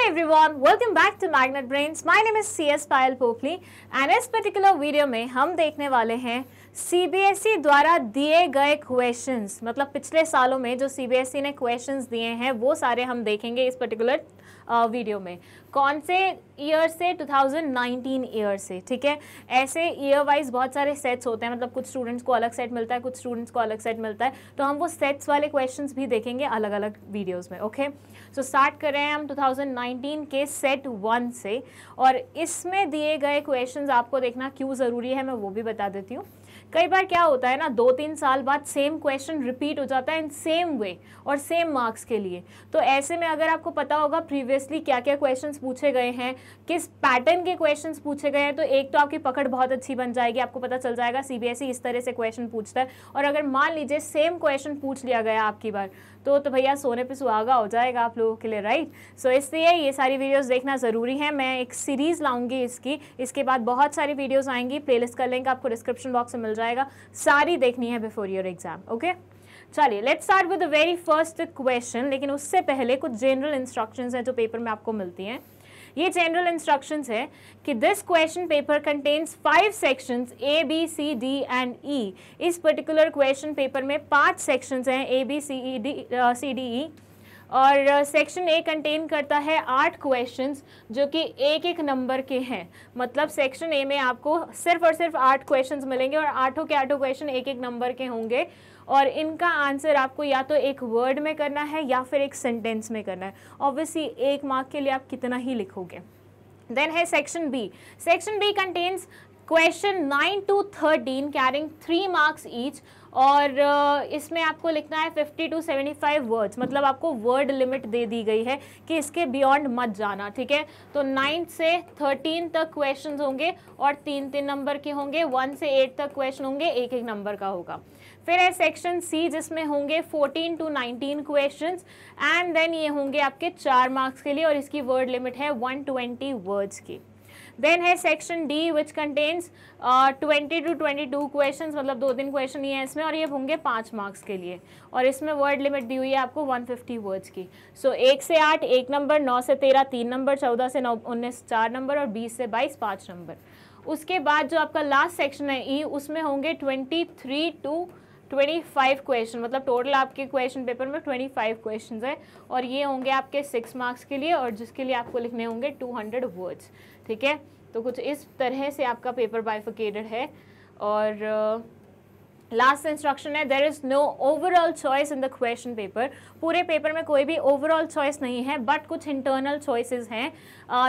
everyone, welcome back to Magnet Brains. My name is CS Payal Popli and इस particular video में हम देखने वाले हैं सीबीएसई द्वारा दिए गए क्वेश्चंस, मतलब पिछले सालों में जो सीबीएसई ने क्वेश्चंस दिए हैं वो सारे हम देखेंगे इस पर्टिकुलर वीडियो में। कौन से ईयर से? 2019 ईयर से, ठीक है। ऐसे ईयर वाइज बहुत सारे सेट्स होते हैं, मतलब कुछ स्टूडेंट्स को अलग सेट मिलता है, कुछ स्टूडेंट्स को अलग सेट मिलता है, तो हम वो सेट्स वाले क्वेश्चंस भी देखेंगे अलग अलग वीडियोस में। ओके, सो स्टार्ट कर रहे हैं हम 2019 के सेट 1 से, और इसमें दिए गए क्वेश्चंस आपको देखना क्यों ज़रूरी है मैं वो भी बता देती हूँ। कई बार क्या होता है ना, 2-3 साल बाद सेम क्वेश्चन रिपीट हो जाता है इन सेम वे और सेम मार्क्स के लिए। तो ऐसे में अगर आपको पता होगा प्रीवियसली क्या क्या क्वेश्चंस पूछे गए हैं, किस पैटर्न के क्वेश्चंस पूछे गए हैं, तो एक तो आपकी पकड़ बहुत अच्छी बन जाएगी, आपको पता चल जाएगा सीबीएसई इस तरह से क्वेश्चन पूछता है। और अगर मान लीजिए सेम क्वेश्चन पूछ लिया गया आपकी बार, तो भैया सोने पे सुहागा हो जाएगा आप लोगों के लिए, राइट। सो इसलिए ये सारी वीडियोस देखना ज़रूरी है। मैं एक सीरीज़ लाऊंगी इसके बाद बहुत सारी वीडियोस आएंगी, प्लेलिस्ट का लिंक आपको डिस्क्रिप्शन बॉक्स में मिल जाएगा, सारी देखनी है बिफोर योर एग्जाम। ओके, चलिए let's start with the very first question. लेकिन उससे पहले कुछ जनरल इंस्ट्रक्शंस हैं जो पेपर में आपको मिलती हैं। ये जनरल इंस्ट्रक्शंस है कि this question paper contains 5 sections A, B, C, D and E। इस पर्टिकुलर क्वेश्चन पेपर में 5 सेक्शंस हैं A, B, C, D, E, और सेक्शन ए कंटेन करता है 8 क्वेश्चंस जो कि एक एक नंबर के हैं। मतलब सेक्शन ए में आपको सिर्फ और सिर्फ 8 क्वेश्चंस मिलेंगे और आठों के आठों क्वेश्चन एक एक नंबर के होंगे, और इनका आंसर आपको या तो एक वर्ड में करना है या फिर एक सेंटेंस में करना है। ऑब्वियसली 1 मार्क के लिए आप कितना ही लिखोगे। देन है section B. Section B contains question 9 to 13 carrying 3 marks each, और इसमें आपको लिखना है 50 to 75 वर्ड्स। मतलब आपको वर्ड लिमिट दे दी गई है कि इसके बियॉन्ड मत जाना, ठीक है। तो 9 से 13 तक क्वेश्चंस होंगे और 3-3 नंबर के होंगे। 1 से 8 तक क्वेश्चन होंगे, एक एक नंबर का होगा। फिर है सेक्शन सी जिसमें होंगे 14 to 19 क्वेश्चंस, एंड देन ये होंगे आपके 4 मार्क्स के लिए, और इसकी वर्ड लिमिट है 120 वर्ड्स की। देन है section D which contains 20 to 22 questions, मतलब 2-3 क्वेश्चन ही है इसमें, और ये होंगे 5 मार्क्स के लिए, और इसमें वर्ड लिमिट दी हुई है आपको 150 वर्ड्स की। सो 1 से 8 1 नंबर, 9 से 13 3 नंबर, 14 से 19 4 नंबर, और 20 से 22 5 नंबर। उसके बाद जो आपका लास्ट सेक्शन है ई, उसमें होंगे 23 to 25 क्वेश्चन, मतलब टोटल आपके क्वेश्चन पेपर में 25 क्वेश्चन है, और ये होंगे आपके 6 मार्क्स के लिए, और जिसके लिए आपको लिखने होंगे 200 वर्ड्स, ठीक है। तो कुछ इस तरह से आपका पेपर बाइफिकेटेड है। और लास्ट इंस्ट्रक्शन है, there is no overall choice in the question paper. पूरे पेपर में कोई भी ओवरऑल चॉइस नहीं है, बट कुछ इंटरनल चॉइसेस हैं,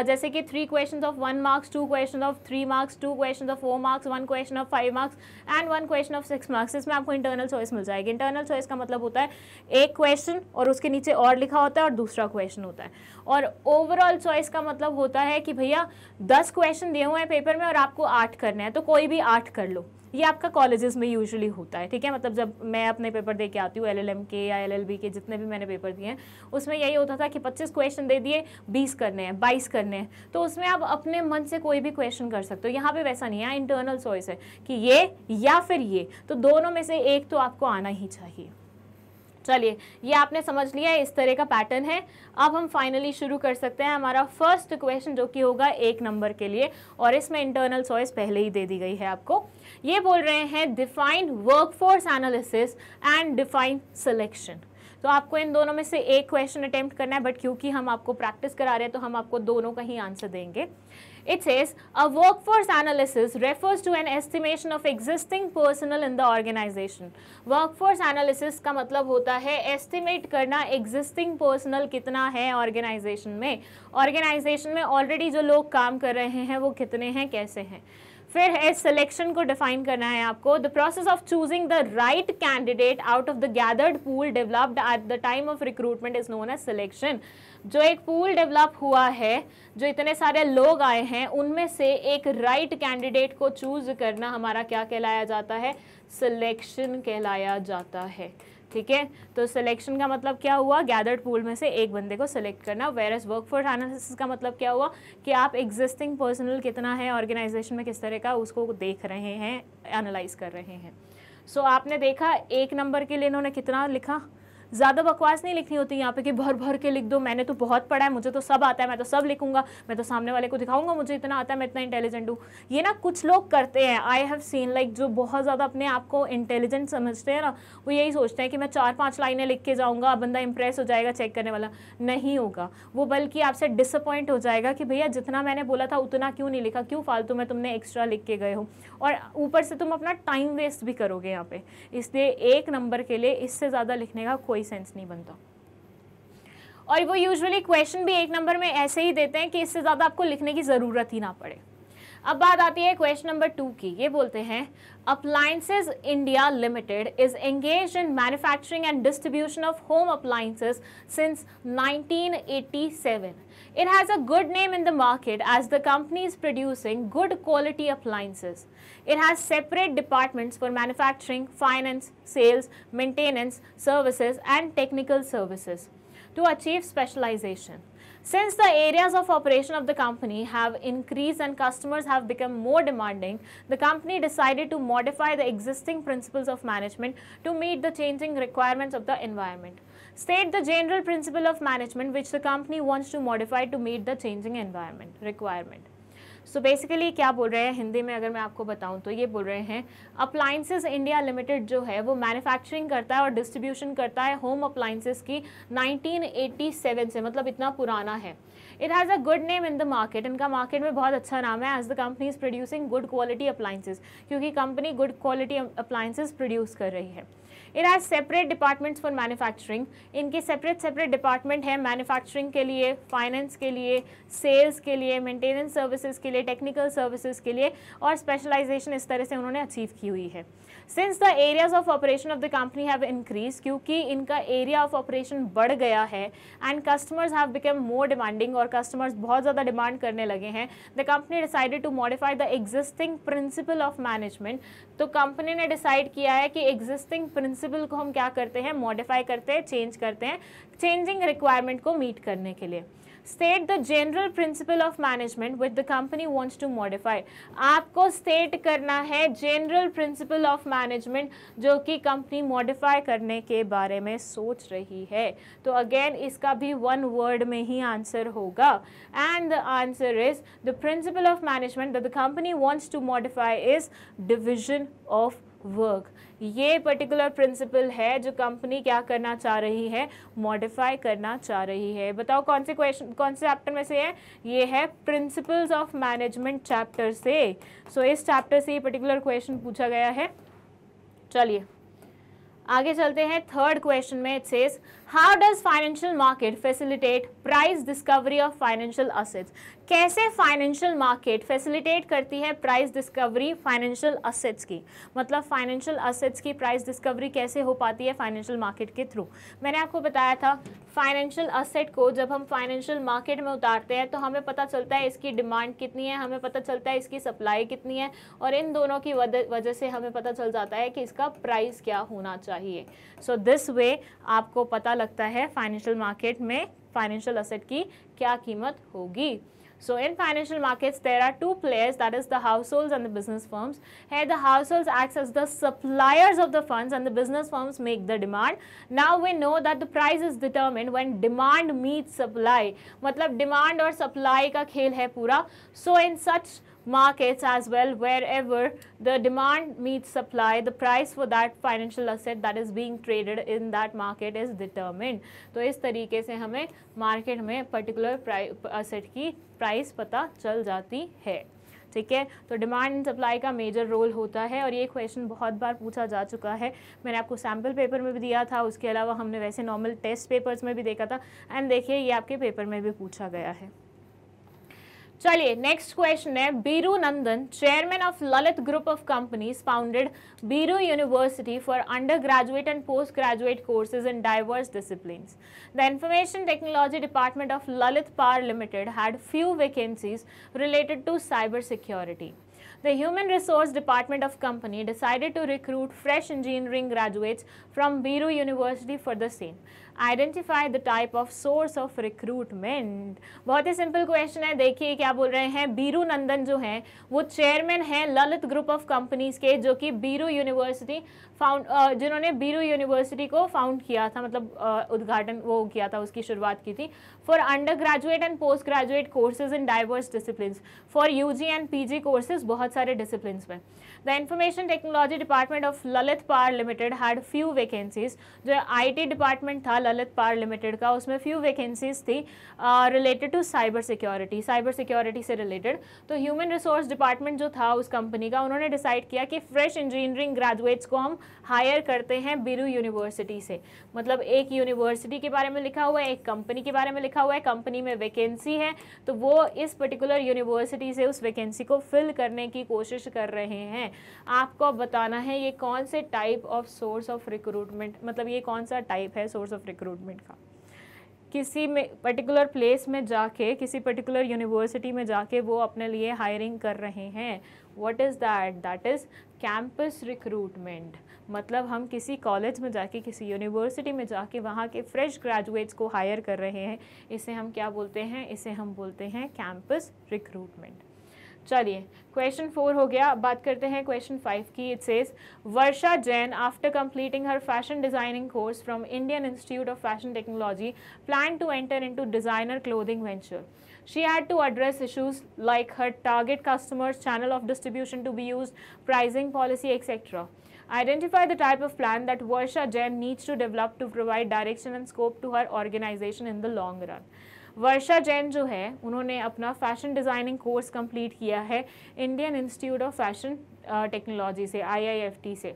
जैसे कि 3 question of 1 marks, 2 question of 3 marks, 2 question of 4 marks, 1 question of 5 marks and 1 question of 6 marks. इसमें आपको इंटरनल चॉइस मिल जाएगी। इंटरनल चॉइस का मतलब होता है एक क्वेश्चन और उसके नीचे और लिखा होता है और दूसरा क्वेश्चन होता है। और ओवरऑल चॉइस का मतलब होता है कि भैया 10 क्वेश्चन दिए हुए हैं पेपर में और आपको 8 करने हैं, तो कोई भी 8 कर लो। ये आपका कॉलेजेस में यूजुअली होता है, ठीक है। मतलब जब मैं अपने पेपर दे के आती हूँ LLM के या LLB के, जितने भी मैंने पेपर दिए हैं, उसमें यही होता था कि 25 क्वेश्चन दे दिए, 20 करने हैं, 22 करने हैं, तो उसमें आप अपने मन से कोई भी क्वेश्चन कर सकते हो। यहाँ पे वैसा नहीं है, इंटरनल चॉइस है कि ये या फिर ये, तो दोनों में से एक तो आपको आना ही चाहिए। चलिए, ये आपने समझ लिया, इस तरह का पैटर्न है। अब हम फाइनली शुरू कर सकते हैं हमारा फर्स्ट क्वेश्चन, जो कि होगा 1 नंबर के लिए, और इसमें इंटरनल चॉइस पहले ही दे दी गई है आपको। ये बोल रहे हैं define workforce analysis and define selection. तो आपको इन दोनों में से एक क्वेश्चन अटेम्प्ट करना है, बट क्योंकि हम आपको प्रैक्टिस करा रहे हैं तो हम आपको दोनों का ही आंसर देंगे। It says a workforce analysis refers to an estimation of existing personnel in the organization. Workforce analysis का मतलब होता है estimate करना existing personnel कितना है organization में, organization में already जो लोग काम कर रहे हैं वो कितने हैं, कैसे हैं। फिर है सिलेक्शन को डिफाइन करना है आपको। The process of choosing the right candidate out of the gathered pool developed at the time of recruitment is known as selection. जो एक पूल डेवलप हुआ है, जो इतने सारे लोग आए हैं, उनमें से एक राइट कैंडिडेट को चूज करना हमारा क्या कहलाया जाता है? सिलेक्शन कहलाया जाता है, ठीक है। तो सिलेक्शन का मतलब क्या हुआ? गैदर्ड पूल में से एक बंदे को सिलेक्ट करना। वेयरएज वर्कफोर्स एनालिसिस का मतलब क्या हुआ कि आप एग्जिस्टिंग पर्सनल कितना है ऑर्गेनाइजेशन में, किस तरह का, उसको देख रहे हैं, एनालाइज कर रहे हैं। सो आपने देखा 1 नंबर के लिए इन्होंने कितना लिखा? ज़्यादा बकवास नहीं लिखनी होती यहाँ पे कि भर भर के लिख दो, मैंने तो बहुत पढ़ा है, मुझे तो सब आता है, मैं तो सब लिखूंगा, मैं तो सामने वाले को दिखाऊंगा मुझे इतना आता है, मैं इतना इंटेलिजेंट हूँ। ये ना कुछ लोग करते हैं, आई हैव सीन, लाइक जो बहुत ज़्यादा अपने आप को इंटेलिजेंट समझते हैं ना, वो यही सोचते हैं कि मैं 4-5 लाइनें लिख के जाऊँगा, बंदा इंप्रेस हो जाएगा, चेक करने वाला नहीं होगा वो, बल्कि आपसे डिसअपॉइंट हो जाएगा कि भैया जितना मैंने बोला था उतना क्यों नहीं लिखा, क्यों फालतू में तुमने एक्स्ट्रा लिख के गए हो, और ऊपर से तुम अपना टाइम वेस्ट भी करोगे यहाँ पे। इसलिए 1 नंबर के लिए इससे ज़्यादा लिखने का कोई सेंस नहीं बनता। और वो यूजुअली क्वेश्चन भी 1 नंबर में ऐसे ही देते हैं कि इससे ज़्यादा आपको लिखने की ज़रूरत ही ना पड़े। अब बात आती है क्वेश्चन नंबर 2 की। ये बोलते हैं appliances India limited is engaged in manufacturing and distribution of home appliances since 1987. It has a good name in the market as the company is producing good quality appliances. It has separate departments for manufacturing, finance, sales, maintenance, services and technical services to achieve specialization. Since the areas of operation of the company have increased and customers have become more demanding, the company decided to modify the existing principles of management to meet the changing requirements of the environment. State the general principle of management which the company wants to modify to meet the changing environment requirement. So basically क्या बोल रहे हैं हिंदी में अगर मैं आपको बताऊं तो ये बोल रहे हैं अप्लायंसेस इंडिया लिमिटेड जो है वो मैन्युफैक्चरिंग करता है और डिस्ट्रीब्यूशन करता है होम अप्लायंसेस की 1987 से, मतलब इतना पुराना है। It has a good name in the market, इनका मार्केट में बहुत अच्छा नाम है, as the company is producing good quality appliances, क्योंकि company good quality appliances produce कर रही है। It has separate departments for manufacturing, इनके सेपरेट डिपार्टमेंट है मैन्युफैक्चरिंग के लिए, फाइनेंस के लिए, सेल्स के लिए, मेंटेनेंस सर्विसेज के लिए, टेक्निकल सर्विसेज के लिए, और स्पेशलाइजेशन इस तरह से उन्होंने अचीव की हुई है। Since the areas of operation of the company have increase, क्योंकि इनका एरिया ऑफ ऑपरेशन बढ़ गया है, and customers have become more demanding, और कस्टमर्स बहुत ज़्यादा डिमांड करने लगे हैं, the company decided to modify the existing principle of management. तो कंपनी ने डिसाइड किया है कि एग्जिस्टिंग प्रिंसिपल को हम क्या करते हैं, मॉडिफाई करते हैं, चेंज करते हैं, चेंजिंग रिक्वायरमेंट को मीट करने के लिए। State the general principle of management which the company wants to modify, आपको स्टेट करना है जनरल प्रिंसिपल ऑफ मैनेजमेंट जो कि कंपनी मॉडिफाई करने के बारे में सोच रही है। तो अगेन इसका भी 1 वर्ड में ही आंसर होगा, and the answer is the principle of management that the company wants to modify is division of work. ये पर्टिकुलर प्रिंसिपल है जो कंपनी क्या करना चाह रही है, मॉडिफाई करना चाह रही है। बताओ कौन से क्वेश्चन, कौन से चैप्टर में से है, ये है प्रिंसिपल्स ऑफ मैनेजमेंट चैप्टर से। सो इस चैप्टर से ये पर्टिकुलर क्वेश्चन पूछा गया है। चलिए आगे चलते हैं। 3rd क्वेश्चन में it says how does financial market facilitate price discovery of financial assets. कैसे फाइनेंशियल मार्केट फैसिलिटेट करती है प्राइस डिस्कवरी फाइनेंशियल असेट्स की, मतलब फाइनेंशियल असेट्स की प्राइस डिस्कवरी कैसे हो पाती है फाइनेंशियल मार्केट के थ्रू। मैंने आपको बताया था फाइनेंशियल असेट को जब हम फाइनेंशियल मार्केट में उतारते हैं तो हमें पता चलता है इसकी डिमांड कितनी है, हमें पता चलता है इसकी सप्लाई कितनी है, और इन दोनों की वजह से हमें पता चल जाता है कि इसका प्राइस क्या होना चाहिए। सो दिस वे आपको पता लगता है फाइनेंशियल मार्केट में फाइनेंशियल असेट की क्या कीमत होगी। So in financial markets, there are 2 players, that is the households and the business firms. Here the households acts as the suppliers of the funds and the business firms make the demand. Now we know that the price is determined when demand meets supply. मतलब demand और supply का खेल है पूरा। So in such markets as well, wherever the demand meets supply, the price for that financial asset that is being traded in that market is determined. तो इस तरीके से हमें मार्केट में पर्टिकुलर असेट की प्राइस पता चल जाती है। ठीक है, तो डिमांड एंड सप्लाई का मेजर रोल होता है, और ये क्वेश्चन बहुत बार पूछा जा चुका है। मैंने आपको सैम्पल पेपर में भी दिया था, उसके अलावा हमने वैसे नॉर्मल टेस्ट पेपर्स में भी देखा था, एंड देखिए ये आपके पेपर में भी पूछा गया है। चलिए नेक्स्ट क्वेश्चन है Biru Nandan, chairman of Lalit group of companies, founded Biru university for under graduate and post graduate courses in diverse disciplines. The information technology department of Lalit power limited had few vacancies related to cyber security. The Human Resource Department of company decided to recruit fresh engineering graduates from Biru University for the same. Identify the type of source of recruitment. बहुत ही simple question है, देखिए क्या बोल रहे हैं। बीरू नंदन जो है वो चेयरमैन है ललित ग्रुप ऑफ कंपनीज के, जो कि बीरू यूनिवर्सिटी जिन्होंने बीरू यूनिवर्सिटी को फाउंड किया था, मतलब उद्घाटन वो किया था, उसकी शुरुआत की थी। For under graduate and post graduate courses in diverse discipline, for UG and PG courses, बहुत सारे डिसिप्लिन में। The information technology department of Lalit power limited had few vacancies. जो आईटी डिपार्टमेंट था ललित पावर लिमिटेड का, उसमें फ्यू वैकेंसीज थी related to cyber security, cyber security से रिलेटेड। तो ह्यूमन रिसोर्स डिपार्टमेंट जो था उस कंपनी का, उन्होंने डिसाइड किया कि फ्रेश इंजीनियरिंग ग्रेजुएट्स को हम हायर करते हैं बीरू यूनिवर्सिटी से। मतलब एक यूनिवर्सिटी के बारे में लिखा हुआ है, एक कंपनी के बारे में लिखा हुआ है, कंपनी में वैकेंसी है, तो वो इस पर्टिकुलर यूनिवर्सिटी से उस वैकेंसी को फिल करने की कोशिश कर रहे हैं। आपको अब बताना है ये कौन से type of source of recruitment, मतलब ये कौन सा टाइप है सोर्स ऑफ रिक्रूटमेंट का। किसी में पर्टिकुलर प्लेस में जाके, किसी पर्टिकुलर यूनिवर्सिटी में जाके वो अपने लिए हायरिंग कर रहे हैं। What is that? That is campus recruitment. मतलब हम किसी कॉलेज में जाके, किसी यूनिवर्सिटी में जाके वहाँ के फ्रेश ग्रेजुएट्स को हायर कर रहे हैं। इसे हम क्या बोलते हैं? इसे हम बोलते हैं कैंपस रिक्रूटमेंट। चलिए क्वेश्चन 4 हो गया। अब बात करते हैं क्वेश्चन 5 की। It says Varsha Jain after completing her fashion designing course from Indian Institute of Fashion Technology plan to enter into designer clothing venture. She had to address issues like her target customers, channel of distribution to be used, pricing policy, etc. Identify the type of plan that Varsha Jain needs to develop to provide direction and scope to her organization in the long run. वर्षा जैन जो है उन्होंने अपना fashion designing course complete किया है Indian Institute of Fashion Technology से, IIFT से।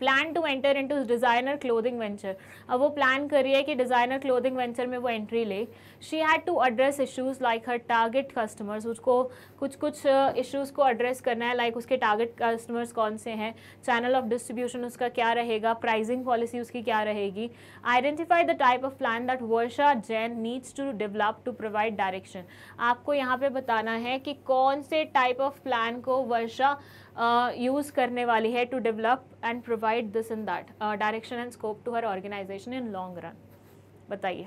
Plan to enter into designer clothing venture. अब वो प्लान कर रही है कि डिज़ाइनर क्लोथिंग वेंचर में वो एंट्री ले। She had to address issues like her target customers, उसको कुछ इश्यूज़ को एड्रेस करना है, लाइक उसके टारगेट कस्टमर्स कौन से हैं, चैनल ऑफ डिस्ट्रीब्यूशन उसका क्या रहेगा, प्राइसिंग पॉलिसी उसकी क्या रहेगी। Identify the type of plan that Varsha Jain needs to develop to provide direction. आपको यहाँ पे बताना है कि कौन से टाइप ऑफ प्लान को वर्षा यूज़ करने वाली है to develop and provide this in that direction and scope to हर ऑर्गेनाइजेशन इन लॉन्ग रन। बताइए।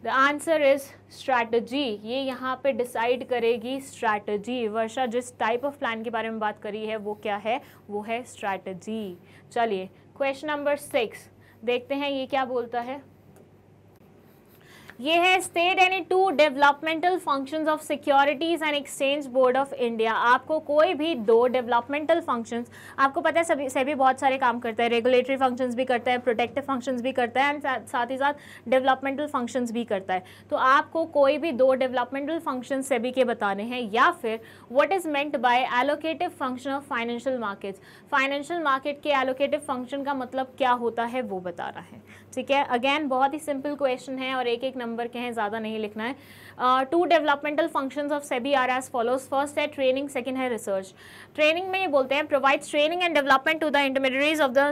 The answer is strategy. ये यहाँ पे डिसाइड करेगी स्ट्रैटेजी। वर्षा जिस टाइप ऑफ प्लान के बारे में बात करी है वो क्या है? वो है स्ट्रैटेजी। चलिए क्वेश्चन नंबर 6 देखते हैं ये क्या बोलता है। ये है state any 2 developmental functions of securities and exchange board of India. आपको कोई भी 2 डेवलपमेंटल फंक्शंस, आपको पता है सभी बहुत सारे काम करता है, रेगुलेटरी फंक्शंस भी करता है, प्रोटेक्टिव फंक्शंस भी करता है, एंड साथ ही साथ डेवलपमेंटल फंक्शंस भी करता है। तो आपको कोई भी 2 डेवलपमेंटल फंक्शंस सेबी के बताने हैं, या फिर what is meant bye allocative function of financial markets. Financial market के एलोकेटिव फंक्शन का मतलब क्या होता है वो बता रहा है। ठीक है, अगेन बहुत ही सिंपल क्वेश्चन है और एक नंबर के हैं, ज़्यादा नहीं लिखना है। 2 developmental functions of SEBI are as follows. First है ट्रेनिंग, सेकंड है रिसर्च। ट्रेनिंग में ये बोलते हैं provides training and development to the intermediaries of the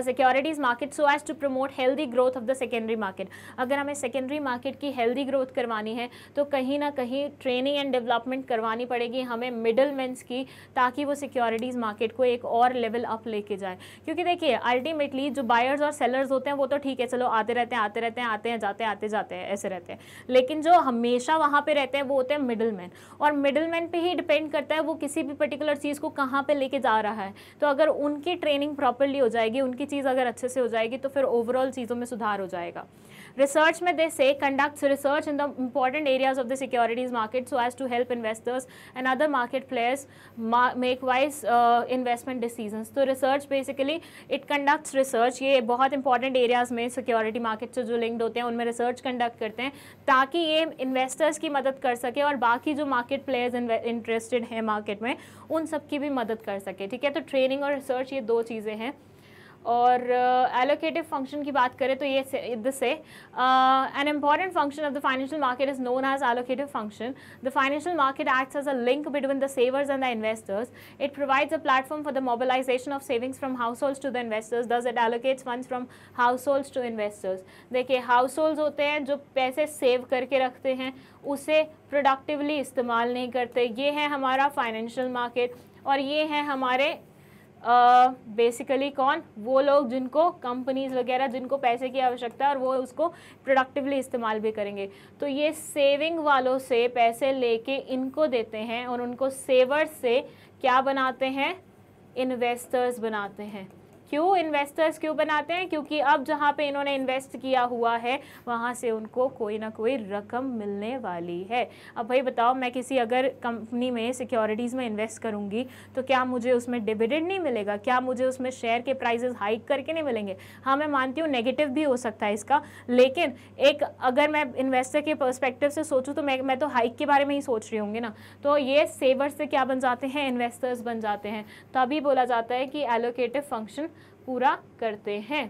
securities market so as to promote healthy growth of the secondary market. अगर हमें secondary market की healthy growth करवानी है तो कहीं ना कहीं ट्रेनिंग एंड डेवलपमेंट करवानी पड़ेगी हमें मिडल मैन्स की, ताकि वो सिक्योरिटीज़ मार्केट को एक और लेवल अप लेके जाए। क्योंकि देखिए अल्टीमेटली जो बायर्स और सेलर्स होते हैं वो तो ठीक है, चलो आते रहते हैं आते हैं जाते हैं ऐसे रहते हैं, लेकिन जो हमेशा वहाँ पे रहते हैं वो होते हैं मिडल मैन, और मिडल मैन पे ही डिपेंड करता है वो किसी भी पर्टिकुलर चीज़ को कहाँ पे लेके जा रहा है। तो अगर उनकी ट्रेनिंग प्रॉपरली हो जाएगी, उनकी चीज़ अगर अच्छे से हो जाएगी तो फिर ओवरऑल चीज़ों में सुधार हो जाएगा। रिसर्च में they say conducts research in the important areas of the securities market so as to help investors and other market players make wise investment decisions. तो research basically it conducts research, ये बहुत important areas में security market से जो linked होते हैं उनमें research conduct करते हैं ताकि ये इन्वेस्टर्स की मदद कर सके और बाकी जो मार्केट प्लेयर्स इंटरेस्टेड हैं मार्केट में उन सब की भी मदद कर सके। ठीक है, तो ट्रेनिंग और रिसर्च ये 2 चीज़ें हैं। और एलोकेटिव फंक्शन की बात करें तो ये से an important function of the financial market is known as allocative function. The financial market acts as a link between the savers and the investors. It provides a platform for the mobilisation of savings from households to the investors, thus it allocates funds from households to investors. देखिए households होते हैं जो पैसे save करके रखते हैं, उसे productively इस्तेमाल नहीं करते, ये है हमारा फाइनेंशियल मार्केट, और ये है हमारे बेसिकली कौन, वो लोग जिनको कंपनीज वगैरह जिनको पैसे की आवश्यकता है और वो उसको प्रोडक्टिवली इस्तेमाल भी करेंगे। तो ये सेविंग वालों से पैसे लेके इनको देते हैं और उनको सेवर्स से क्या बनाते हैं, इन्वेस्टर्स बनाते हैं। क्यों इन्वेस्टर्स क्यों बनाते हैं, क्योंकि अब जहाँ पे इन्होंने इन्वेस्ट किया हुआ है वहाँ से उनको कोई ना कोई रकम मिलने वाली है। अब भाई बताओ, मैं किसी अगर कंपनी में सिक्योरिटीज़ में इन्वेस्ट करूँगी तो क्या मुझे उसमें डिविडेंड नहीं मिलेगा, क्या मुझे उसमें शेयर के प्राइसेस हाइक करके नहीं मिलेंगे। हाँ मैं मानती हूँ नेगेटिव भी हो सकता है इसका, लेकिन एक अगर मैं इन्वेस्टर के पर्सपेक्टिव से सोचूँ तो मैं तो हाइक के बारे में ही सोच रही होंगी ना। तो ये सेवर्स से क्या बन जाते हैं, इन्वेस्टर्स बन जाते हैं। तभी बोला जाता है कि एलोकेटिव फंक्शन पूरा करते हैं।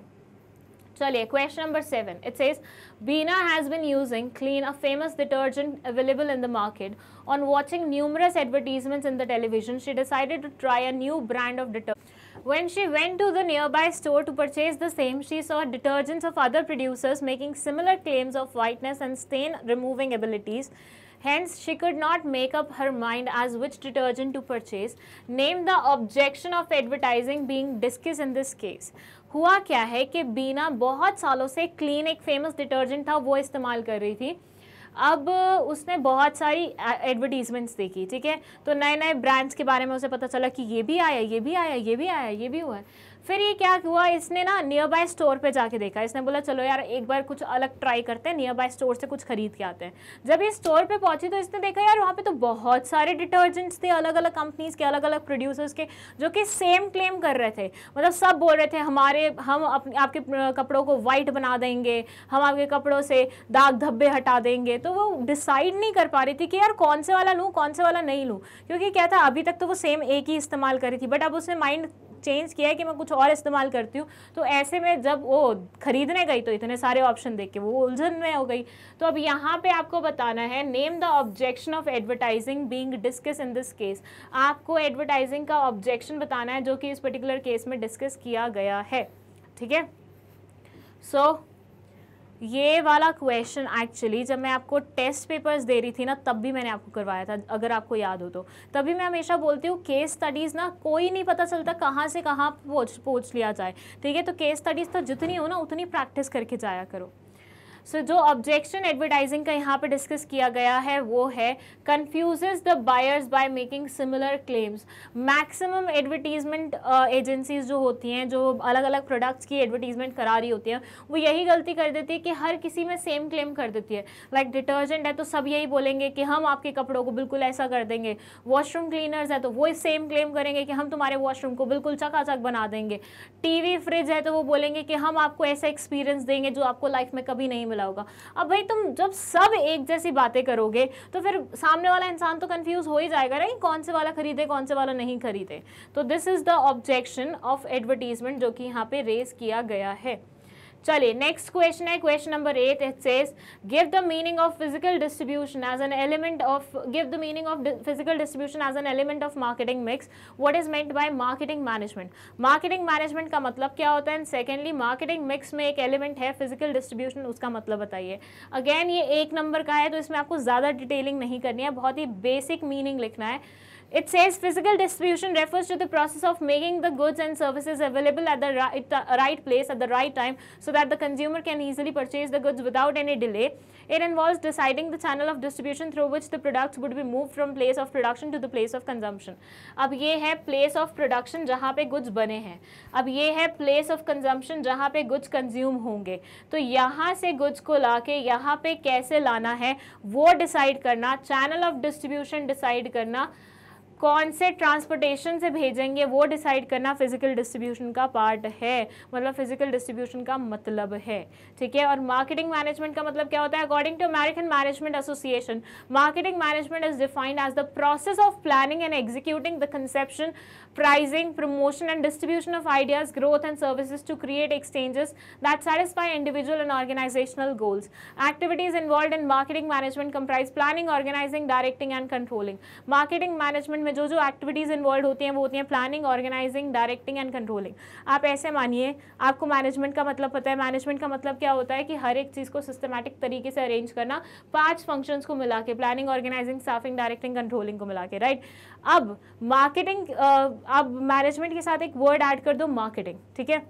चलिए question number 7, it says Beena has been using clean a famous detergent available in the market on watching numerous advertisements in the television she decided to try a new brand of detergent. When she went to the nearby store to purchase the same, she saw detergents of other producers making similar claims of whiteness and stain removing abilities. Hence, she could not make up her mind as which detergent to purchase. Name the objection of advertising being discussed in this case. हुआ क्या है कि बीना बहुत सालों से clean एक famous detergent था वो इस्तेमाल कर रही थी। अब उसने बहुत सारी एडवर्टीजमेंट्स देखी, ठीक है, तो नए नए ब्रांड्स के बारे में उसे पता चला कि ये भी आया, ये भी आया, ये भी आया, ये भी हुआ है। फिर ये क्या हुआ, इसने ना नियर बाय स्टोर पे जाके देखा, इसने बोला चलो यार एक बार कुछ अलग ट्राई करते हैं, नियर बाय स्टोर से कुछ खरीद के आते हैं। जब ये स्टोर पे पहुंची तो इसने देखा यार वहाँ पे तो बहुत सारे डिटर्जेंट्स थे अलग अलग कंपनीज के, अलग अलग प्रोड्यूसर्स के, जो कि सेम क्लेम कर रहे थे। मतलब सब बोल रहे थे हम आपके कपड़ों को वाइट बना देंगे, हम आपके कपड़ों से दाग धब्बे हटा देंगे। तो वो डिसाइड नहीं कर पा रही थी कि यार कौन से वाला लूँ कौन से वाला नहीं लूँ, क्योंकि क्या था अभी तक तो वो सेम एक ही इस्तेमाल कर रही थी, बट अब उसने माइंड चेंज किया है कि मैं कुछ और इस्तेमाल करती हूँ। तो ऐसे में जब वो खरीदने गई तो इतने सारे ऑप्शन देख के वो उलझन में हो गई। तो अब यहाँ पे आपको बताना है name the objection of advertising being discuss in this case. आपको एडवर्टाइजिंग का ऑब्जेक्शन बताना है जो कि इस पर्टिकुलर केस में डिस्कस किया गया है, ठीक है। सो ये वाला क्वेश्चन एक्चुअली जब मैं आपको टेस्ट पेपर्स दे रही थी ना तब भी मैंने आपको करवाया था, अगर आपको याद हो तो। तभी मैं हमेशा बोलती हूँ केस स्टडीज़ ना कोई नहीं पता चलता कहाँ से कहाँ पहुँच लिया जाए, ठीक है। तो केस स्टडीज़ तो जितनी हो ना उतनी प्रैक्टिस करके जाया करो। सो जो ऑब्जेक्शन एडवर्टाइजिंग का यहाँ पे डिस्कस किया गया है वो है confuses the buyers by making similar claims. Maximum advertisement agencies जो होती हैं जो अलग अलग प्रोडक्ट्स की एडवर्टीजमेंट करा रही होती हैं वो यही गलती कर देती है कि हर किसी में सेम क्लेम कर देती है। लाइक डिटर्जेंट है तो सब यही बोलेंगे कि हम आपके कपड़ों को बिल्कुल ऐसा कर देंगे, वॉशरूम क्लीनर्स है तो वो सेम क्लेम करेंगे कि हम तुम्हारे वॉशरूम को बिल्कुल चकाचक बना देंगे, टीवी फ्रिज है तो वो बोलेंगे कि हम आपको ऐसा एक्सपीरियंस देंगे जो आपको लाइफ में कभी नहीं होगा। अब भाई तुम जब सब एक जैसी बातें करोगे तो फिर सामने वाला इंसान तो कंफ्यूज हो ही जाएगा नहीं कौन से वाला खरीदे कौन से वाला नहीं खरीदे। तो this is the objection of advertisement जो कि यहाँ पे रेज किया गया है। चलिए नेक्स्ट क्वेश्चन है question number 8। It says give the meaning of physical distribution as an element of physical distribution as an element of marketing mix. What is meant by marketing management. Marketing management का मतलब क्या होता है, and secondly marketing mix में एक element है physical distribution, उसका मतलब बताइए। अगेन ये 1 नंबर का है तो इसमें आपको ज्यादा डिटेलिंग नहीं करनी है, बहुत ही बेसिक मीनिंग लिखना है। It says physical distribution refers to the process of making the goods and services available at the right place at the right time so that the consumer can easily purchase the goods without any delay. It involves deciding the channel of distribution through which the products would be moved from place of production to the place of consumption. अब ये है place of production जहाँ पे goods बने हैं, अब ये है place of consumption जहाँ पे goods consume होंगे। तो यहाँ से goods को लाके यहाँ पे कैसे लाना है वो decide करना, channel of distribution decide करना, कौन से ट्रांसपोर्टेशन से भेजेंगे वो डिसाइड करना फिजिकल डिस्ट्रीब्यूशन का पार्ट है, मतलब फिजिकल डिस्ट्रीब्यूशन का मतलब है, ठीक है। और मार्केटिंग मैनेजमेंट का मतलब क्या होता है, according to American Management Association marketing management is defined as the process of planning and executing the conception, pricing, promotion and distribution of ideas, growth and services to create exchanges that satisfy individual and organizational goals. Activities involved in marketing management comprise planning, organizing, directing and controlling. Marketing management में जो जो activities involve होती हैं वो होती हैं planning, organising, directing and controlling. आप ऐसे मानिए, आपको मैनेजमेंट का मतलब पता है, मैनेजमेंट का मतलब क्या होता है कि हर एक चीज़ को सिस्टमैटिक तरीके से अरेंज करना, 5 फंक्शंस को मिला के, planning, organising, staffing, directing, controlling को मिला के, राइट। अब मार्केटिंग, अब मैनेजमेंट के साथ एक वर्ड ऐड कर दो, मार्केटिंग, ठीक है।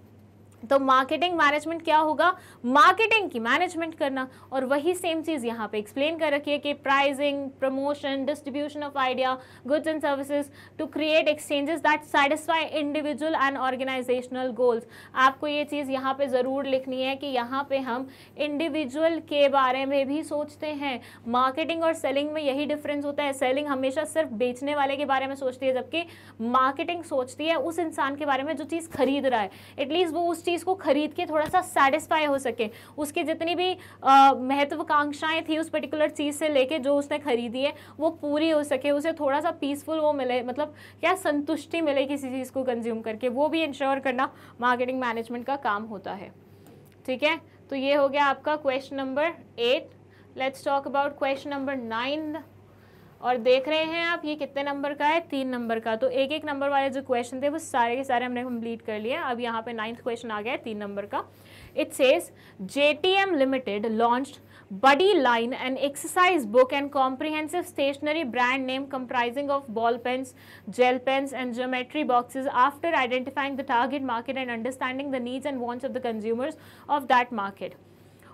तो मार्केटिंग मैनेजमेंट क्या होगा, मार्केटिंग की मैनेजमेंट करना। और वही सेम चीज़ यहाँ पे एक्सप्लेन कर रखी है कि pricing, promotion, distribution of idea, goods and services to create exchanges that satisfy individual and organisational goals. आपको ये चीज़ यहाँ पे ज़रूर लिखनी है कि यहाँ पे हम इंडिविजुअल के बारे में भी सोचते हैं। मार्केटिंग और सेलिंग में यही डिफरेंस होता है। सेलिंग हमेशा सिर्फ बेचने वाले के बारे में सोचती है, जबकि मार्केटिंग सोचती है उस इंसान के बारे में जो चीज़ खरीद रहा है, एटलीस्ट वो उस चीज़ को खरीद के थोड़ा सा सेटिस्फाई हो सके, उसकी जितनी भी महत्वाकांक्षाएं थी उस पर्टिकुलर चीज़ से लेके जो उसने खरीदी है वो पूरी हो सके, उसे थोड़ा सा पीसफुल वो मिले, मतलब क्या संतुष्टि मिले किसी चीज़ को कंज्यूम करके, वो भी इंश्योर करना मार्केटिंग मैनेजमेंट का काम होता है, ठीक है। तो ये हो गया आपका question number 8। Let's talk about question number 9। और देख रहे हैं आप ये कितने नंबर का है, 3 नंबर का। तो एक एक नंबर वाले जो क्वेश्चन थे वो सारे के सारे हमने कंप्लीट कर लिए। अब यहाँ पे 9th क्वेश्चन आ गया है 3 नंबर का। It says JTM limited launched Buddy Line, an exercise book and comprehensive stationery brand name comprising of ball pens, gel pens and geometry boxes after identifying the target market and understanding the needs and wants of the consumers of that market.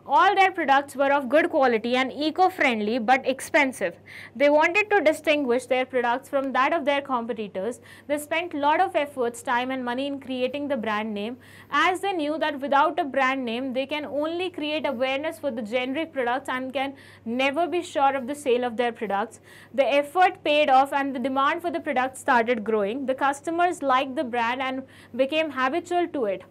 All their products were of good quality and eco-friendly but expensive. They wanted to distinguish their products from that of their competitors. They spent a lot of efforts, time and money in creating the brand name, as they knew that without a brand name they can only create awareness for the generic products and can never be sure of the sale of their products. The effort paid off and the demand for the product started growing. The customers liked the brand and became habitual to it.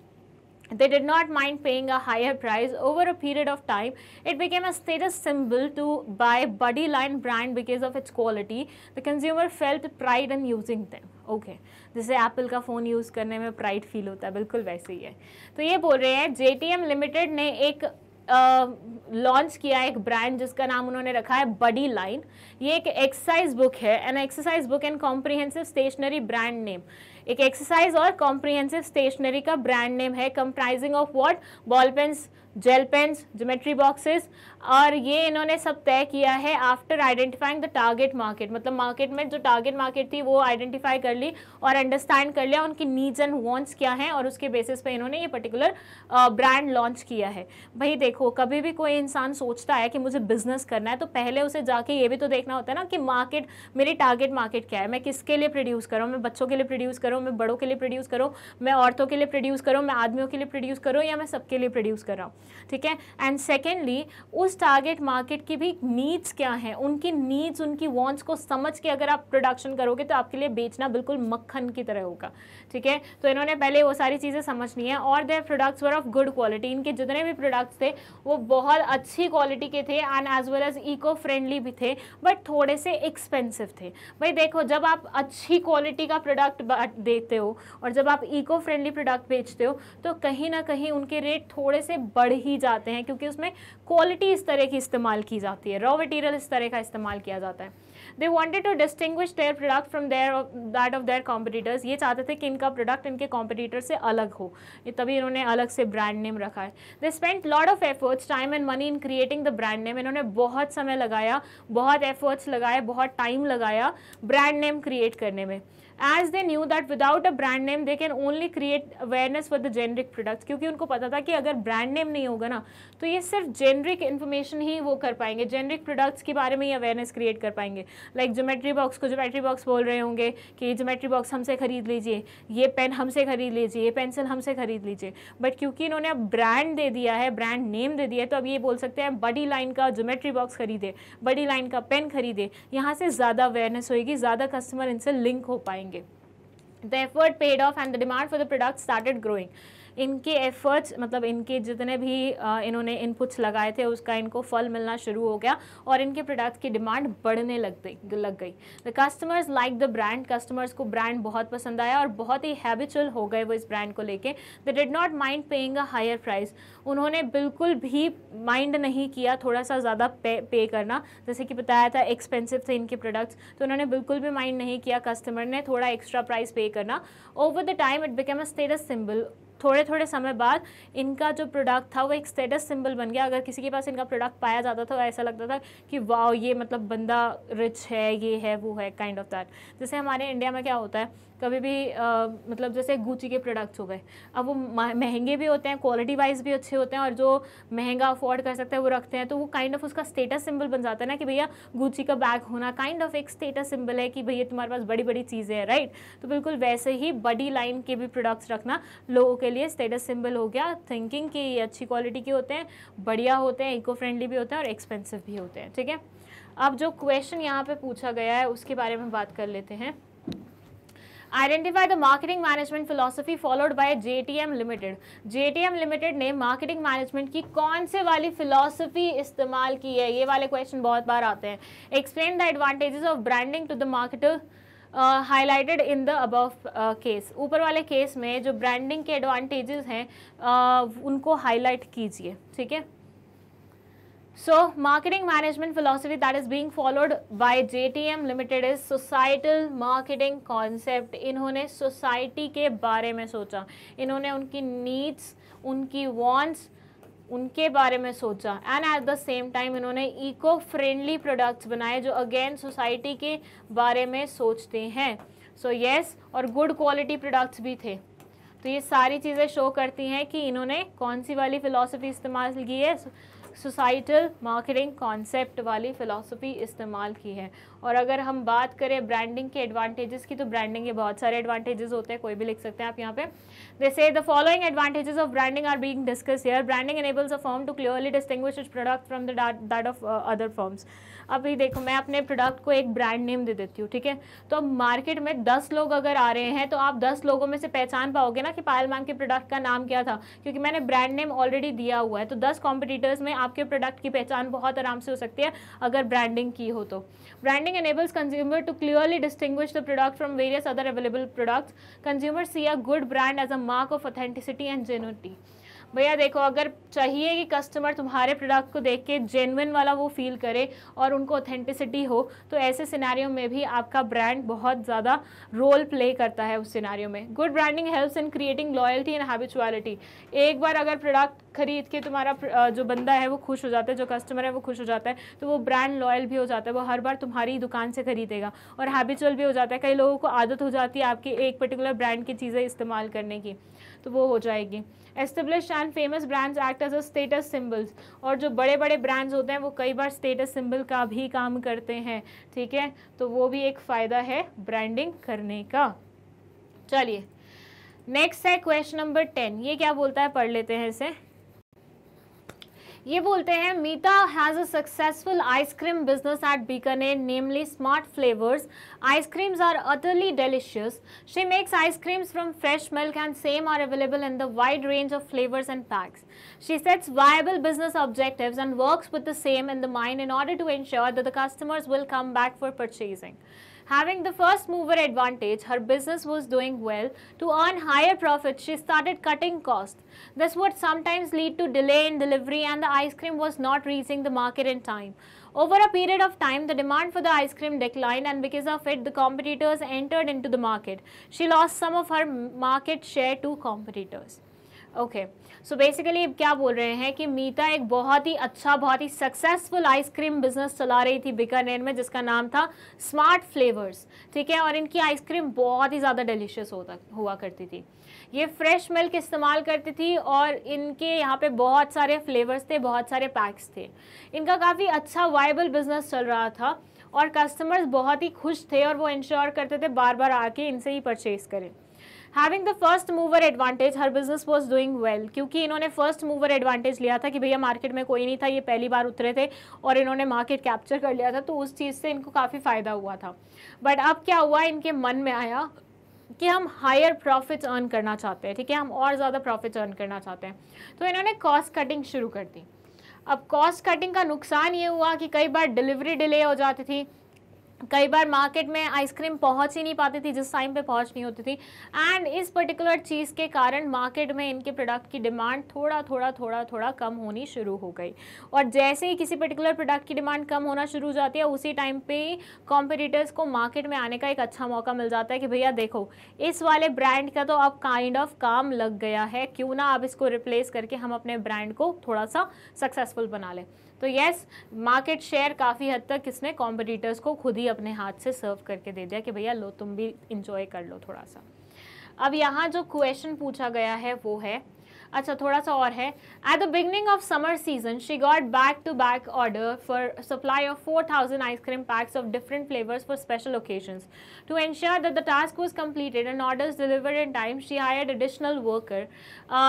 They did not mind paying a higher price. Over a period of time, it became a status symbol to buy Buddy Line brand because of its quality. The consumer felt pride in using them. Okay, जैसे Apple का phone use करने में pride feel होता है, बिल्कुल वैसे ही है। तो ये बोल रहे हैं JTM लिमिटेड ने एक लॉन्च किया एक ब्रांड जिसका नाम उन्होंने रखा है बडी लाइन। ये एक एक्सरसाइज बुक है, an exercise book and comprehensive stationery brand name. एक एक्सरसाइज और कॉम्प्रिहेंसिव स्टेशनरी का ब्रांड नेम है, comprising of what, ball pens, gel pens, geometry boxes. और ये इन्होंने सब तय किया है after identifying the target market, मतलब मार्केट में जो टारगेट मार्केट थी वो आइडेंटिफाई कर ली और अंडरस्टैंड कर लिया उनकी नीड्स एंड वांट्स क्या हैं, और उसके बेसिस पे इन्होंने ये पर्टिकुलर ब्रांड लॉन्च किया है। भाई देखो, कभी भी कोई इंसान सोचता है कि मुझे बिजनेस करना है तो पहले उसे जाके ये भी तो देखना होता है ना कि मार्केट, मेरी टारगेट मार्केट क्या है, मैं किसके लिए प्रोड्यूस कर रहा हूँ, मैं बच्चों के लिए प्रोड्यूस कर रहा हूँ, मैं बड़ों के लिए प्रोड्यूस कर रहा हूँ, मैं औरतों के लिए प्रोड्यूस कर रहा हूँ, मैं आदमियों के लिए प्रोड्यूस कर रहा हूँ, या मैं सबके लिए प्रोड्यूस कर रहा हूँ, ठीक है। एंड सेकेंडली, उस टारगेट मार्केट की भी नीड्स क्या हैं, उनकी नीड्स, उनकी वांट्स को समझ के अगर आप प्रोडक्शन करोगे तो आपके लिए बेचना बिल्कुल मक्खन की तरह होगा, ठीक है। तो इन्होंने पहले वो सारी चीज़ें समझनी है। और their products were of good quality, इनके जितने भी प्रोडक्ट्स थे वो बहुत अच्छी क्वालिटी के थे and as well as eco friendly भी थे, बट थोड़े से एक्सपेंसिव थे। भाई देखो, जब आप अच्छी क्वालिटी का प्रोडक्ट देते हो और जब आप इको फ्रेंडली प्रोडक्ट बेचते हो तो कहीं ना कहीं उनके रेट थोड़े से बढ़ ही जाते हैं, क्योंकि उसमें क्वालिटी इस तरह की इस्तेमाल की जाती है, रॉ मटेरियल इस तरह का इस्तेमाल किया जाता है। They wanted to distinguish their product from that of their competitors. ये चाहते थे कि इनका प्रोडक्ट इनके कॉम्पिटिटर से अलग हो, ये तभी इन्होंने अलग से ब्रांड नेम रखा है। They spent lot of efforts, time and money in creating the brand name. इन्होंने बहुत समय लगाया, बहुत एफर्ट्स लगाए, बहुत टाइम लगाया ब्रांड नेम क्रिएट करने में। As they knew that without a brand name they can only create awareness for the generic products, क्योंकि उनको पता था कि अगर ब्रांड नेम नहीं होगा ना तो ये सिर्फ जेनरिक इन्फॉर्मेशन ही वो कर पाएंगे, जेनरिक प्रोडक्ट्स के बारे में ही अवेयरनेस क्रिएट कर पाएंगे। लाइक ज्योमेट्री बॉक्स को ज्योमेट्री बॉक्स बोल रहे होंगे कि ये ज्योमेट्री बॉक्स हमसे खरीद लीजिए, ये पेन हमसे खरीद लीजिए, ये पेंसिल हमसे खरीद लीजिए। बट क्योंकि इन्होंने अब ब्रांड दे दिया है, ब्रांड नेम दे दिया है, तो अब ये बोल सकते हैं बडी लाइन का ज्योमेट्री बॉक्स खरीदे, बडी लाइन का पेन खरीदे। यहाँ से ज़्यादा अवेयरनेस होगी, ज़्यादा कस्टमर इनसे लिंक हो पाएंगे। The effort paid off and the demand for the product started growing. इनके एफर्ट्स मतलब इनके जितने भी इन्होंने इनपुट्स लगाए थे उसका इनको फल मिलना शुरू हो गया और इनके प्रोडक्ट की डिमांड बढ़ने लग गई। The customers like the brand, customers को ब्रांड बहुत पसंद आया और बहुत ही हैबिचुअल हो गए वो इस ब्रांड को लेके। They did not mind paying a higher price, उन्होंने बिल्कुल भी माइंड नहीं किया थोड़ा सा ज़्यादा पे करना, जैसे कि बताया था एक्सपेंसिव थे इनके प्रोडक्ट्स, तो उन्होंने बिल्कुल भी माइंड नहीं किया कस्टमर ने थोड़ा एक्स्ट्रा प्राइस पे करना। Over the time it became a status symbol, थोड़े थोड़े समय बाद इनका जो प्रोडक्ट था वो एक स्टेटस सिंबल बन गया। अगर किसी के पास इनका प्रोडक्ट पाया जाता था तो ऐसा लगता था कि वाओ ये मतलब बंदा रिच है, ये है वो है, काइंड ऑफ दैट। जैसे हमारे इंडिया में क्या होता है कभी भी मतलब जैसे गुची के प्रोडक्ट्स हो गए, अब वो महंगे भी होते हैं, क्वालिटी वाइज भी अच्छे होते हैं, और जो महंगा अफोर्ड कर सकते हैं वो रखते हैं, तो वो काइंड ऑफ उसका स्टेटस सिंबल बन जाता है ना कि भैया गुची का बैग होना काइंड ऑफ एक स्टेटस सिंबल है कि भैया तुम्हारे पास बड़ी बड़ी चीज़ें हैं, राइट। तो बिल्कुल वैसे ही बड़ी लाइन के भी प्रोडक्ट्स रखना लोगों के लिए स्टेटस सिंबल हो गया, थिंकिंग कि ये अच्छी क्वालिटी के होते हैं, बढ़िया होते हैं, इको फ्रेंडली भी होते हैं और एक्सपेंसिव भी होते हैं, ठीक है। अब जो क्वेश्चन यहाँ पे पूछा गया है उसके बारे में बात कर लेते हैं। Identify the marketing management philosophy followed by JTM limited. JTM limited ने मार्केटिंग मैनेजमेंट की कौन से वाली फिलोसफी इस्तेमाल की है, ये वाले क्वेश्चन बहुत बार आते हैं। Explain the advantages of branding to the marketer highlighted in the above case. ऊपर वाले केस में जो ब्रांडिंग के एडवांटेजेस हैं उनको हाईलाइट कीजिए, ठीक है। So, marketing management philosophy that is being followed by JTM Limited is societal marketing concept। इन्होंने सोसाइटी के बारे में सोचा, इन्होंने उनकी नीड्स, उनकी वांट्स, उनके बारे में सोचा, and at the same time इन्होंने इको फ्रेंडली प्रोडक्ट्स बनाए जो अगेन सोसाइटी के बारे में सोचते हैं। सो यस, और गुड क्वालिटी प्रोडक्ट्स भी थे। तो ये सारी चीज़ें शो करती हैं कि इन्होंने कौन सी वाली फ़िलॉसफी इस्तेमाल की है, सोसाइटल मार्केटिंग कॉन्सेप्ट वाली फ़िलॉसफी इस्तेमाल की है। और अगर हम बात करें ब्रांडिंग के एडवांटेजेस की, तो ब्रांडिंग के बहुत सारे एडवांटेजेस होते हैं, कोई भी लिख सकते हैं आप यहाँ पे। They say the following advantages of branding are being discuss here. Branding enables a firm to clearly distinguish its product from the that of other firms. अभी देखो मैं अपने प्रोडक्ट को एक ब्रांड नेम दे देती हूँ, ठीक है। तो अब मार्केट में 10 लोग अगर आ रहे हैं तो आप 10 लोगों में से पहचान पाओगे ना कि पायल मैम के प्रोडक्ट का नाम क्या था, क्योंकि मैंने ब्रांड नेम ऑलरेडी दिया हुआ है। तो 10 कॉम्पिटिटर्स में आपके प्रोडक्ट की पहचान बहुत आराम से हो सकती है अगर ब्रांडिंग की हो तो। Branding enables consumer to clearly distinguish the product from various other available products. Consumers see a good brand as a mark of authenticity and genuinity. भैया देखो, अगर चाहिए कि कस्टमर तुम्हारे प्रोडक्ट को देख के जेन्युइन वाला वो फील करे और उनको ऑथेंटिसिटी हो, तो ऐसे सिनेरियो में भी आपका ब्रांड बहुत ज़्यादा रोल प्ले करता है उस सिनेरियो में। Good branding helps in creating loyalty and habituality. एक बार अगर प्रोडक्ट खरीद के तुम्हारा जो बंदा है वो खुश हो जाता है, जो कस्टमर है वो खुश हो जाता है, तो वो ब्रांड लॉयल भी हो जाता है, वो हर बार तुम्हारी दुकान से खरीदेगा और हैबिचुअल भी हो जाता है। कई लोगों को आदत हो जाती है आपके एक पर्टिकुलर ब्रांड की चीज़ें इस्तेमाल करने की, तो वो हो जाएगी। Establish and famous brands act as a status symbols. और जो बड़े बड़े ब्रांड्स होते हैं वो कई बार स्टेटस सिंबल का भी काम करते हैं, ठीक है। तो वो भी एक फ़ायदा है ब्रांडिंग करने का। चलिए नेक्स्ट है क्वेश्चन नंबर 10। ये क्या बोलता है, पढ़ लेते हैं इसे। ये बोलते हैं Meeta has a successful ice cream business at Bikaner, namely smart flavours. Ice-creams are utterly delicious. She makes ice creams from fresh milk and same are available in the wide range of flavors and packs. She sets viable business objectives and works with the same in the mind in order to ensure that the customers will come back for purchasing. Having the first mover advantage, her business was doing well. To earn higher profits, she started cutting costs. This would sometimes lead to delay in delivery and the ice cream was not reaching the market in time. Over a period of time, the demand for the ice cream declined and because of it, the competitors entered into the market. She lost some of her market share to competitors. Okay so basically क्या बोल रहे हैं कि मीता एक बहुत ही अच्छा, बहुत ही successful ice cream business चला रही थी बीकानेर में, जिसका नाम था स्मार्ट फ्लेवर्स, ठीक है। और इनकी आइसक्रीम बहुत ही ज़्यादा डिलीशियस हुआ करती थी। ये फ्रेश मिल्क इस्तेमाल करती थी और इनके यहाँ पे बहुत सारे फ्लेवर्स थे, बहुत सारे पैक्स थे। इनका काफ़ी अच्छा वायबल बिजनेस चल रहा था और कस्टमर्स बहुत ही खुश थे और वो इंश्योर करते थे बार बार आके इनसे ही परचेज करें। Having the first mover advantage, her business was doing well. क्योंकि इन्होंने फर्स्ट मूवर एडवांटेज लिया था कि भैया मार्केट में कोई नहीं था, ये पहली बार उतरे थे और इन्होंने मार्केट कैप्चर कर लिया था, तो उस चीज़ से इनको काफ़ी फ़ायदा हुआ था। बट अब क्या हुआ, इनके मन में आया कि हम हायर प्रॉफिट्स अर्न करना चाहते हैं, ठीक है, हम और ज़्यादा प्रॉफिट्स अर्न करना चाहते हैं, तो इन्होंने कॉस्ट कटिंग शुरू कर दी। अब कॉस्ट कटिंग का नुकसान ये हुआ कि कई बार डिलीवरी डिले हो जाती थी, कई बार मार्केट में आइसक्रीम पहुंच ही नहीं पाती थी जिस टाइम पे पहुंचनी होती थी, एंड इस पर्टिकुलर चीज़ के कारण मार्केट में इनके प्रोडक्ट की डिमांड थोड़ा कम होनी शुरू हो गई। और जैसे ही किसी पर्टिकुलर प्रोडक्ट की डिमांड कम होना शुरू हो जाती है, उसी टाइम पे ही कॉम्पिटिटर्स को मार्केट में आने का एक अच्छा मौका मिल जाता है कि भैया देखो इस वाले ब्रांड का तो अब काइंड ऑफ काम लग गया है, क्यों ना अब इसको रिप्लेस करके हम अपने ब्रांड को थोड़ा सा सक्सेसफुल बना लें। तो यस, मार्केट शेयर काफ़ी हद तक किसने कॉम्पिटिटर्स को खुद ही अपने हाथ से सर्व करके दे दिया कि भैया लो तुम भी इंजॉय कर लो थोड़ा सा। अब यहाँ जो क्वेश्चन पूछा गया है वो है, अच्छा थोड़ा सा और है, at the beginning of summer season she got back to back order for supply of 4000 ice cream packs of different flavours for special occasions to ensure that the task was completed and orders delivered in time she hired additional worker.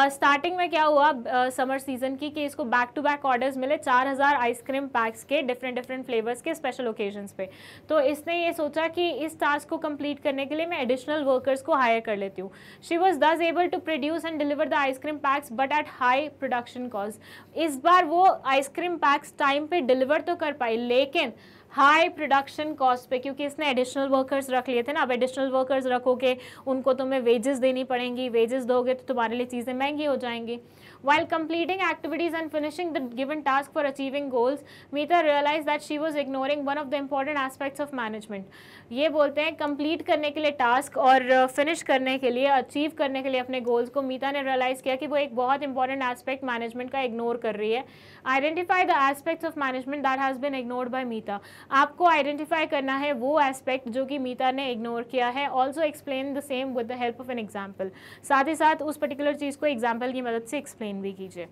Starting में क्या हुआ summer season की कि इसको back to back orders मिले 4000 ice cream PACS के different flavours के special occasions पे। तो इसने ये सोचा कि इस टास्क को कंप्लीट करने के लिए मैं एडिशनल वर्कर्स को हायर कर लेती हूँ। She was thus able to produce and deliver the ice cream but at high production cost. इस बार वो आइसक्रीम पैक्स टाइम पे डिलीवर तो कर पाई लेकिन हाई प्रोडक्शन कॉस्ट पे, क्योंकि इसने एडिशनल वर्कर्स रख लिए थे ना। अब एडिशनल वर्कर्स रखोगे उनको तुम्हें वेजेस देनी पड़ेंगी, वेजेस दोगे तो तुम्हारे लिए चीज़ें महंगी हो जाएंगी। While completing activities and finishing the given task for achieving goals, Meeta realized that she was ignoring one of the important aspects of management. ये बोलते हैं कंप्लीट करने के लिए टास्क और फिनिश करने के लिए, अचीव करने के लिए अपने गोल्स को मीता ने रियलाइज़ किया कि वो एक बहुत इंपॉर्टेंट एस्पेक्ट मैनेजमेंट का इग्नोर कर रही है। Identify the aspects of management that has been ignored by Meeta. आपको आइडेंटिफाई करना है वो एस्पेक्ट जो कि मीता ने इग्नोर किया है। Also explain the same with the help of an example. साथ ही साथ उस पर्टिकुलर चीज़ को एग्जाम्पल की मदद से एक्सप्लेन भी कीजिए।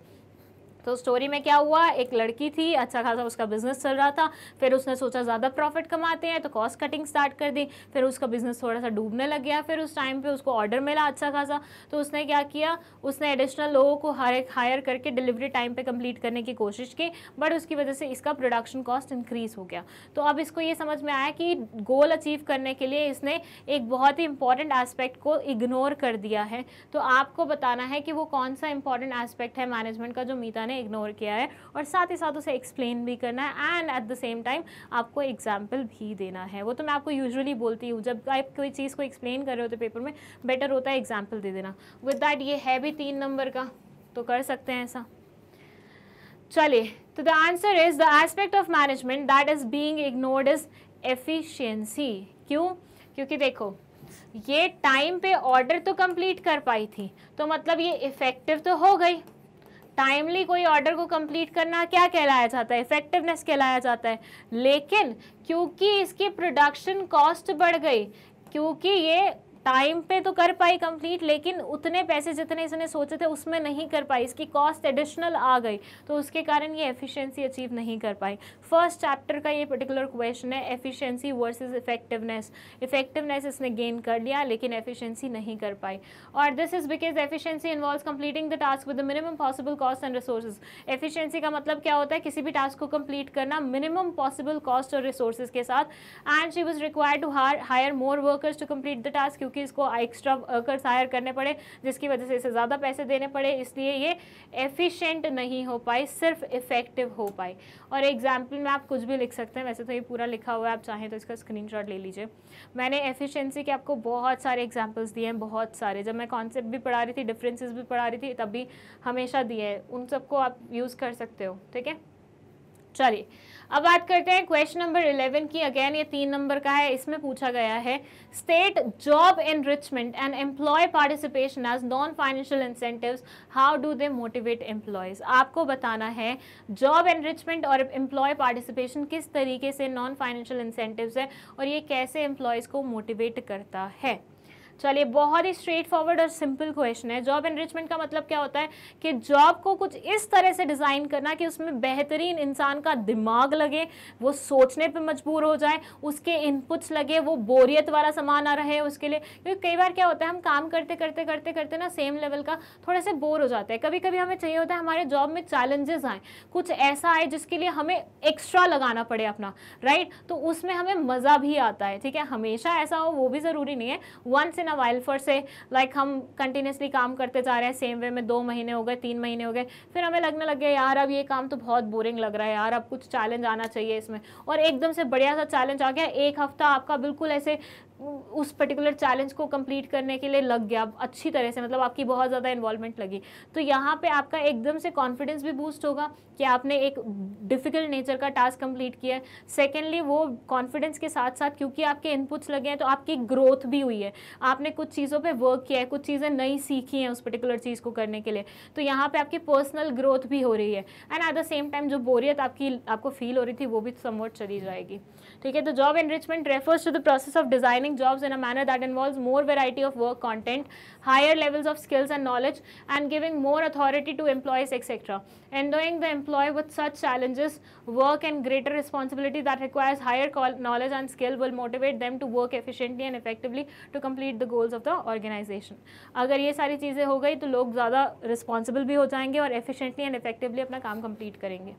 तो स्टोरी में क्या हुआ, एक लड़की थी, अच्छा खासा उसका बिजनेस चल रहा था, फिर उसने सोचा ज़्यादा प्रॉफिट कमाते हैं तो कॉस्ट कटिंग स्टार्ट कर दी, फिर उसका बिजनेस थोड़ा सा डूबने लग गया, फिर उस टाइम पे उसको ऑर्डर मिला अच्छा खासा, तो उसने क्या किया, उसने एडिशनल लोगों को हायर करके डिलीवरी टाइम पे कंप्लीट करने की कोशिश की, बट उसकी वजह से इसका प्रोडक्शन कॉस्ट इंक्रीज हो गया। तो अब इसको ये समझ में आया कि गोल अचीव करने के लिए इसने एक बहुत ही इंपॉर्टेंट एस्पेक्ट को इग्नोर कर दिया है। तो आपको बताना है कि वो कौन सा इंपॉर्टेंट एस्पेक्ट है मैनेजमेंट का जो मीता ने इग्नोर किया है, और साथ ही साथ उसे एक्सप्लेन भी करना है and at the same time आपको एग्जाम्पल भी देना है। वो तो मैं आपको यूजुअली बोलती हूँ, जब आप कोई चीज़ को एक्सप्लेन कर रहे होते पेपर में, बेटर होता है एग्जाम्पल दे देना। विद दैट ये है भी 3 नंबर का, तो कर सकते हैं ऐसा। चलिए, तो the answer is the aspect of management that is being ignored is efficiency. क्यों? क्योंकि देखो ये टाइम पे ऑर्डर तो कंप्लीट कर पाई थी, तो मतलब ये इफेक्टिव तो हो गई। टाइमली कोई ऑर्डर को कंप्लीट करना क्या कहलाया जाता है, इफेक्टिवनेस कहलाया जाता है। लेकिन क्योंकि इसकी प्रोडक्शन कॉस्ट बढ़ गई, क्योंकि ये टाइम पे तो कर पाई कंप्लीट, लेकिन उतने पैसे जितने इसने सोचे थे उसमें नहीं कर पाई, इसकी कॉस्ट एडिशनल आ गई, तो उसके कारण ये एफिशिएंसी अचीव नहीं कर पाई। फर्स्ट चैप्टर का ये पर्टिकुलर क्वेश्चन है, एफिशिएंसी वर्सेस इफेक्टिवनेस। इफेक्टिवनेस इसने गेन कर लिया लेकिन एफिशिएंसी नहीं कर पाई, और this is because efficiency involves completing the task with the minimum possible cost and resources. Efficiency का मतलब क्या होता है, किसी भी टास्क को कंप्लीट करना मिनिमम पॉसिबल कॉस्ट और रिसोर्सेज के साथ। And she was required to hire more workers to complete the task, क्योंकि इसको एक्स्ट्रा वर्कर्स हायर करने पड़े जिसकी वजह से इसे ज़्यादा पैसे देने पड़े, इसलिए ये एफिशिएंट नहीं हो पाई, सिर्फ इफेक्टिव हो पाई। और एग्जाम्पल में आप कुछ भी लिख सकते हैं, वैसे तो ये पूरा लिखा हुआ है, आप चाहें तो इसका स्क्रीनशॉट ले लीजिए। मैंने एफिशिएंसी के आपको बहुत सारे एग्जाम्पल्स दिए हैं, बहुत सारे। जब मैं कॉन्सेप्ट भी पढ़ा रही थी, डिफरेंसेस भी पढ़ा रही थी, तब भी हमेशा दिए हैं, उन सबको आप यूज़ कर सकते हो, ठीक है। चलिए अब बात करते हैं क्वेश्चन नंबर 11 की। अगेन ये 3 नंबर का है। इसमें पूछा गया है, state job enrichment and employee participation as non financial incentives, how do they motivate employees. आपको बताना है जॉब एनरिचमेंट और एम्प्लॉय पार्टिसिपेशन किस तरीके से नॉन फाइनेंशियल इंसेंटिव्स है और ये कैसे एम्प्लॉयज़ को मोटिवेट करता है। चलिए, बहुत ही स्ट्रेट फॉरवर्ड और सिंपल क्वेश्चन है। जॉब एनरिचमेंट का मतलब क्या होता है कि जॉब को कुछ इस तरह से डिज़ाइन करना कि उसमें बेहतरीन इंसान का दिमाग लगे, वो सोचने पे मजबूर हो जाए, उसके इनपुट्स लगे, वो बोरियत वाला सामान ना रहे उसके लिए। क्योंकि कई बार क्या होता है, हम काम करते करते करते करते ना सेम लेवल का थोड़े से बोर हो जाते हैं। कभी कभी हमें चाहिए होता है हमारे जॉब में चैलेंजेस आए, कुछ ऐसा आए जिसके लिए हमें एक्स्ट्रा लगाना पड़े अपना, राइट। तो उसमें हमें मज़ा भी आता है, ठीक है। हमेशा ऐसा हो वो भी ज़रूरी नहीं है, वंस इन ना वाइल फॉर से लाइक हम कंटिन्यूसली काम करते जा रहे हैं सेम वे में, 2 महीने हो गए, 3 महीने हो गए, फिर हमें लगने लग गया यार अब ये काम तो बहुत बोरिंग लग रहा है यार, अब कुछ चैलेंज आना चाहिए इसमें, और एकदम से बढ़िया सा चैलेंज आ गया, 1 हफ्ता आपका बिल्कुल ऐसे उस पर्टिकुलर चैलेंज को कंप्लीट करने के लिए लग गया अच्छी तरह से, मतलब आपकी बहुत ज़्यादा इन्वॉल्वमेंट लगी, तो यहाँ पे आपका एकदम से कॉन्फिडेंस भी बूस्ट होगा कि आपने एक डिफ़िकल्ट नेचर का टास्क कंप्लीट किया है। सेकेंडली वो कॉन्फिडेंस के साथ साथ क्योंकि आपके इनपुट्स लगे हैं तो आपकी ग्रोथ भी हुई है, आपने कुछ चीज़ों पे वर्क किया है, कुछ चीज़ें नई सीखी हैं उस पर्टिकुलर चीज़ को करने के लिए, तो यहाँ पे आपकी पर्सनल ग्रोथ भी हो रही है, and at the same time जो बोरियत आपको फील हो रही थी वो भी समवट चली जाएगी। ठीक है, तो job enrichment refers to the process of designing jobs in a manner that involves more variety of work content, higher levels of skills and knowledge, and giving more authority to employees, etc. Endowing the employee with such challenges, work and greater responsibility that requires higher knowledge and skill will motivate them to work efficiently and effectively to complete the goals of the organization. अगर ये सारी चीज़ें हो गई तो लोग ज़्यादा responsible भी हो जाएंगे और efficiently and effectively अपना काम कंप्लीट करेंगे।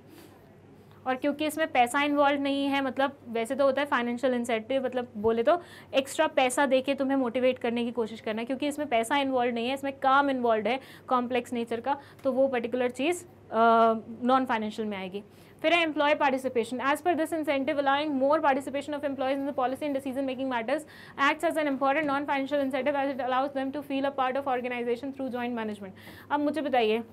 और क्योंकि इसमें पैसा इन्वॉल्व नहीं है, मतलब वैसे तो होता है फाइनेंशियल इंसेंटिव, मतलब बोले तो एक्स्ट्रा पैसा देके तुम्हें मोटिवेट करने की कोशिश करना है, क्योंकि इसमें पैसा इन्वॉल्व नहीं है, इसमें काम इन्वॉल्व है कॉम्प्लेक्स नेचर का, तो वो पर्टिकुलर चीज़ नॉन फाइनेंशियल में आएगी। फिर है employee participation. As per this incentive allowing more participation of employees in the policy and decision making matters acts as an important non financial incentive as it allows them to feel a part of organisation through joint management. अब मुझे बताइए,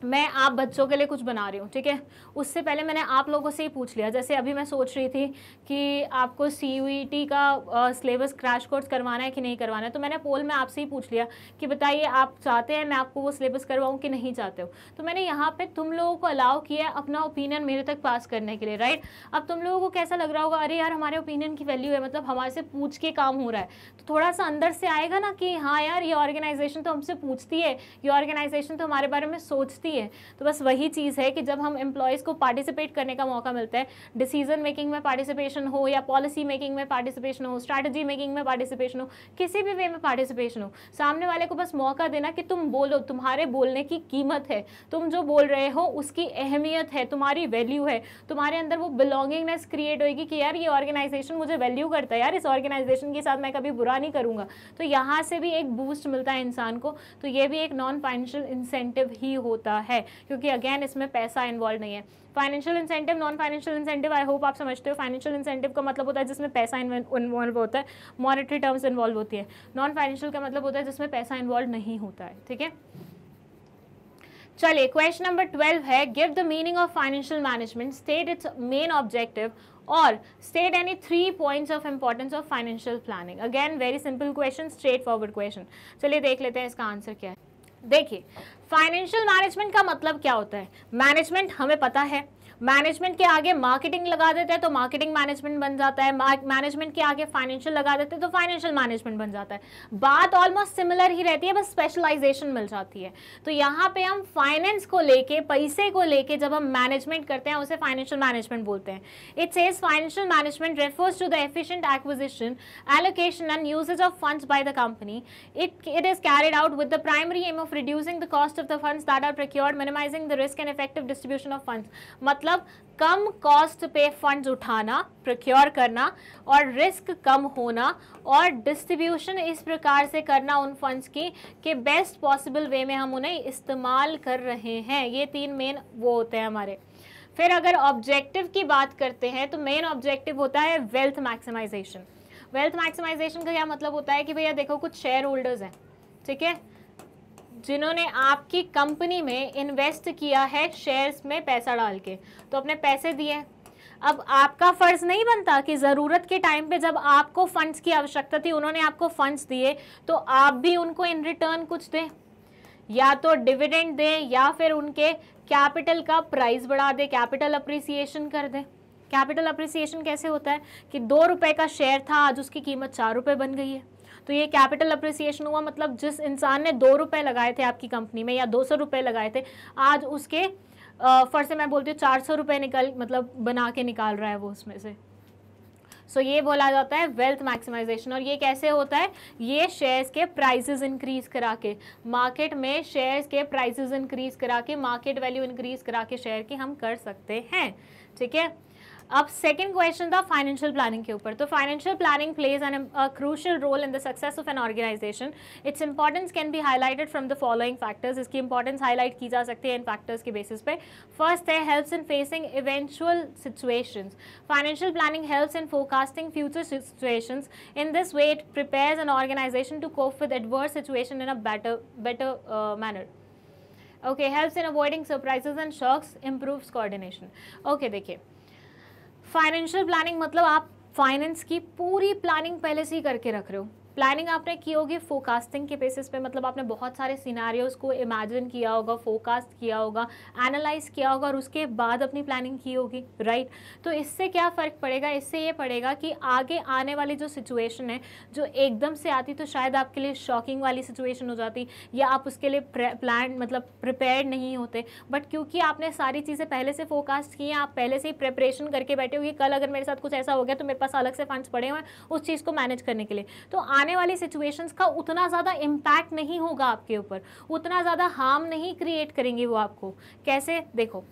मैं आप बच्चों के लिए कुछ बना रही हूँ, ठीक है, उससे पहले मैंने आप लोगों से ही पूछ लिया, जैसे अभी मैं सोच रही थी कि आपको CUET का सिलेबस क्रैश कोर्स करवाना है कि नहीं करवाना है, तो मैंने पोल में आपसे ही पूछ लिया कि बताइए आप चाहते हैं मैं आपको वो सिलेबस करवाऊँ कि नहीं चाहते हो, तो मैंने यहाँ पे तुम लोगों को अलाउ किया अपना ओपिनियन मेरे तक पास करने के लिए, राइट। अब तुम लोगों को कैसा लग रहा होगा, अरे यार हमारे ओपिनियन की वैल्यू है, मतलब हमारे से पूछ के काम हो रहा है, तो थोड़ा सा अंदर से आएगा ना कि हाँ यार ये ऑर्गेनाइजेशन तो हमसे पूछती है, ये ऑर्गेनाइजेशन तो हमारे बारे में सोचती है। तो बस वही चीज़ है कि जब हम एम्प्लॉयज़ को पार्टिसिपेट करने का मौका मिलता है, डिसीजन मेकिंग में पार्टिसिपेशन हो या पॉलिसी मेकिंग में पार्टिसिपेशन हो, स्ट्रैटेजी मेकिंग में पार्टिसिपेशन हो, किसी भी वे में पार्टिसिपेशन हो, सामने वाले को बस मौका देना कि तुम बोलो, तुम्हारे बोलने की कीमत है, तुम जो बोल रहे हो उसकी अहमियत है, तुम्हारी वैल्यू है, तुम्हारे अंदर वो बिलोंगिंगनेस क्रिएट होगी कि यार ये ऑर्गेनाइजेशन मुझे वैल्यू करता है, यार इस ऑर्गेनाइजेशन के साथ मैं कभी बुरा नहीं करूँगा, तो यहाँ से भी एक बूस्ट मिलता है इंसान को। तो ये भी एक नॉन फाइनेंशियल इंसेंटिव ही होता है, क्योंकि अगेन इसमें पैसा इन्वॉल्व नहीं है। Financial incentive, non financial incentive, I hope आप समझते हो। फाइनेंशियल इंसेंटिव का मतलब होता है जिसमें पैसा इन्वॉल्व होता है, मॉनेटरी टर्म्स इन्वॉल्व होती है। नॉन फाइनेंशियल का मतलब होता है जिसमें पैसा इन्वॉल्व नहीं होता है, ठीक है। चलिए क्वेश्चन नंबर 12 है, give the meaning of financial management, state its main objective or state any 3 points of importance of financial planning. Again very simple question, straight forward question. चलिए देख लेते हैं इसका आंसर क्या है। देखिए फाइनेंशियल मैनेजमेंट का मतलब क्या होता है। मैनेजमेंट हमें पता है, मैनेजमेंट के आगे मार्केटिंग लगा देते हैं तो मार्केटिंग मैनेजमेंट बन जाता है, मैनेजमेंट के आगे फाइनेंशियल लगा देते हैं तो फाइनेंशियल मैनेजमेंट बन जाता है। बात ऑलमोस्ट सिमिलर ही रहती है, बस स्पेशलाइजेशन मिल जाती है। तो यहाँ पे हम फाइनेंस को लेके, पैसे को लेके जब हम मैनेजमेंट करते हैं उसे फाइनेंशियल मैनेजमेंट बोलते हैं। It says financial management refers to the efficient acquisition, allocation and usages of funds by the company. It is carried out with the primary aim of reducing the cost of the funds that are procured, minimising the risk and effective distribution of funds. मतलब कम cost पे funds उठाना, procure करना और risk कम होना और distribution इस प्रकार से करना उन फंड्स की कि बेस्ट पॉसिबल वे में हम उन्हें इस्तेमाल कर रहे हैं। ये 3 मेन वो होते हैं हमारे। फिर अगर ऑब्जेक्टिव की बात करते हैं तो मेन ऑब्जेक्टिव होता है वेल्थ मैक्सिमाइजेशन। वेल्थ मैक्सिमाइजेशन का क्या मतलब होता है कि भैया देखो कुछ शेयर होल्डर्स हैं, ठीक है, जिन्होंने आपकी कंपनी में इन्वेस्ट किया है शेयर्स में पैसा डाल के, तो अपने पैसे दिए। अब आपका फर्ज नहीं बनता कि ज़रूरत के टाइम पे जब आपको फंड्स की आवश्यकता थी, उन्होंने आपको फंड्स दिए तो आप भी उनको इन रिटर्न कुछ दें, या तो डिविडेंड दें या फिर उनके कैपिटल का प्राइस बढ़ा दे, कैपिटल अप्रिसिएशन कर दे। कैपिटल अप्रिसिएशन कैसे होता है कि 2 रुपए का शेयर था, आज उसकी कीमत 4 रुपए बन गई है, तो ये कैपिटल अप्रिसिएशन हुआ। मतलब जिस इंसान ने 2 रुपए लगाए थे आपकी कंपनी में या 200 रुपए लगाए थे, आज उसके फर्स्ट से मैं बोलती हूँ 400 रुपए मतलब बना के निकाल रहा है वो उसमें से। सो ये बोला जाता है वेल्थ मैक्सिमाइजेशन। और ये कैसे होता है, ये शेयर्स के प्राइसेस इंक्रीज करा के, मार्केट में शेयर्स के प्राइसेस इंक्रीज करा के, मार्केट वैल्यू इंक्रीज करा के शेयर की हम कर सकते हैं, ठीक है। अब सेकेंड क्वेश्चन था फाइनेंशियल प्लानिंग के ऊपर। तो financial planning plays an crucial role in the success of an organisation. Its importance can be highlighted from the following factors. इसकी इंपॉर्टेंस हाईलाइट की जा सकती है इन फैक्टर्स के बेसिस पे। फर्स्ट है helps in facing eventual situations. Financial planning helps in forecasting future situations. In this way it prepares an organisation to cope with adverse situation in a better manner. Okay, helps in avoiding surprises and shocks, improves coordination. Okay, देखिए financial planning मतलब आप finance की पूरी planning पहले से ही करके रख रहे हो। प्लानिंग आपने की होगी फोरकास्टिंग के बेसिस पे, मतलब आपने बहुत सारे सिनेरियोज को इमेजिन किया होगा, फोरकास्ट किया होगा, एनालाइज किया होगा और उसके बाद अपनी प्लानिंग की होगी, राइट। तो इससे क्या फ़र्क पड़ेगा, इससे ये पड़ेगा कि आगे आने वाली जो सिचुएशन है जो एकदम से आती तो शायद आपके लिए शॉकिंग वाली सिचुएशन हो जाती या आप उसके लिए प्लान मतलब प्रिपेयर्ड नहीं होते। बट क्योंकि आपने सारी चीज़ें पहले से फोरकास्ट की हैं, आप पहले से ही प्रिपरेशन करके बैठे हो कि कल अगर मेरे साथ कुछ ऐसा हो गया तो मेरे पास अलग से फंड्स पड़े हुए हैं उस चीज़ को मैनेज करने के लिए, तो आने वाली सिचुएशंस का उतना ज़्यादा इम्पैक्ट नहीं होगा आपके ऊपर, उतना ज़्यादा हार्म नहीं क्रिएट करेंगे वो आपको। कैसे, देखो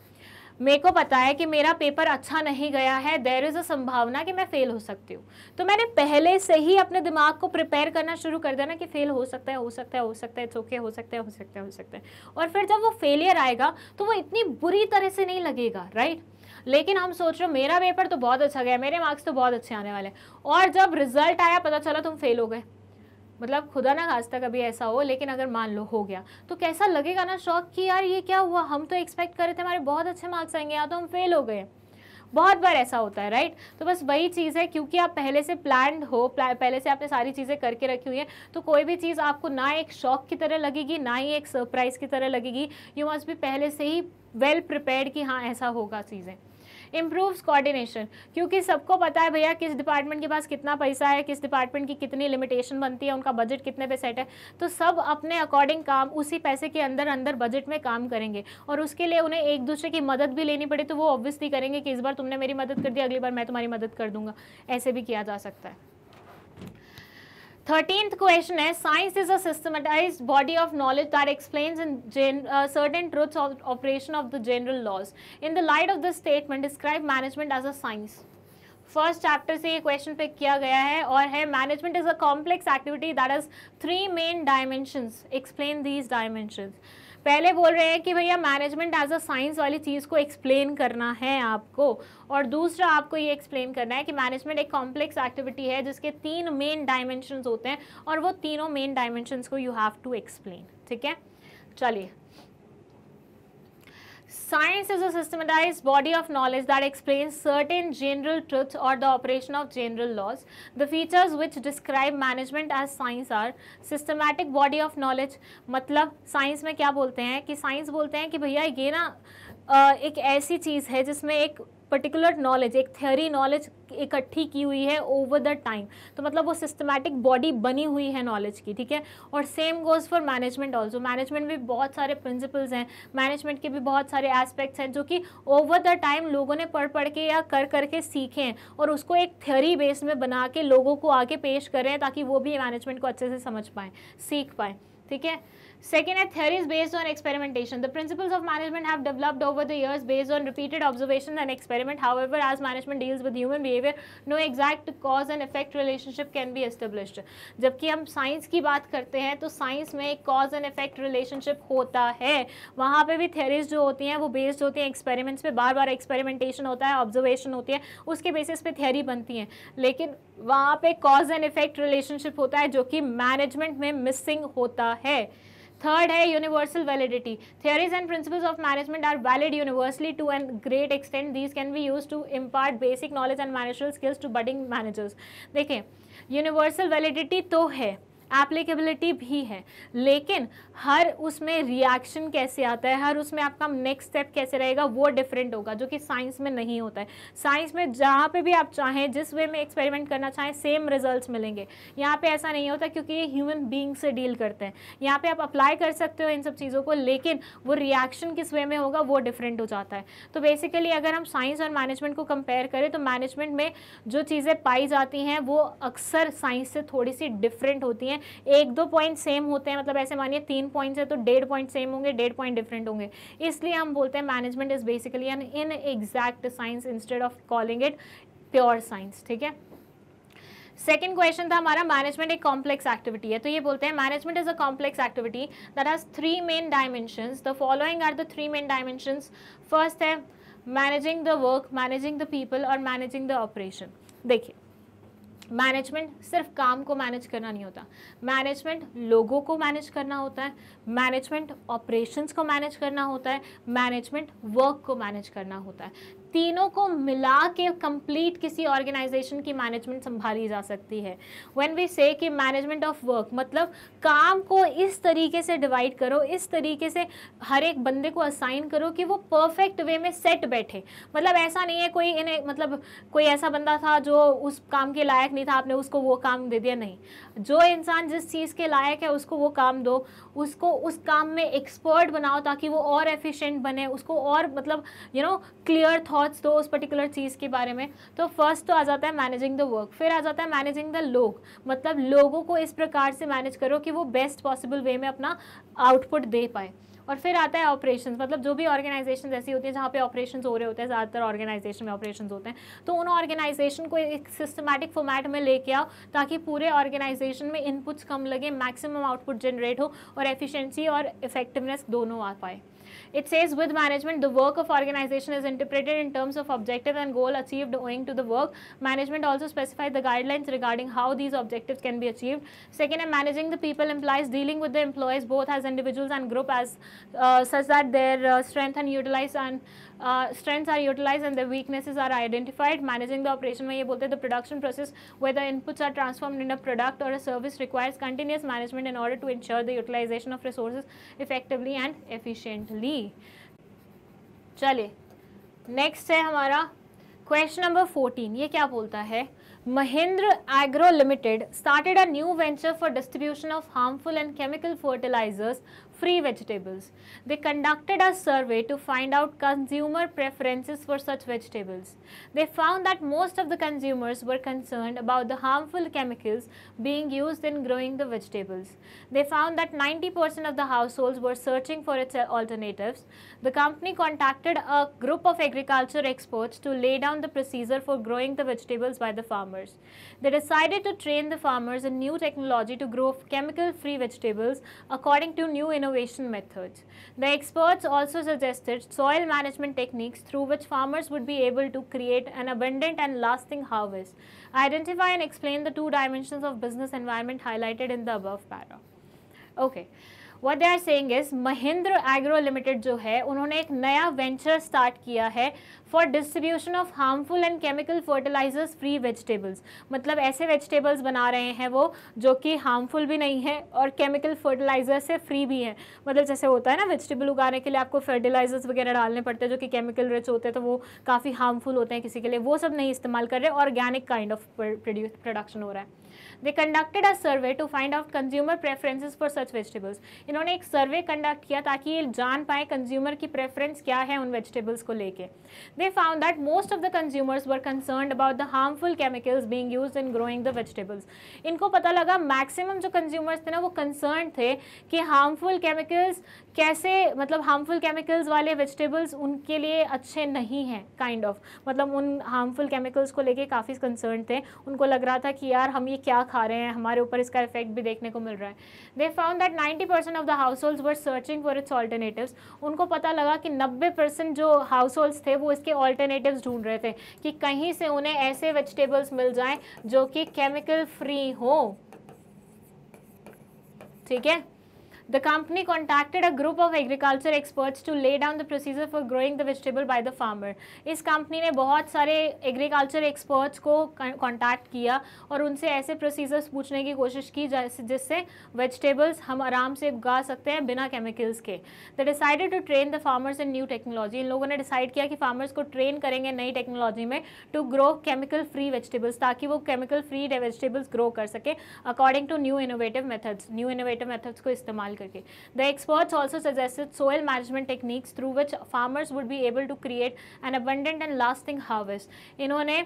मेरे को पता है कि मेरा पेपर अच्छा नहीं गया है, देयर इज़ अ संभावना कि मैं फेल हो सकती हूँ, तो मैंने पहले से ही अपने दिमाग को प्रिपेयर करना शुरू कर देना कि फेल हो सकता है, हो सकता है, हो सकता है, इट्स ओके, हो सकता है, हो सकता है, हो सकता है। और फिर जब वो फेलियर आएगा तो वो इतनी बुरी तरह से नहीं लगेगा, राइट। लेकिन हम सोच रहे हो मेरा पेपर तो बहुत अच्छा गया, मेरे मार्क्स तो बहुत अच्छे आने वाले, और जब रिजल्ट आया पता चला तुम फेल हो गए, मतलब खुदा ना खास्ता कभी ऐसा हो, लेकिन अगर मान लो हो गया तो कैसा लगेगा ना, शॉक कि यार ये क्या हुआ, हम तो एक्सपेक्ट कर रहे थे हमारे बहुत अच्छे मार्क्स आएंगे, यहाँ तो हम फेल हो गए। बहुत बार ऐसा होता है, राइट। तो बस वही चीज़ है, क्योंकि आप पहले से प्लान्ड हो, पहले से आपने सारी चीज़ें करके रखी हुई है, तो कोई भी चीज़ आपको ना एक शॉक की तरह लगेगी ना ही एक सरप्राइज की तरह लगेगी। यू मस्ट बी पहले से ही वेल प्रिपेयर्ड कि हाँ ऐसा होगा चीज़ें। इम्प्रूव्स कोऑर्डिनेशन, क्योंकि सबको पता है भैया किस डिपार्टमेंट के पास कितना पैसा है, किस डिपार्टमेंट की कितनी लिमिटेशन बनती है, उनका बजट कितने पे सेट है, तो सब अपने अकॉर्डिंग काम उसी पैसे के अंदर अंदर बजट में काम करेंगे। और उसके लिए उन्हें एक दूसरे की मदद भी लेनी पड़े तो वो ऑब्वियसली करेंगे कि इस बार तुमने मेरी मदद कर दी, अगली बार मैं तुम्हारी मदद कर दूंगा, ऐसे भी किया जा सकता है। 13th question is, science is a systematized body of knowledge that explains in certain truths of operation of the general laws. In the light of this statement, describe management as a science. First chapter से ये question pick किया गया है और है management is a complex activity that has 3 main dimensions, explain these dimensions. पहले बोल रहे हैं कि भैया मैनेजमेंट एज अ साइंस वाली चीज़ को एक्सप्लेन करना है आपको, और दूसरा आपको ये एक्सप्लेन करना है कि मैनेजमेंट एक कॉम्प्लेक्स एक्टिविटी है जिसके 3 मेन डायमेंशंस होते हैं और वो तीनों मेन डायमेंशंस को यू हैव टू एक्सप्लेन। ठीक है, चलिए। Science is a systematized body of knowledge that explains certain general truths or the operation of general laws. The features which describe management as science are systematic body of knowledge, मतलब science में क्या बोलते हैं कि science बोलते हैं कि भैया ये ना एक ऐसी चीज़ है जिसमें एक पर्टिकुलर नॉलेज, एक थ्योरी नॉलेज इकट्ठी की हुई है ओवर द टाइम, तो मतलब वो सिस्टमैटिक बॉडी बनी हुई है नॉलेज की। ठीक है, और same goes for management also. Management में बहुत सारे प्रिंसिपल्स हैं, मैनेजमेंट के भी बहुत सारे एस्पेक्ट्स हैं जो कि ओवर द टाइम लोगों ने पढ़ के या कर करके सीखे हैं और उसको एक थ्योरी बेस में बना के लोगों को आगे पेश करें ताकि वो भी मैनेजमेंट को अच्छे से समझ पाएँ, सीख पाएँ। ठीक है, second है theories based on experimentation. The principles of management have developed over the years based on repeated observations and experiment. However, as management deals with human behavior, no exact cause and effect relationship can be established. जबकि हम science की बात करते हैं तो science में एक cause and effect relationship होता है, वहाँ पे भी थ्योरीज जो होती हैं वो बेस्ड होती हैं एक्सपेरिमेंट्स पे, बार बार एक्सपेरिमेंटेशन होता है, ऑब्जर्वेशन होती है, उसके बेसिस पे थ्योरी बनती हैं, लेकिन वहाँ पे कॉज एंड इफेक्ट रिलेशनशिप होता है जो कि मैनेजमेंट में मिसिंग होता है। थर्ड है universal validity. Theories and principles of management are valid universally to a great extent. These can be used to impart basic knowledge and managerial skills to budding managers. देखें, universal validity तो है, applicability भी है, लेकिन हर उसमें reaction कैसे आता है, हर उसमें आपका नेक्स्ट स्टेप कैसे रहेगा वो डिफरेंट होगा, जो कि साइंस में नहीं होता है. साइंस में जहाँ पे भी आप चाहें, जिस वे में एक्सपेरिमेंट करना चाहें, सेम रिजल्ट्स मिलेंगे. यहाँ पे ऐसा नहीं होता क्योंकि ये ह्यूमन बीइंग से डील करते हैं. यहाँ पे आप अप्लाई कर सकते हो इन सब चीज़ों को, लेकिन वो रिएक्शन किस वे में होगा वो डिफरेंट हो जाता है. तो बेसिकली अगर हम साइंस और मैनेजमेंट को कंपेयर करें तो मैनेजमेंट में जो चीज़ें पाई जाती हैं वो अक्सर साइंस से थोड़ी सी डिफरेंट होती हैं, एक दो पॉइंट सेम होते हैं, मतलब ऐसे मानिए 3 पॉइंट्स है तो 1.5 पॉइंट सेम होंगे, 1.5 पॉइंट डिफरेंट होंगे, इसलिए हम बोलते हैं management is basically an inexact science instead of calling it pure science. ठीक है, सेकेंड क्वेश्चन था हमारा मैनेजमेंट एक कॉम्प्लेक्स एक्टिविटी है, तो ये बोलते हैं management is a complex activity that has 3 main dimensions, the following are the 3 main dimensions. First है managing the work, managing the people और मैनेजिंग द ऑपरेशन। देखिए, मैनेजमेंट सिर्फ काम को मैनेज करना नहीं होता, मैनेजमेंट लोगों को मैनेज करना होता है, मैनेजमेंट ऑपरेशंस को मैनेज करना होता है, मैनेजमेंट वर्क को मैनेज करना होता है। तीनों को मिला के कंप्लीट किसी ऑर्गेनाइजेशन की मैनेजमेंट संभाली जा सकती है। व्हेन वी से कि मैनेजमेंट ऑफ वर्क, मतलब काम को इस तरीके से डिवाइड करो, इस तरीके से हर एक बंदे को असाइन करो कि वो परफेक्ट वे में सेट बैठे। मतलब ऐसा नहीं है कोई इन्हें, मतलब कोई ऐसा बंदा था जो उस काम के लायक नहीं था, आपने उसको वो काम दे दिया, नहीं। जो इंसान जिस चीज़ के लायक है उसको वो काम दो, उसको उस काम में एक्सपर्ट बनाओ ताकि वो और एफिशिएंट बने, उसको और मतलब क्लियर थॉट्स दो उस पर्टिकुलर चीज़ के बारे में। तो फर्स्ट तो आ जाता है मैनेजिंग द वर्क, फिर आ जाता है मैनेजिंग द लोग, मतलब लोगों को इस प्रकार से मैनेज करो कि वो बेस्ट पॉसिबल वे में अपना आउटपुट दे पाए। और फिर आता है ऑपरेशंस, मतलब जो भी ऑर्गेनाइजेशन ऐसी होती है जहाँ पे ऑपरेशंस हो रहे होते हैं, ज़्यादातर ऑर्गेनाइजेशन में ऑपरेशंस होते हैं, तो उन ऑर्गेनाइजेशन को एक सिस्टमैटिक फॉर्मेट में लेके आओ ताकि पूरे ऑर्गेनाइजेशन में इनपुट्स कम लगे, मैक्सिमम आउटपुट जनरेट हो और एफिशिएंसी और इफेक्टिवनेस दोनों आ पाए। It says with management, the work of organization is interpreted in terms of objective and goal achieved owing to the work. Management also specifies the guidelines regarding how these objectives can be achieved. Second, managing the people implies dealing with the employees both as individuals and group as such that their strengths are utilized and their weaknesses are identified. Managing the operation में ये बोलते हैं the production process where the inputs are transformed in a product or a service requires continuous management in order to ensure the utilization of resources effectively and efficiently. चलिए next है हमारा question number 14। ये क्या बोलता है, Mahindra Agro Limited started a new venture for distribution of harmful and chemical fertilizers free vegetables. They conducted a survey to find out consumer preferences for such vegetables. They found that most of the consumers were concerned about the harmful chemicals being used in growing the vegetables. They found that 90% of the households were searching for its alternatives. The company contacted a group of agriculture experts to lay down the procedure for growing the vegetables by the farmers. They decided to train the farmers in new technology to grow chemical-free vegetables according to new innovation methods. The experts also suggested soil management techniques through which farmers would be able to create an abundant and lasting harvest. Identify and explain the 2 dimensions of business environment highlighted in the above para. Okay. What they are saying is Mahindra agro limited जो है उन्होंने एक नया venture start किया है for distribution of harmful and chemical fertilisers free vegetables. मतलब ऐसे vegetables बना रहे हैं वो जो कि हार्मफुल भी नहीं है और केमिकल फर्टिलाइजर से फ्री भी है। मतलब जैसे होता है ना, वेजिटेबल उगाने के लिए आपको फर्टिलाइजर्स वगैरह डालने पड़ते हैं जो कि केमिकल रिच होते हैं, तो वो काफ़ी हार्मफुल होते हैं किसी के लिए, वो सब नहीं इस्तेमाल कर रहे, ऑर्गेनिक काइंड ऑफ प्रोडक्शन हो रहा है। They conducted a survey to find out consumer preferences for such vegetables. इन्होंने एक सर्वे कंडक्ट किया ताकि ये जान पाए कंज्यूमर की प्रेफरेंस क्या है उन वेजिटेबल्स को लेके। They found that most of the consumers were concerned about the harmful chemicals being used in growing the vegetables. इनको पता लगा मैक्सिमम जो कंज्यूमर्स थे ना वो कंसर्न थे कि हार्मफुल केमिकल्स कैसे, मतलब हार्मफुल केमिकल्स वाले वेजिटेबल्स उनके लिए अच्छे नहीं हैं काइंड ऑफ, मतलब उन हार्मफुल केमिकल्स को लेके काफ़ी कंसर्न थे। उनको लग रहा था कि यार हम ये क्या खा रहे हैं, हमारे ऊपर इसका इफेक्ट भी देखने को मिल रहा है। They found that 90% of the house holds were searching for its alternatives. उनको पता लगा कि 90% जो हाउस होल्ड्स थे वो इसके ऑल्टरनेटिव्स ढूंढ रहे थे कि कहीं से उन्हें ऐसे वेजिटेबल्स मिल जाएं जो कि केमिकल फ्री हो। ठीक है, The company contacted a group of agriculture experts to lay down the procedure for growing the vegetable by the farmer. इस कंपनी ने बहुत सारे एग्रीकल्चर एक्सपर्ट्स को कांटेक्ट किया और उनसे ऐसे प्रोसीजर्स पूछने की कोशिश की जिससे वेजिटेबल्स हम आराम से उगा सकते हैं बिना केमिकल्स के। They decided to train the farmers in new technology. इन लोगों ने डिसाइड किया कि फार्मर्स को ट्रेन करेंगे नई टेक्नोलॉजी में to grow chemical free vegetables, ताकि वो केमिकल फ्री वेजिटेबल्स ग्रो कर सके according to new innovative methods को इस्तेमाल करके। The experts also suggested soil management techniques through which farmers would be able to create an abundant and lasting harvest. इन्होंने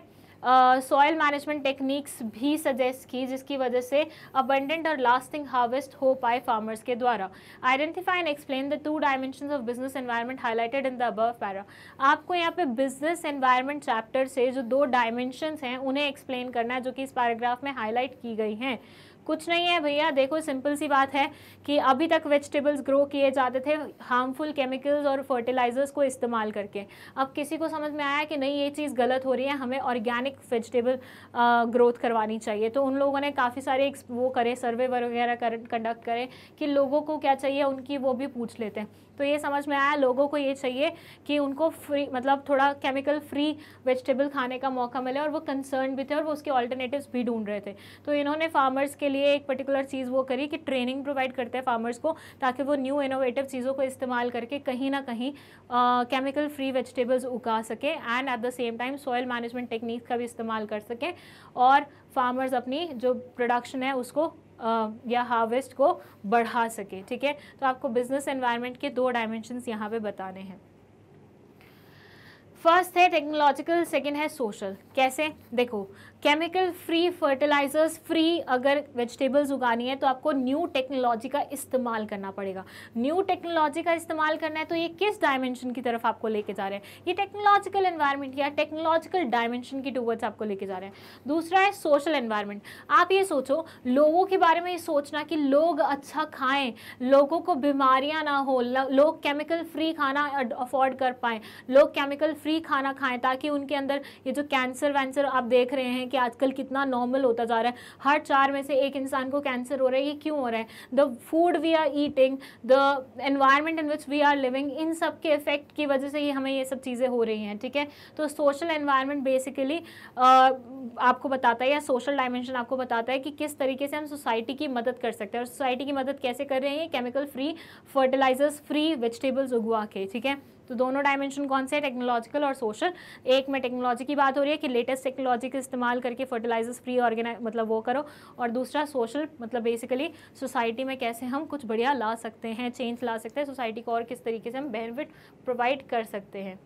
soil management techniques भी suggest की जिसकी वजह से अबंडेंट और लास्टिंग हार्वेस्ट हो पाए फार्मर्स के द्वारा। Identify and explain the 2 dimensions of business environment highlighted in the above para. आपको यहाँ पे बिजनेस एनवायरनमेंट चैप्टर से जो 2 डायमेंशंस हैं उन्हें एक्सप्लेन करना है, जो कि इस पैराग्राफ में हाईलाइट की गई हैं। कुछ नहीं है भैया, देखो सिंपल सी बात है कि अभी तक वेजिटेबल्स ग्रो किए जाते थे हार्मफुल केमिकल्स और फर्टिलाइजर्स को इस्तेमाल करके। अब किसी को समझ में आया कि नहीं ये चीज़ गलत हो रही है, हमें ऑर्गेनिक वेजिटेबल ग्रोथ करवानी चाहिए। तो उन लोगों ने काफ़ी सारे वो करे, सर्वे वगैरह कंडक्ट करे कि लोगों को क्या चाहिए उनकी वो भी पूछ लेते हैं। तो ये समझ में आया लोगों को ये चाहिए कि उनको फ्री मतलब थोड़ा केमिकल फ्री वेजिटेबल खाने का मौका मिले, और वो कंसर्न भी थे और वो उसके ऑल्टरनेटिव्स भी ढूंढ रहे थे। तो इन्होंने फार्मर्स के लिए एक पर्टिकुलर चीज़ वो करी कि ट्रेनिंग प्रोवाइड करते हैं फार्मर्स को, ताकि वो न्यू इनोवेटिव चीज़ों को इस्तेमाल करके कहीं ना कहीं केमिकल फ्री वेजिटेबल्स उगा सकें, and at the same time soil management technique का भी इस्तेमाल कर सकें, और फार्मर्स अपनी जो प्रोडक्शन है उसको या हार्वेस्ट को बढ़ा सके। ठीक है, तो आपको बिजनेस एनवायरनमेंट के 2 डायमेंशंस यहाँ पे बताने हैं। फर्स्ट है टेक्नोलॉजिकल, सेकंड है सोशल। कैसे? देखो, केमिकल फ्री फर्टिलाइजर्स फ्री अगर वेजिटेबल्स उगानी है तो आपको न्यू टेक्नोलॉजी का इस्तेमाल करना पड़ेगा। न्यू टेक्नोलॉजी का इस्तेमाल करना है तो ये किस डायमेंशन की तरफ आपको लेके जा रहे हैं? ये टेक्नोलॉजिकल एनवायरनमेंट या टेक्नोलॉजिकल डायमेंशन की टूवर्ड्स आपको लेके जा रहे हैं। दूसरा है सोशल एनवायरनमेंट। आप ये सोचो, लोगों के बारे में ये सोचना कि लोग अच्छा खाएं, लोगों को बीमारियां ना हो, लोग केमिकल फ्री खाना अफोर्ड कर पाएं, लोग केमिकल फ्री खाना खाएं, ताकि उनके अंदर ये जो कैंसर वैंसर आप देख रहे हैं कि आजकल कितना नॉर्मल होता जा रहा है, हर 4 में से 1 इंसान को कैंसर हो रहा है। ये क्यों हो रहा है? The food we are eating, the environment in which we are living, इन सब के इफेक्ट की वजह से ये हमें ये सब चीज़ें हो रही हैं। ठीक है, तो सोशल एनवायरनमेंट बेसिकली आपको बताता है, या सोशल डायमेंशन आपको बताता है कि किस तरीके से हम सोसाइटी की मदद कर सकते हैं, और सोसाइटी की मदद कैसे कर रहे हैं? Chemical free fertilizers free vegetables उगवा के। ठीक है, तो दोनों डायमेंशन कौन से? टेक्नोलॉजिकल और सोशल। एक में टेक्नोलॉजी की बात हो रही है कि लेटेस्ट टेक्नोलॉजी का इस्तेमाल करके फर्टिलाइजर्स फ्री मतलब वो करो, और दूसरा सोशल मतलब बेसिकली सोसाइटी में कैसे हम कुछ बढ़िया ला सकते हैं, चेंज ला सकते हैं सोसाइटी को, और किस तरीके से हम बेनिफिट प्रोवाइड कर सकते हैं।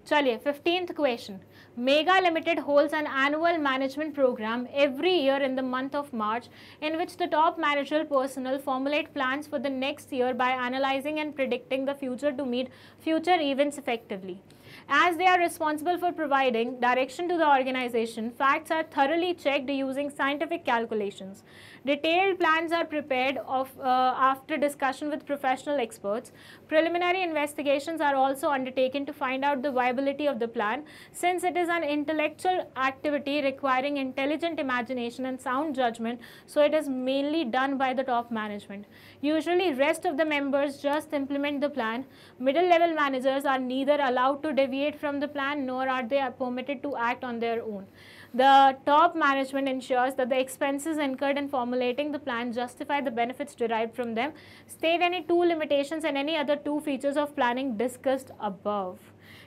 चलिए 15th question. Mega Limited holds an annual management program every year in the month of March in which the top managerial personnel formulate plans for the next year by analyzing and predicting the future to meet future events effectively. As they are responsible for providing direction to the organization, facts are thoroughly checked using scientific calculations. Detailed plans are prepared after discussion with professional experts. Preliminary investigations are also undertaken to find out the viability of the plan. Since it is an intellectual activity requiring intelligent imagination and sound judgment, so it is mainly done by the top management. Usually, rest of the members just implement the plan. Middle level managers are neither allowed to deviate from the plan nor are they permitted to act on their own. The top management ensures that the expenses incurred in formulating the plan justify the benefits derived from them. State any 2 limitations and any other 2 features of planning discussed above.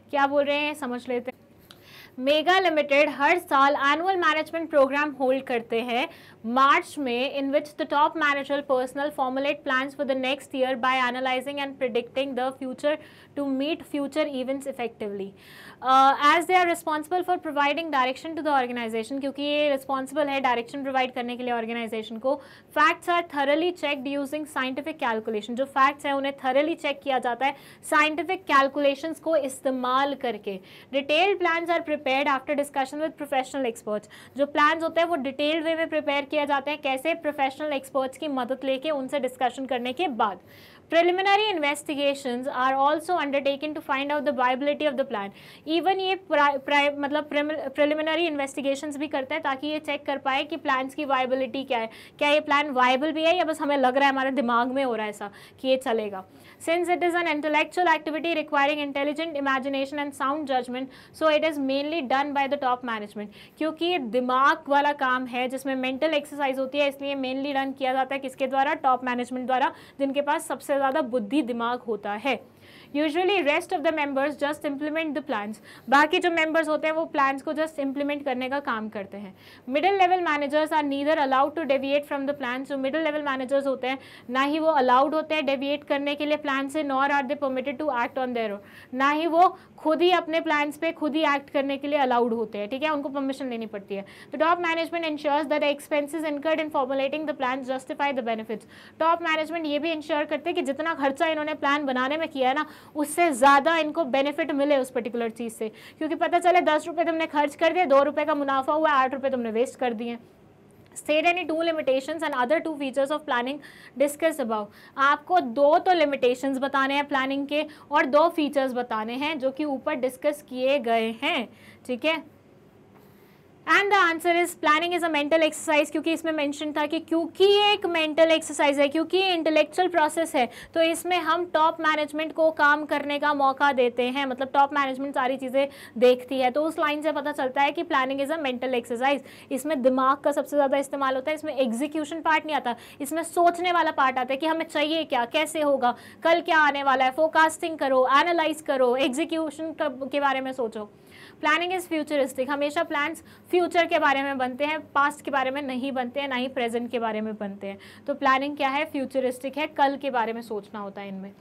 क्या बोल रहे हैं समझ लेते हैं। Mega limited हर साल annual management programme hold करते हैं मार्च में, in which the top managerial personnel formulate plans for the next year by analysing and predicting the future to meet future events effectively. As they are responsible for providing direction to the organisation, क्योंकि ये responsible है direction provide करने के लिए organisation को। Facts are thoroughly checked using scientific calculation, जो facts हैं उन्हें थरली चेक किया जाता है साइंटिफिक कैलकुलेशंस को इस्तेमाल करके। Detailed plans are prepared after discussion with professional experts, जो प्लान्स होते हैं वो डिटेल्ड वे में प्रिपेयर किया जाते हैं, कैसे? प्रोफेशनल एक्सपर्ट्स की मदद लेके उनसे डिस्कशन करने के बाद। Preliminary investigations are also undertaken to find out the viability of the plan. Even ये मतलब preliminary investigations भी करते हैं ताकि ये चेक कर पाए कि plans की viability क्या है, क्या ये plan viable भी है या बस हमें लग रहा है हमारे दिमाग में हो रहा है ऐसा कि ये चलेगा। Since it is an intellectual activity requiring intelligent imagination and sound judgment, so it is mainly done by the top management. क्योंकि ये दिमाग वाला काम है जिसमें mental exercise होती है, इसलिए mainly done किया जाता है किसके द्वारा? टॉप मैनेजमेंट द्वारा, जिनके पास सबसे ज़्यादा बुद्धि दिमाग होता है। Usually rest of the members just implement the plans, बाकी जो मेंबर्स होते हैं वो प्लान्स को जस्ट इम्प्लीमेंट करने का काम करते हैं। Middle level managers are neither allowed to deviate from the plan, जो मिडिल लेवल मैनेजर्स होते हैं ना ही वो अलाउड होते हैं डेविएट करने के लिए प्लान से, nor are they permitted to act on their own, ना ही वो खुद ही अपने प्लान्स पे खुद ही एक्ट करने के लिए अलाउड होते हैं, ठीक है, उनको परमिशन लेनी पड़ती है। तो top management ensures that expenses incurred in formulating the plan justify the benefits. Top management ये भी इंश्योर करते हैं कि जितना खर्चा इन्होंने प्लान बनाने में किया है ना, उससे ज़्यादा इनको बेनिफिट मिले उस पर्टिकुलर चीज़ से, क्योंकि पता चले 10 रुपये तुमने खर्च कर दिए, 2 रुपये का मुनाफा हुआ, 8 रुपये तुमने वेस्ट कर दिए। State any 2 limitations and other 2 features of planning discuss above। आपको 2 तो limitations बताने हैं प्लानिंग के और 2 features बताने हैं जो कि ऊपर डिस्कस किए गए हैं, ठीक है। And the answer is planning is a mental exercise, क्योंकि इसमें मेंशन था कि क्योंकि ये एक मेंटल एक्सरसाइज है, क्योंकि ये इंटेलेक्चुअल प्रोसेस है, तो इसमें हम टॉप मैनेजमेंट को काम करने का मौका देते हैं, मतलब टॉप मैनेजमेंट सारी चीज़ें देखती है। तो उस लाइन से पता चलता है कि planning is a mental exercise. इसमें दिमाग का सबसे ज़्यादा इस्तेमाल होता है, इसमें एग्जीक्यूशन पार्ट नहीं आता, इसमें सोचने वाला पार्ट आता है कि हमें चाहिए क्या, कैसे होगा, कल क्या आने वाला है, फोरकास्टिंग करो, एनालाइज करो, एग्जीक्यूशन के बारे में सोचो। प्लानिंग इज फ्यूचरिस्टिक, हमेशा प्लान्स फ्यूचर के बारे में बनते हैं, पास्ट के बारे में नहीं बनते हैं, ना ही प्रेजेंट के बारे में बनते हैं। तो प्लानिंग क्या है, फ्यूचरिस्टिक है, कल के बारे में सोचना होता है इनमें।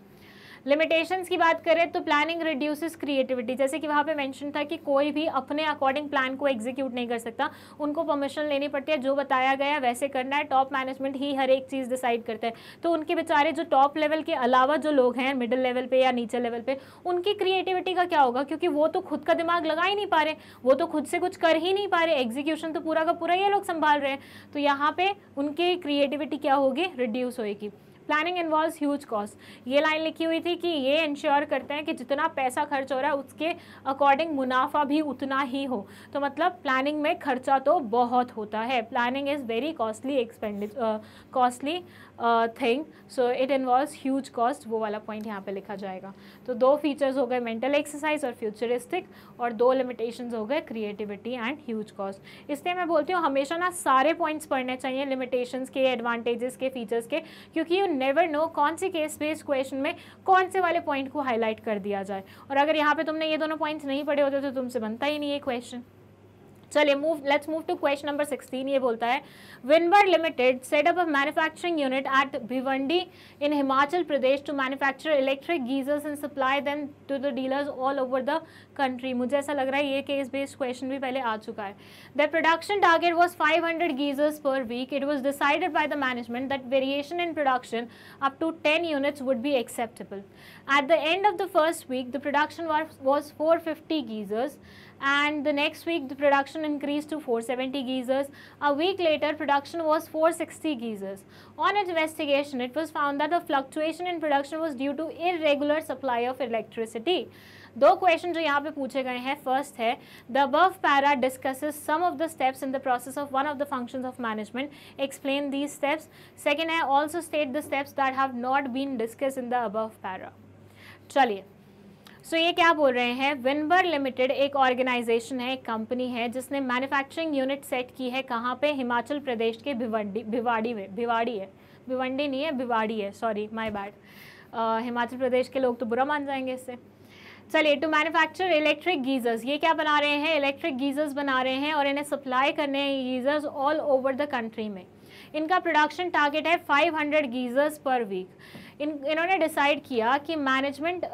लिमिटेशंस की बात करें तो प्लानिंग रिड्यूसेस क्रिएटिविटी, जैसे कि वहाँ पे मेंशन था कि कोई भी अपने अकॉर्डिंग प्लान को एग्जीक्यूट नहीं कर सकता, उनको परमिशन लेनी पड़ती है, जो बताया गया है वैसे करना है, टॉप मैनेजमेंट ही हर एक चीज़ डिसाइड करता है। तो उनके बेचारे जो टॉप लेवल के अलावा जो लोग हैं मिडिल लेवल पे या नीचे लेवल पे, उनकी क्रिएटिविटी का क्या होगा, क्योंकि वो तो खुद का दिमाग लगा ही नहीं पा रहे, वो तो खुद से कुछ कर ही नहीं पा रहे, एग्जीक्यूशन तो पूरा का पूरा ये लोग संभाल रहे हैं, तो यहाँ पे उनकी क्रिएटिविटी क्या होगी, रिड्यूस होगी। प्लानिंग इन्वॉल्व्स ह्यूज कॉस्ट, ये लाइन लिखी हुई थी कि ये इंश्योर करते हैं कि जितना पैसा खर्च हो रहा है उसके अकॉर्डिंग मुनाफा भी उतना ही हो। तो मतलब प्लानिंग में खर्चा तो बहुत होता है, planning is very costly costly thing, so it involves huge cost, वो वाला पॉइंट यहाँ पे लिखा जाएगा। तो 2 फीचर्स हो गए मेंटल एक्सरसाइज और फ्यूचरिस्टिक, और 2 लिमिटेशंस हो गए क्रिएटिविटी एंड ह्यूज कॉस्ट। इसलिए मैं बोलती हूँ हमेशा ना सारे पॉइंट्स पढ़ने चाहिए, लिमिटेशंस के, एडवांटेजेस के, फीचर्स के, क्योंकि यू नेवर नो कौन सी केस बेस्ड क्वेश्चन में कौन से वाले पॉइंट को हाईलाइट कर दिया जाए, और अगर यहाँ पे तुमने ये दोनों पॉइंट्स नहीं पढ़े होते तो तुमसे बनता ही नहीं ये क्वेश्चन। चलिए let's move to question number 16। ये बोलता है Winbur limited set up a manufacturing unit at Bhiwandi in Himachal Pradesh to manufacture electric geysers and supply them to the dealers all over the country. मुझे ऐसा लग रहा है ये केस बेस्ड क्वेश्चन भी पहले आ चुका है। The production target was 500 geysers per week. It was decided by the management that variation in production up to 10 units would be acceptable. At the end of the first week, the production was 450 geysers, and the next week the production increased to 470 geysers. A week later, production was 460 geysers. On investigation, it was found that the fluctuation in production was due to irregular supply of electricity. 2 question जो यहाँ पे पूछे गए हैं, first है the above para discusses some of the steps in the process of one of the functions of management, explain these steps. Second है also state the steps that have not been discussed in the above para. चलिए, so ये क्या बोल रहे हैं, Weinberg limited एक organisation है, एक कंपनी है जिसने मैन्युफैक्चरिंग यूनिट सेट की है कहाँ पे, हिमाचल प्रदेश के भिवाड़ी में, भिवाड़ी है, भिवंडी नहीं है, भिवाड़ी है, sorry my bad, Himachal Pradesh के लोग तो बुरा मान जाएंगे इससे। चलिए, टू मैन्युफैक्चर इलेक्ट्रिक गीजर्स, ये क्या बना रहे हैं, इलेक्ट्रिक गीजर्स बना रहे हैं और इन्हें सप्लाई करने हैं geysers all over the country में। इनका प्रोडक्शन टारगेट है 500 गीजर्स पर वीक। इन्होंने डिसाइड किया कि मैनेजमेंट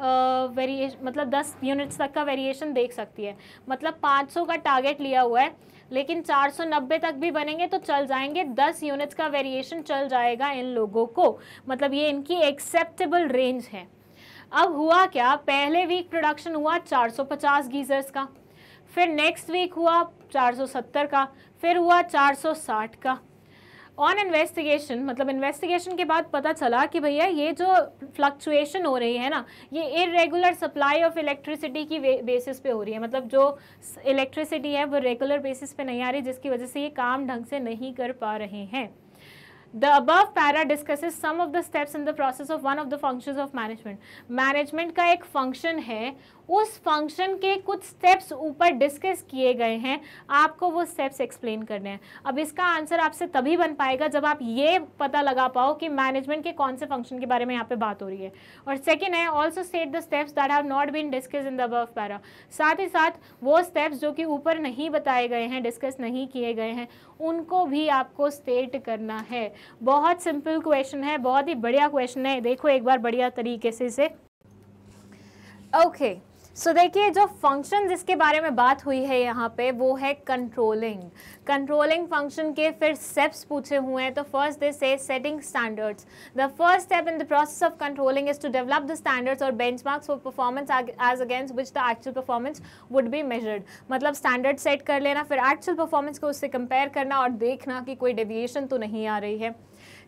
वेरिएशन मतलब 10 यूनिट्स तक का वेरिएशन देख सकती है, मतलब 500 का टारगेट लिया हुआ है, लेकिन 490 तक भी बनेंगे तो चल जाएंगे, 10 यूनिट्स का वेरिएशन चल जाएगा इन लोगों को, मतलब ये इनकी एक्सेप्टेबल रेंज है। अब हुआ क्या, पहले वीक प्रोडक्शन हुआ 450 गीजर्स का, फिर नेक्स्ट वीक हुआ 470 का, फिर हुआ 460 का। ऑन इन्वेस्टिगेशन, मतलब इन्वेस्टिगेशन के बाद पता चला कि भैया ये जो फ्लक्चुएशन हो रही है ना, ये इरेगुलर सप्लाई ऑफ इलेक्ट्रिसिटी की बेसिस पे हो रही है, मतलब जो इलेक्ट्रिसिटी है वो रेगुलर बेसिस पे नहीं आ रही, जिसकी वजह से ये काम ढंग से नहीं कर पा रहे हैं। The above para discusses some of the steps in the process of one of the functions of management. Management का एक फंक्शन है, उस फंक्शन के कुछ स्टेप्स ऊपर डिस्कस किए गए हैं, आपको वो स्टेप्स एक्सप्लेन करने हैं। अब इसका आंसर आपसे तभी बन पाएगा जब आप ये पता लगा पाओ कि मैनेजमेंट के कौन से फंक्शन के बारे में यहाँ पे बात हो रही है। और सेकेंड है also state the steps that have not been discussed in the above para. साथ ही साथ वो स्टेप्स जो कि ऊपर नहीं बताए गए हैं, डिस्कस नहीं किए गए हैं, उनको भी आपको स्टेट करना है। बहुत सिंपल क्वेश्चन है, बहुत ही बढ़िया क्वेश्चन है, देखो एक बार बढ़िया तरीके से इसे। ओके सो देखिए, जो फंक्शन जिसके बारे में बात हुई है यहाँ पे वो है कंट्रोलिंग। कंट्रोलिंग फंक्शन के फिर स्टेप्स पूछे हुए हैं। तो first they say setting standards. The first step in the process of controlling is to develop the standards और benchmarks for performance as against which the actual performance would be measured. मतलब standard set कर लेना, फिर actual performance को उससे compare करना और देखना कि कोई डेविएशन तो नहीं आ रही है।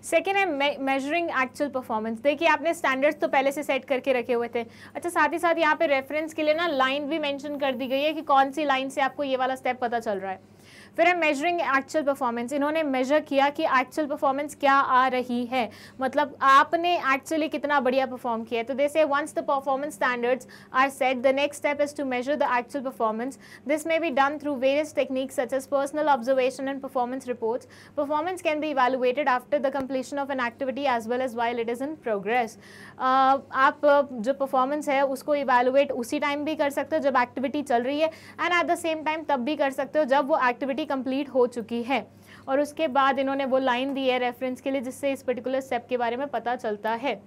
सेकेंड है मेजरिंग एक्चुअल परफॉर्मेंस। देखिए आपने स्टैंडर्ड्स तो पहले से सेट करके रखे हुए थे। अच्छा, साथ ही साथ यहाँ पे रेफरेंस के लिए ना लाइन भी मेंशन कर दी गई है कि कौन सी लाइन से आपको ये वाला स्टेप पता चल रहा है। फिर है मेजरिंग एक्चुअल परफॉर्मेंस। इन्होंने मेजर किया कि एक्चुअल परफॉर्मेंस क्या आ रही है, मतलब आपने एक्चुअली कितना बढ़िया परफॉर्म किया है। तो they say once the performance standards are set, the next step is to measure the actual performance. This may be done through various techniques such as personal observation and performance reports. Performance can be evaluated after the completion of an activity as well as while it is in progress. आप जो performance है उसको evaluate उसी time भी कर सकते हो जब एक्टिविटी चल रही है, and at the same time तब भी कर सकते हो जब वो एक्टिविटी कंप्लीट हो चुकी है। और उसके बाद इन्होंने वो लाइन दी है रेफरेंस के लिए जिससे इस पर्टिकुलर स्टेप के बारे में पता चलता है।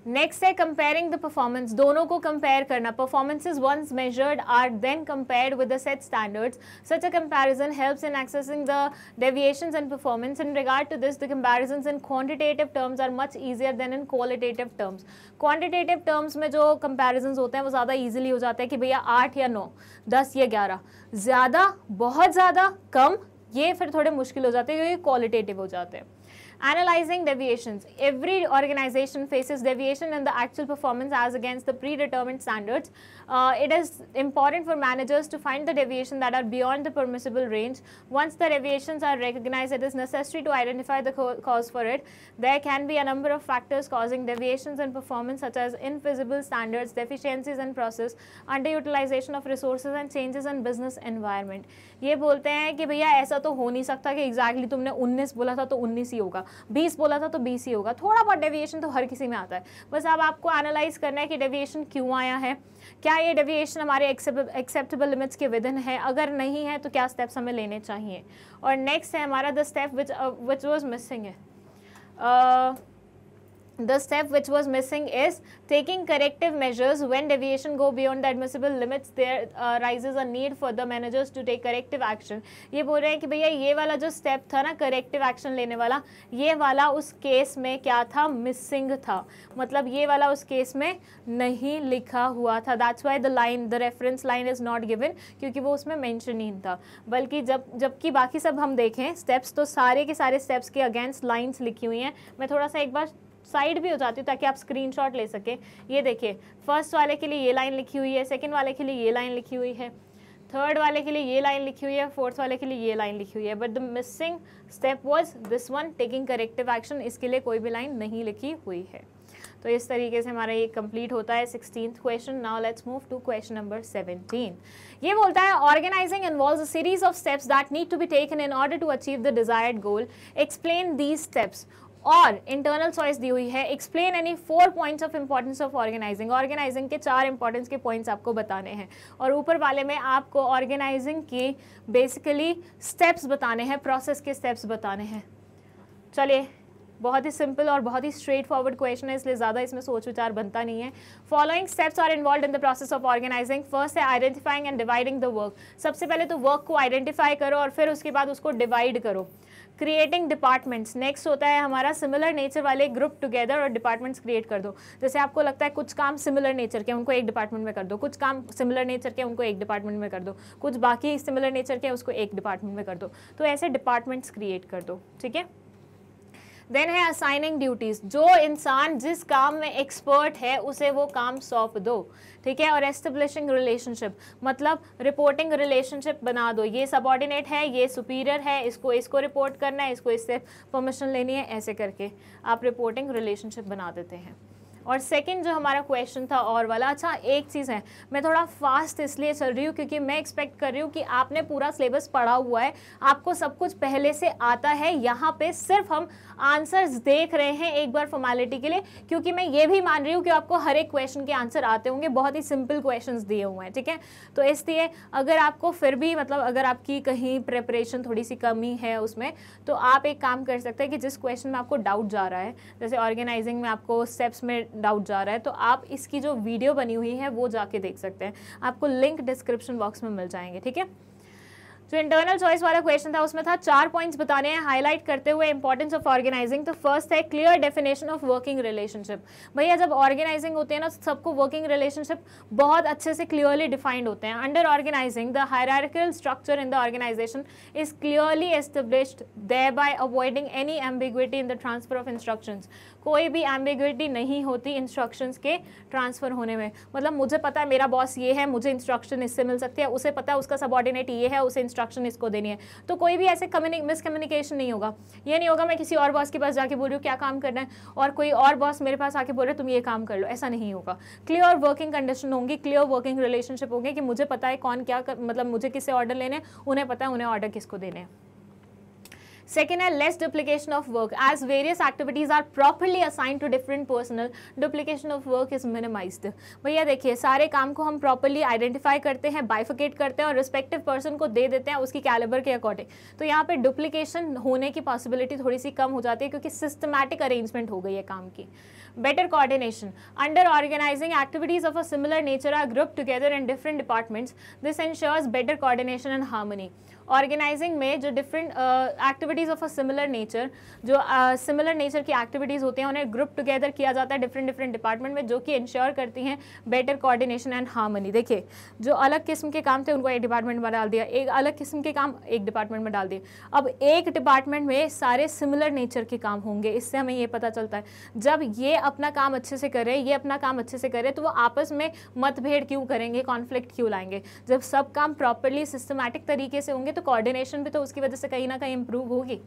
नेक्स्ट है कंपेयरिंग द परफॉर्मेंस। दोनों को कंपेयर करना। Performances once measured are then compared with the set standards. Such a comparison helps in assessing the deviations in performance. In regard to this the comparisons in quantitative terms are much easier than in qualitative terms. Quantitative terms में जो comparisons होते हैं वो ज़्यादा easily हो जाता है कि भैया 8 या 9, 10 या 11। ज़्यादा, बहुत ज़्यादा, कम, ये फिर थोड़े मुश्किल हो जाते हैं क्योंकि क्वालिटेटिव हो जाते हैं। Analyzing deviations. Every organization faces deviation in the actual performance as against the predetermined standards. It is important for managers to find the deviation that are beyond the permissible range. Once the deviations are recognized, it is necessary to identify the cause for it. There can be a number of factors causing deviations in performance, such as invisible standards, deficiencies in process, underutilization of resources, and changes in business environment. ये बोलते हैं कि भैया ऐसा तो हो नहीं सकता कि एग्जैक्टली तुमने 19 बोला था तो 19 ही होगा, 20 बोला था तो 20 ही होगा। थोड़ा बहुत डेविएशन तो हर किसी में आता है। बस अब आपको एनालाइज करना है कि डेविएशन क्यों आया है, क्या ये डेविएशन हमारे एक्सेप्टेबल लिमिट्स के विदिन है, अगर नहीं है तो क्या स्टेप्स हमें लेने चाहिए। और नेक्स्ट है हमारा the step which was missing है। The step which was missing is taking corrective measures when deviation go beyond the admissible limits. There arises a need for the managers to take corrective action. ये बोल रहे हैं कि भैया ये वाला जो स्टेप था ना corrective action लेने वाला, ये वाला उस केस में क्या था, मिसिंग था। मतलब ये वाला उस केस में नहीं लिखा हुआ था। That's why the reference line is not given, क्योंकि वो उसमें मेंशन ही नहीं था। बल्कि जबकि बाकी सब हम देखें स्टेप्स तो सारे के सारे स्टेप्स के अगेंस्ट लाइन्स लिखी हुई हैं। मैं थोड़ा सा एक बार साइड भी हो जाती हूँ ताकि आप स्क्रीनशॉट ले सकें। ये देखिए, फर्स्ट वाले के लिए ये लाइन लिखी हुई है, सेकंड वाले के लिए ये लाइन लिखी हुई है, थर्ड वाले के लिए ये लाइन लिखी हुई है, फोर्थ वाले के लिए ये लाइन लिखी हुई है। But the missing step was this one, taking corrective action. इसके लिए कोई भी लाइन नहीं लिखी हुई है। तो इस तरीके से हमारा ये कंप्लीट होता है 16th question. Now let's move to question number 17। ये बोलता है organising involves a series of steps that need to be taken in order to achieve the desired goal. Explain these steps. और इंटरनल चॉइस दी हुई है, explain any 4 points of importance of organising. Organising के 4 importance के points आपको बताने हैं और ऊपर वाले में आपको ऑर्गेनाइजिंग की बेसिकली स्टेप्स बताने हैं, प्रोसेस के स्टेप्स बताने हैं। चलिए, बहुत ही सिंपल और बहुत ही स्ट्रेट फॉरवर्ड क्वेश्चन है, इसलिए ज़्यादा इसमें सोच विचार बनता नहीं है। Following steps are involved in the process of organising. First है identifying and dividing the work. सबसे पहले तो वर्क को आइडेंटिफाई करो और फिर उसके बाद उसको डिवाइड करो। Creating departments. नेक्स्ट होता है हमारा सिमिलर नेचर वाले ग्रुप टुगेदर और डिपार्टमेंट्स क्रिएट कर दो। जैसे आपको लगता है कुछ काम सिमिलर नेचर के, उनको एक डिपार्टमेंट में कर दो, कुछ काम सिमिलर नेचर के, उनको एक डिपार्टमेंट में कर दो, कुछ बाकी सिमिलर नेचर के, उसको एक डिपार्टमेंट में कर दो। तो ऐसे डिपार्टमेंट्स क्रिएट कर दो, ठीक है। देन है असाइनिंग ड्यूटीज, जो इंसान जिस काम में एक्सपर्ट है उसे वो काम सौंप दो, ठीक है। और एस्टेब्लिशिंग रिलेशनशिप, मतलब रिपोर्टिंग रिलेशनशिप बना दो, ये सबऑर्डिनेट है, ये सुपीरियर है, इसको रिपोर्ट करना है, इसको इससे परमिशन लेनी है, ऐसे करके आप रिपोर्टिंग रिलेशनशिप बना देते हैं। और सेकंड जो हमारा क्वेश्चन था और वाला, अच्छा एक चीज़ है, मैं थोड़ा फास्ट इसलिए चल रही हूँ क्योंकि मैं एक्सपेक्ट कर रही हूँ कि आपने पूरा सिलेबस पढ़ा हुआ है, आपको सब कुछ पहले से आता है, यहाँ पे सिर्फ हम आंसर्स देख रहे हैं एक बार फॉर्मेलिटी के लिए, क्योंकि मैं ये भी मान रही हूँ कि आपको हर एक क्वेश्चन के आंसर आते होंगे, बहुत ही सिंपल क्वेश्चंस दिए हुए हैं, ठीक है। तो इसलिए अगर आपको फिर भी मतलब अगर आपकी कहीं प्रिपरेशन थोड़ी सी कमी है उसमें, तो आप एक काम कर सकते हैं कि जिस क्वेश्चन में आपको डाउट जा रहा है, जैसे ऑर्गेनाइजिंग में आपको स्टेप्स में डाउट जा रहा है, तो आप इसकी जो वीडियो बनी हुई है वो जाके देख सकते हैं, आपको लिंक डिस्क्रिप्शन बॉक्स में मिल जाएंगे, ठीक है। जो इंटरनल चॉइस वाला क्वेश्चन था उसमें था 4 पॉइंट्स बताने हैं हाईलाइट करते हुए इंपॉर्टेंस ऑफ ऑर्गेनाइजिंग। तो फर्स्ट है clear definition of working relationship. भैया जब ऑर्गेनाइजिंग होती है ना, सबको वर्किंग रिलेशनशिप बहुत अच्छे से क्लियरली डिफाइंड होते हैं। Under organising the hierarchical structure in the organisation is clearly established, thereby avoiding any ambiguity in the transfer of instructions. कोई भी एम्बिग्विटी नहीं होती इंस्ट्रक्शंस के ट्रांसफर होने में, मतलब मुझे पता है मेरा बॉस ये है, मुझे इंस्ट्रक्शन इससे मिल सकती है, उसे पता है उसका सबऑर्डिनेट ये है, उसे इंस्ट्रक्शन इसको देनी है, तो कोई भी ऐसे मिसकम्युनिकेशन नहीं होगा। ये नहीं होगा मैं किसी और बॉस के पास जाके बोल रही हूँ क्या काम करना है और कोई और बॉस मेरे पास आके बोल रहे तुम ये काम कर लो, ऐसा नहीं होगा। क्लियर वर्किंग कंडीशन होंगी, क्लियर वर्किंग रिलेशनशिप होंगे कि मुझे पता है कौन क्या मतलब मुझे किससे ऑर्डर लेने हैं, उन्हें पता है उन्हें ऑर्डर किसको देने हैं। Second है less duplication of work, as various activities are properly assigned to different personnel, duplication of work is minimized। भैया देखिए सारे काम को हम प्रॉपरली आइडेंटिफाई करते हैं, बाइफिकेट करते हैं और रिस्पेक्टिव पर्सन को दे देते हैं उसकी कैलिबर के अकॉर्डिंग, तो यहाँ पे डुप्लीकेशन होने की पॉसिबिलिटी थोड़ी सी कम हो जाती है क्योंकि सिस्टमैटिक अरेंजमेंट हो गई है काम की। Better coordination. Under organizing, activities of a similar nature are grouped together in different departments. This ensures better coordination and harmony. Organising में जो different activities of a similar nature, जो सिमिलर नेचर की activities होती हैं उन्हें group together किया जाता है डिफरेंट डिपार्टमेंट में, जो कि इंश्योर करती हैं बेटर कोऑर्डिनेशन एंड हार्मनी। देखिए जो अलग किस्म के काम थे उनको एक डिपार्टमेंट में डाल दिया, एक अलग किस्म के काम एक डिपार्टमेंट में डाल दिए, अब एक डिपार्टमेंट में सारे सिमिलर नेचर के काम होंगे। इससे हमें ये पता चलता है जब ये अपना काम अच्छे से करे, ये अपना काम अच्छे से करे, तो वो आपस में मतभेद क्यों करेंगे, कॉन्फ्लिक्ट क्यों लाएंगे। जब सब काम प्रॉपरली सिस्टमैटिक तरीके से होंगे तो कोऑर्डिनेशन भी तो उसकी वजह से कहीं ना कहीं इंप्रूव होगी।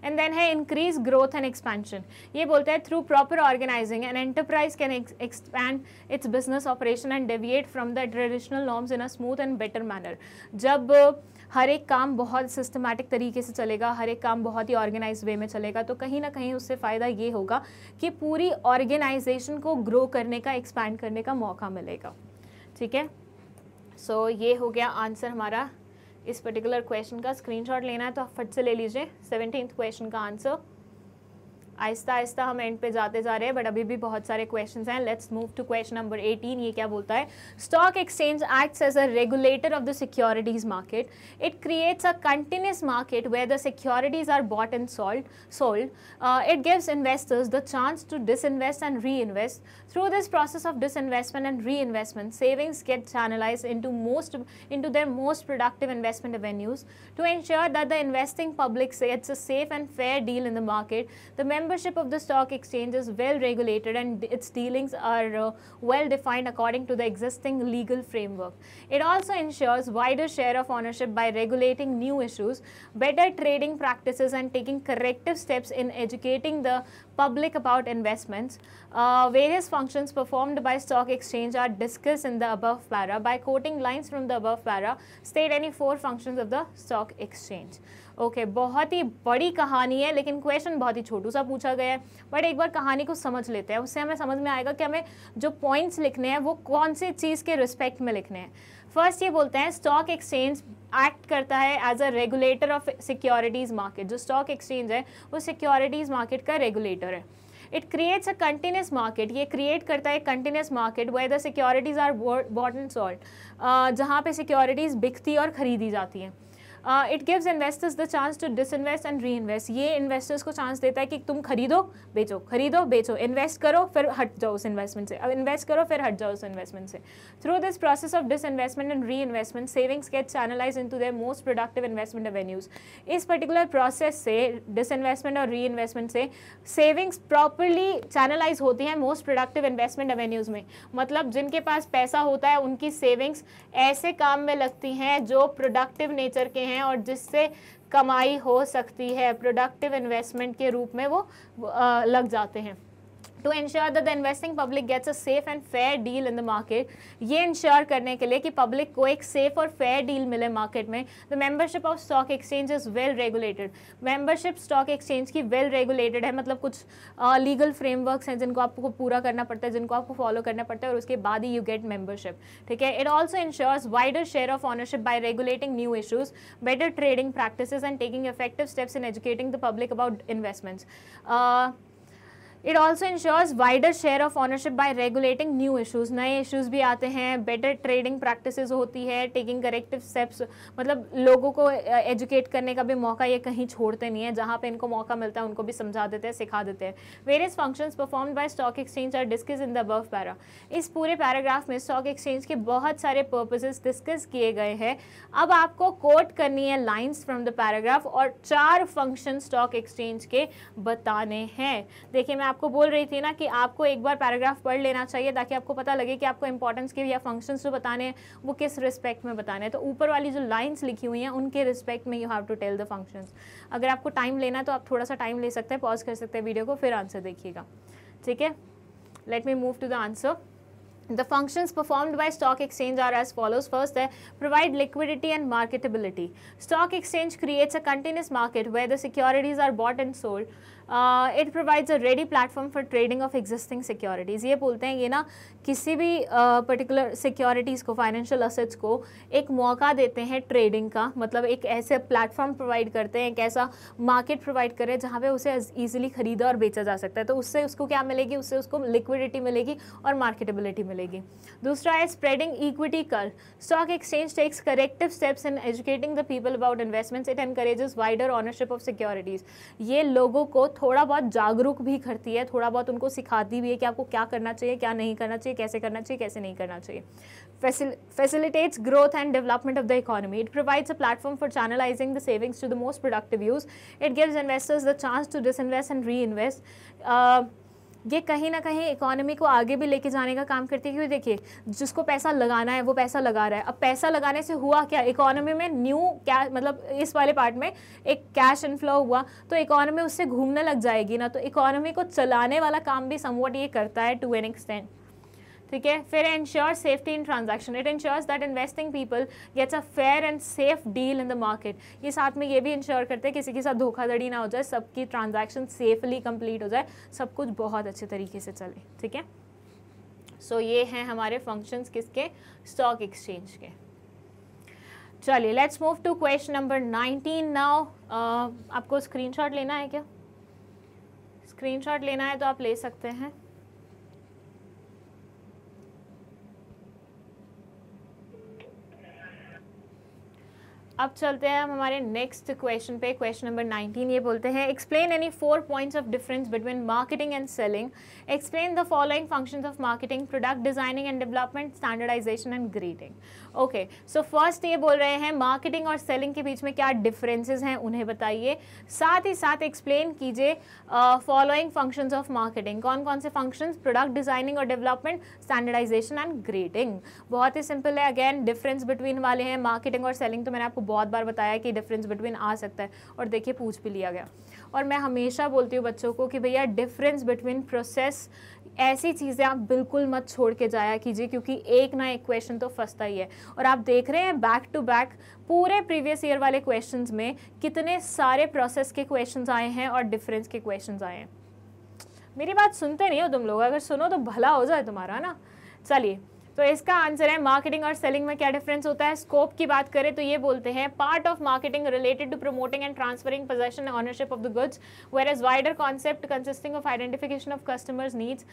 एंड देन है इंक्रीज ग्रोथ एंड एक्सपेंशन। ये बोलते हैं through proper organising an enterprise can expand its business operation and deviate from the traditional norms in a smooth and better manner. जब हर एक काम बहुत सिस्टमैटिक तरीके से चलेगा, हर एक काम बहुत ही ऑर्गेनाइज वे में चलेगा, तो कहीं ना कहीं उससे फ़ायदा ये होगा कि पूरी ऑर्गेनाइजेशन को ग्रो करने का, एक्सपैंड करने का मौका मिलेगा। ठीक है, सो ये हो गया आंसर हमारा इस पर्टिकुलर क्वेश्चन का। स्क्रीनशॉट लेना है तो आप फट से ले लीजिए 17th क्वेश्चन का आंसर। आहिस्ता आहिस्ता हम एंड पे जाते जा रहे हैं, बट अभी भी बहुत सारे क्वेश्चंस हैं। Let's move to question number 18। ये क्या बोलता है? Stock exchange acts as a regulator of the securities market. It creates a continuous market where the securities are bought and sold. It gives investors the chance to disinvest and reinvest. Through this process of disinvestment and reinvestment, savings get channelized into their most productive investment avenues. To ensure that the investing public gets a safe and fair deal in the market, the membership of the stock exchange is well regulated and its dealings are well defined according to the existing legal framework. It also ensures wider share of ownership by regulating new issues, better trading practices, and taking corrective steps in educating the public about investments. Various functions performed by stock exchange are discussed in the above para. By quoting lines from the above para, state any 4 functions of the stock exchange. Okay, बहुत ही बड़ी कहानी है लेकिन question बहुत ही छोटू सा पूछा गया है, बट एक बार कहानी को समझ लेते हैं, उससे हमें समझ में आएगा कि हमें जो पॉइंट्स लिखने हैं वो कौन सी चीज़ के रिस्पेक्ट में लिखने हैं। फर्स्ट ये बोलते हैं स्टॉक एक्सचेंज एक्ट करता है as a regulator of securities market. जो स्टॉक एक्सचेंज है वो सिक्योरिटीज़ मार्केट का रेगुलेटर है। It creates a continuous market. ये क्रिएट करता है continuous market where the securities are bought and sold, जहाँ पे सिक्योरिटीज़ बिकती और ख़रीदी जाती हैं। It gives investors the chance to disinvest and reinvest, ये इन्वेस्टर्स को चांस देता है कि तुम खरीदो बेचो, इन्वेस्ट करो फिर हट जाओ उस इन्वेस्टमेंट से, अब इन्वेस्ट करो फिर हट जाओ उस इन्वेस्टमेंट से। Through this process of disinvestment and reinvestment savings get channelise into their most productive investment avenues. इस पर्टिकुलर प्रोसेस से, डिसइन्वेस्टमेंट और री इन्वेस्टमेंट से, सेविंग्स प्रॉपरली चैनलाइज होती हैं मोस्ट प्रोडक्टिव इन्वेस्टमेंट एवेन्यूज में। मतलब जिनके पास पैसा होता है उनकी सेविंग्स ऐसे काम में लगती हैं जो प्रोडक्टिव नेचर के हैं और जिससे कमाई हो सकती है, प्रोडक्टिव इन्वेस्टमेंट के रूप में वो लग जाते हैं। To ensure that the investing public gets a safe and fair deal in the market, ये इंश्योर करने के लिए कि पब्लिक को एक सेफ और फेयर डील मिले मार्केट में, the membership of stock exchange is well regulated. Membership stock exchange की वेल रेगुलेटेड है, मतलब कुछ लीगल फ्रेमवर्क्स हैं जिनको आपको पूरा करना पड़ता है, जिनको आपको फॉलो करना पड़ता है और उसके बाद ही यू गेट मेंबरशिप, ठीक है। It also ensures wider share of ownership by regulating new issues, better trading practices and taking effective steps in educating the public about investments. It also ensures wider share of ownership by regulating new issues, नए issues भी आते हैं, better trading practices होती है, taking corrective steps, मतलब लोगों को educate करने का भी मौका ये कहीं छोड़ते नहीं है, जहाँ पे इनको मौका मिलता है उनको भी समझा देते हैं, सिखा देते हैं। Various functions performed by stock exchange are discuss in the above para. इस पूरे पैराग्राफ में स्टॉक एक्सचेंज के बहुत सारे पर्पसेस डिस्कस किए गए हैं। अब आपको कोट करनी है लाइन्स फ्रॉम द पैराग्राफ और 4 फंक्शन स्टॉक एक्सचेंज के बताने हैं। देखिए मैं आपको बोल रही थी ना कि आपको एक बार पैराग्राफ पढ़ लेना चाहिए ताकि आपको पता लगे कि आपको इंपॉर्टेंस के या फंक्शंस जो बताने हैं वो किस रिस्पेक्ट में बताने हैं। तो ऊपर वाली जो लाइंस लिखी हुई हैं उनके रिस्पेक्ट में you have to tell the functions. अगर आपको टाइम लेना है तो आप थोड़ा सा टाइम ले सकते हैं, पॉज कर सकते हैं वीडियो को, फिर आंसर देखिएगा, ठीक है। Let me move to the answer. The functions performed by stock exchange are as follows. First, they provide liquidity and marketability. Stock exchange creates a continuous market where the securities are bought and sold. It provides a ready platform for trading of existing securities. ये बोलते हैं ये ना किसी भी particular securities को, financial assets को एक मौका देते हैं ट्रेडिंग का, मतलब एक ऐसे प्लेटफॉर्म प्रोवाइड करते हैं, एक ऐसा मार्केट प्रोवाइड करें जहाँ पे उसे ईजिली खरीदा और बेचा जा सकता है। तो उससे उसको क्या मिलेगी, उससे उसको लिक्विडिटी मिलेगी और मार्केटेबिलिटी मिलेगी। दूसरा है spreading equity curve. Stock exchange takes corrective steps in educating the people about investments. It encourages wider ownership of securities. ये लोगों को थोड़ा बहुत जागरूक भी करती है, थोड़ा बहुत उनको सिखाती भी है कि आपको क्या करना चाहिए, क्या नहीं करना चाहिए, कैसे करना चाहिए, कैसे नहीं करना चाहिए। Facilitates growth and development of the economy. It provides a platform for channelizing the savings to the most productive use. It gives investors the chance to disinvest and reinvest. ये कहीं ना कहीं इकोनॉमी को आगे भी लेके जाने का काम करती है, क्योंकि देखिए जिसको पैसा लगाना है वो पैसा लगा रहा है। अब पैसा लगाने से हुआ क्या, इकोनॉमी में न्यू क्या, मतलब इस वाले पार्ट में एक कैश इनफ्लो हुआ तो इकोनॉमी उससे घूमने लग जाएगी ना, तो इकोनॉमी को चलाने वाला काम भी समवट ये करता है टू एन एक्सटेंट, ठीक है। फिर ensure safety in transaction. It ensures that investing people gets a fair and safe deal in the market. ये साथ में ये भी इंश्योर करते हैं किसी के साथ धोखाधड़ी ना हो जाए, सबकी ट्रांजैक्शन सेफली कंप्लीट हो जाए, सब कुछ बहुत अच्छे तरीके से चले, ठीक है। सो ये हैं हमारे फंक्शंस किसके, स्टॉक एक्सचेंज के। चलिए let's move to question number 19 now. आपको स्क्रीनशॉट लेना है क्या? स्क्रीनशॉट लेना है तो आप ले सकते हैं। अब चलते हैं हम हमारे नेक्स्ट क्वेश्चन पे, क्वेश्चन नंबर 19। ये बोलते हैं explain any 4 points of difference between marketing and selling. Explain the following functions of marketing, product designing and development, standardisation and grading. Okay, so first ये बोल रहे हैं मार्केटिंग और सेलिंग के बीच में क्या डिफरेंसेस हैं उन्हें बताइए, साथ ही साथ एक्सप्लेन कीजिए फॉलोइंग फंक्शंस ऑफ मार्केटिंग। कौन कौन से फंक्शंस, प्रोडक्ट डिजाइनिंग और डेवलपमेंट, स्टैंडर्डाइजेशन एंड ग्रेडिंग। बहुत ही सिंपल है, अगेन डिफरेंस बिटवीन वाले हैं मार्केटिंग और सेलिंग, तो मैंने आपको बहुत बार बताया कि डिफरेंस बिटवीन आ सकता है और देखिए पूछ भी लिया गया। और मैं हमेशा बोलती हूँ बच्चों को कि भैया डिफरेंस बिटवीन प्रोसेस, ऐसी चीज़ें आप बिल्कुल मत छोड़ के जाया कीजिए, क्योंकि एक ना एक क्वेश्चन तो फंसता ही है। और आप देख रहे हैं बैक टू बैक पूरे प्रीवियस ईयर वाले क्वेश्चंस में कितने सारे प्रोसेस के क्वेश्चंस आए हैं और डिफरेंस के क्वेश्चंस आए हैं। मेरी बात सुनते नहीं हो तुम लोग, अगर सुनो तो भला हो जाए तुम्हारा ना। चलिए, तो इसका आंसर है मार्केटिंग और सेलिंग में क्या डिफरेंस होता है। स्कोप की बात करें तो ये बोलते हैं part of marketing related to promoting and transferring possession and ownership of the goods, whereas wider concept consisting of identification of customers needs.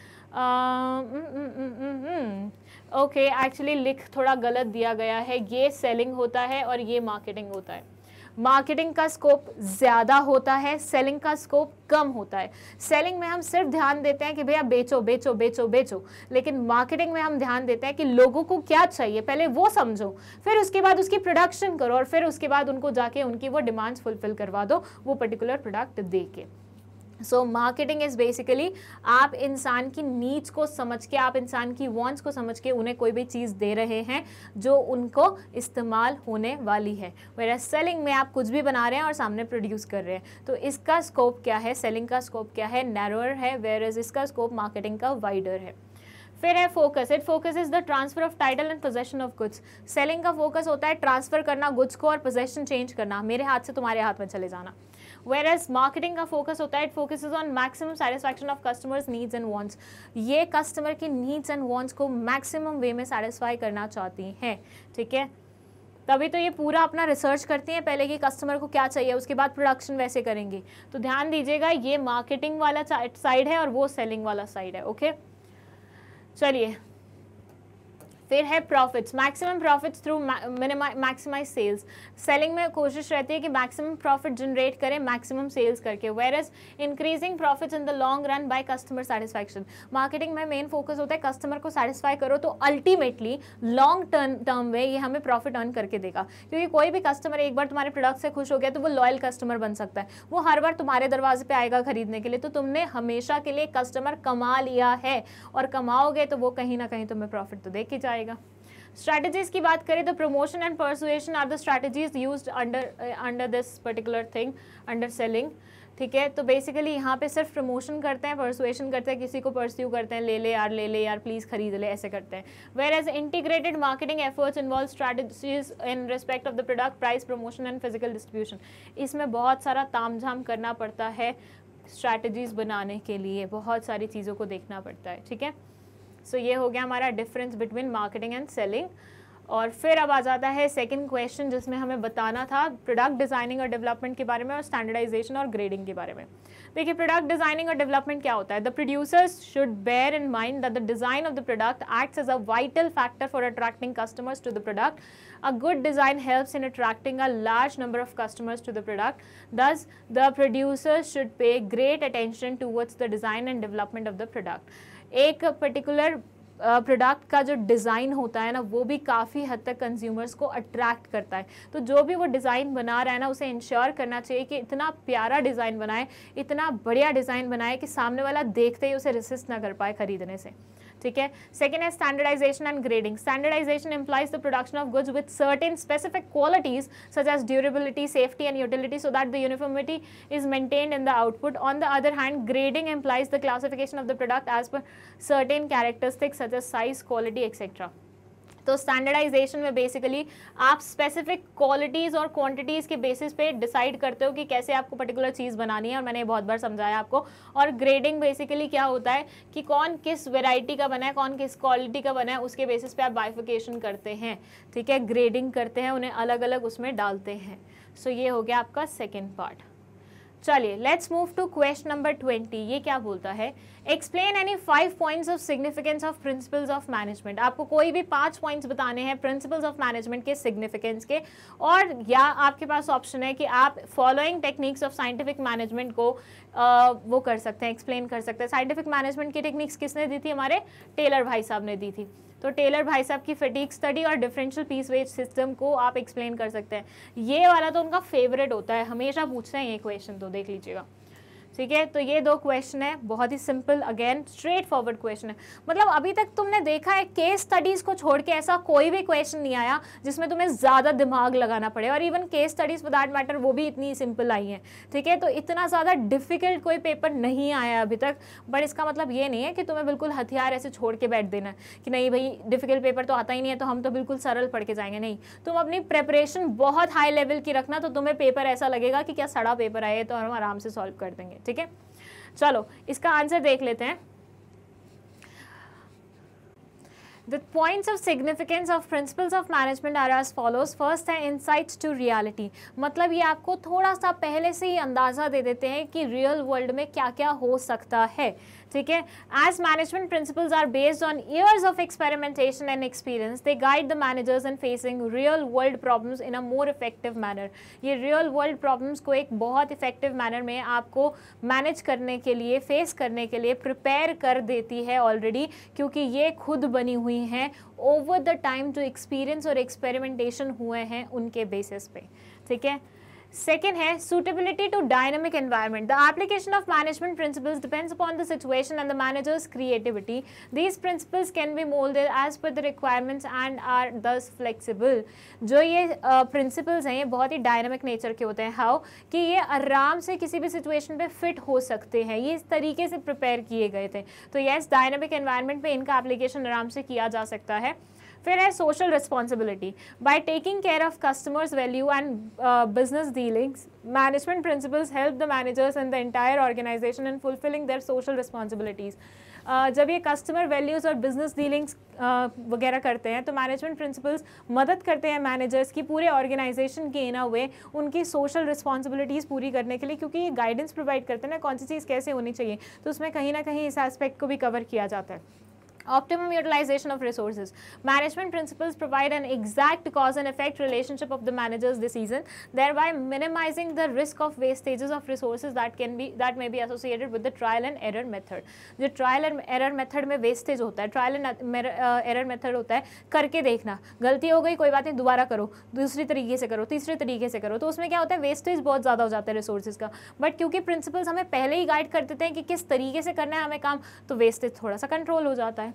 Okay, actually लिख थोड़ा गलत दिया गया है, ये सेलिंग होता है और ये मार्केटिंग होता है। मार्केटिंग का स्कोप ज़्यादा होता है, सेलिंग का स्कोप कम होता है। सेलिंग में हम सिर्फ ध्यान देते हैं कि भैया बेचो बेचो बेचो बेचो, लेकिन मार्केटिंग में हम ध्यान देते हैं कि लोगों को क्या चाहिए पहले वो समझो, फिर उसके बाद उसकी प्रोडक्शन करो और फिर उसके बाद उनको जाके उनकी वो डिमांड्स फुलफिल करवा दो वो पर्टिकुलर प्रोडक्ट दे के। सो मार्केटिंग इज़ बेसिकली आप इंसान की नीड्स को समझ के, आप इंसान की वांट्स को समझ के उन्हें कोई भी चीज़ दे रहे हैं जो उनको इस्तेमाल होने वाली है। वेयर सेलिंग में आप कुछ भी बना रहे हैं और सामने प्रोड्यूस कर रहे हैं। तो इसका स्कोप क्या है, सेलिंग का स्कोप क्या है, नैरोअर है, वेयर इज इसका स्कोप मार्केटिंग का वाइडर है। फिर है focus. It focus is the transfer of title and possession of goods. Selling का फोकस होता है ट्रांसफर करना गुड्स को और पोजेशन चेंज करना, मेरे हाथ से तुम्हारे हाथ में चले जाना। Whereas मार्केटिंग का फोकस होता है, it focuses on maximum satisfaction of customers needs and wants. ये कस्टमर की नीड्स एंड वांट्स को मैक्सिमम वे में सेटिस्फाई करना चाहती हैं, ठीक है। तभी तो ये पूरा अपना रिसर्च करती हैं पहले कि कस्टमर को क्या चाहिए, उसके बाद प्रोडक्शन वैसे करेंगे। तो ध्यान दीजिएगा, ये मार्केटिंग वाला साइड है और वो सेलिंग वाला साइड है, ओके। चलिए, फिर है profits. Maximum profits through maximise sales. Selling में कोशिश रहती है कि मैक्सिमम प्रॉफिट जनरेट करें मैक्सिमम सेल्स करके, whereas increasing profits in the long run by customer satisfaction. Marketing में मेन फोकस होता है कस्टमर को सेटिस्फाई करो, तो अल्टीमेटली लॉन्ग टर्म में ये हमें प्रॉफिट अर्न करके देगा। क्योंकि कोई भी कस्टमर एक बार तुम्हारे प्रोडक्ट से खुश हो गया तो वो लॉयल कस्टमर बन सकता है, वो हर बार तुम्हारे दरवाजे पे आएगा खरीदने के लिए। तो तुमने हमेशा के लिए कस्टमर कमा लिया है और कमाओगे तो वो कहीं ना कहीं तुम्हें प्रॉफिट तो दे के जाएगा। स्ट्रैटेजीज की बात करें तो promotion and persuasion are the strategies used under this particular thing, under selling, ठीक है। तो बेसिकली यहाँ पे सिर्फ प्रमोशन करते हैं, परसुएशन करते हैं, किसी को परस्यू करते हैं, ले ले यार प्लीज खरीद ले, ऐसे करते हैं। Whereas integrated marketing efforts involve strategies in respect of the product, price, promotion and physical distribution. इसमें बहुत सारा तामझाम करना पड़ता है स्ट्रैटेजीज बनाने के लिए, बहुत सारी चीज़ों को देखना पड़ता है, ठीक है। सो ये हो गया हमारा difference between marketing and selling. और फिर अब आ जाता है सेकंड क्वेश्चन, जिसमें हमें बताना था प्रोडक्ट डिजाइनिंग और डेवलपमेंट के बारे में और स्टैंडर्डाइजेशन और ग्रेडिंग के बारे में। देखिए, प्रोडक्ट डिजाइनिंग और डेवलपमेंट क्या होता है। The producers should bear in mind that the design of the product acts as a vital factor for attracting customers to the product. A good design helps in attracting a large number of customers to the product. Thus, the producers should pay great attention towards the design and development of the product. एक particular product का जो design होता है ना, वो भी काफ़ी हद तक कंज्यूमर्स को अट्रैक्ट करता है. तो जो भी वो डिज़ाइन बना रहा है ना, उसे इंश्योर करना चाहिए कि इतना प्यारा डिज़ाइन बनाए, इतना बढ़िया डिज़ाइन बनाए कि सामने वाला देखते ही उसे रेसिस्ट ना कर पाए खरीदने से. ठीक है. सेकेंड है standardisation and grading. Standardisation implies the production of goods with certain specific qualities such as durability, safety and utility so that the uniformity is maintained in the output. On the other hand, grading implies the classification of the product as per certain characteristics such as size, quality, etc. तो standardisation में basically आप specific qualities और quantities के basis पे decide करते हो कि कैसे आपको पर्टिकुलर चीज़ बनानी है, और मैंने बहुत बार समझाया आपको. और ग्रेडिंग बेसिकली क्या होता है कि कौन किस वैरायटी का बना है, कौन किस क्वालिटी का बना है, उसके बेसिस पे आप बाइफिकेशन करते हैं. ठीक है, ग्रेडिंग करते हैं, उन्हें अलग अलग उसमें डालते हैं. सो ये हो गया आपका सेकेंड पार्ट. चलिए let's move to question number 20. ये क्या बोलता है, explain any 5 points of significance of principles of management. आपको कोई भी 5 पॉइंट्स बताने हैं प्रिंसिपल्स ऑफ मैनेजमेंट के सिग्निफिकेंस के, और या आपके पास ऑप्शन है कि आप following techniques of scientific management को वो कर सकते हैं, एक्सप्लेन कर सकते हैं. साइंटिफिक मैनेजमेंट की टेक्निक्स किसने दी थी, हमारे टेलर भाई साहब ने दी थी. तो टेलर भाई साहब की फटीग स्टडी और डिफरेंशियल पीस वेज सिस्टम को आप एक्सप्लेन कर सकते हैं. ये वाला तो उनका फेवरेट होता है, हमेशा पूछते हैं ये क्वेश्चन, तो देख लीजिएगा. ठीक है, तो ये 2 क्वेश्चन है, बहुत ही simple, again straight forward question है. मतलब अभी तक तुमने देखा है केस स्टडीज़ को छोड़ के ऐसा कोई भी क्वेश्चन नहीं आया जिसमें तुम्हें ज़्यादा दिमाग लगाना पड़े, और even case studies for that matter वो भी इतनी सिंपल आई हैं. ठीक है, तो इतना ज़्यादा डिफिकल्ट कोई पेपर नहीं आया अभी तक. बट इसका मतलब ये नहीं है कि तुम्हें बिल्कुल हथियार ऐसे छोड़ के बैठ देना कि नहीं भाई डिफिकल्ट पेपर तो आता ही नहीं है तो हम तो बिल्कुल सरल पढ़ के जाएंगे. नहीं, तुम अपनी प्रेपरेशन बहुत हाई लेवल की रखना, तो तुम्हें पेपर ऐसा लगेगा कि क्या सड़ा पेपर आए, तो हम आराम से सॉल्व कर देंगे. ठीक है, चलो इसका आंसर देख लेते हैं. The points of significance of principles of management are as follows. First है insights to reality, मतलब ये आपको थोड़ा सा पहले से ही अंदाज़ा दे देते हैं कि रियल वर्ल्ड में क्या क्या हो सकता है, ठीक है. As management principles are based on years of experimentation and experience, they guide the managers in facing real world problems in a more effective manner. ये real world problems को एक बहुत effective manner में आपको manage करने के लिए, face करने के लिए prepare कर देती है already, क्योंकि ये खुद बनी हुई हैं over the time जो experience और experimentation हुए हैं उनके basis पे, ठीक है. Second है suitability to dynamic environment. The application of management principles depends upon the situation and the manager's creativity. These principles can be molded as per the requirements and are thus flexible. जो ये principles हैं ये बहुत ही dynamic nature के होते हैं. How? कि ये आराम से किसी भी situation पे fit हो सकते हैं. ये इस तरीके से prepare किए गए थे. तो yes, dynamic environment पे इनका application आराम से किया जा सकता है. फिर है social responsibility. By taking care of customers value and business dealings, management principles help the managers and the entire organisation in fulfilling their social responsibilities. जब ये कस्टमर वैल्यूज़ और बिजनेस डीलिंग्स वगैरह करते हैं तो मैनेजमेंट प्रिंसिपल्स मदद करते हैं मैनेजर्स की पूरे ऑर्गेनाइजेशन के इन अ वे उनकी सोशल रिस्पॉन्सिबिलिटीज़ पूरी करने के लिए, क्योंकि ये गाइडेंस प्रोवाइड करते हैं ना कौन सी चीज़ कैसे होनी चाहिए, तो उसमें कहीं ना कहीं इस एस्पेक्ट को भी कवर किया जाता है. Optimum utilization of resources. Management principles provide an exact cause and effect relationship of the manager's decision, thereby minimizing the risk of wastages of resources that may be associated with the trial and error method. जो trial and error method में wastage होता है, trial and error method होता है करके देखना, गलती हो गई कोई बात नहीं दोबारा करो, दूसरी तरीके से करो, तीसरे तरीके से करो, तो उसमें क्या होता है wastage बहुत ज़्यादा हो जाता है resources का. बट क्योंकि principles हमें पहले ही गाइड कर देते हैं कि किस तरीके से करना है हमें काम, तो wastage थोड़ा सा कंट्रोल हो जाता है.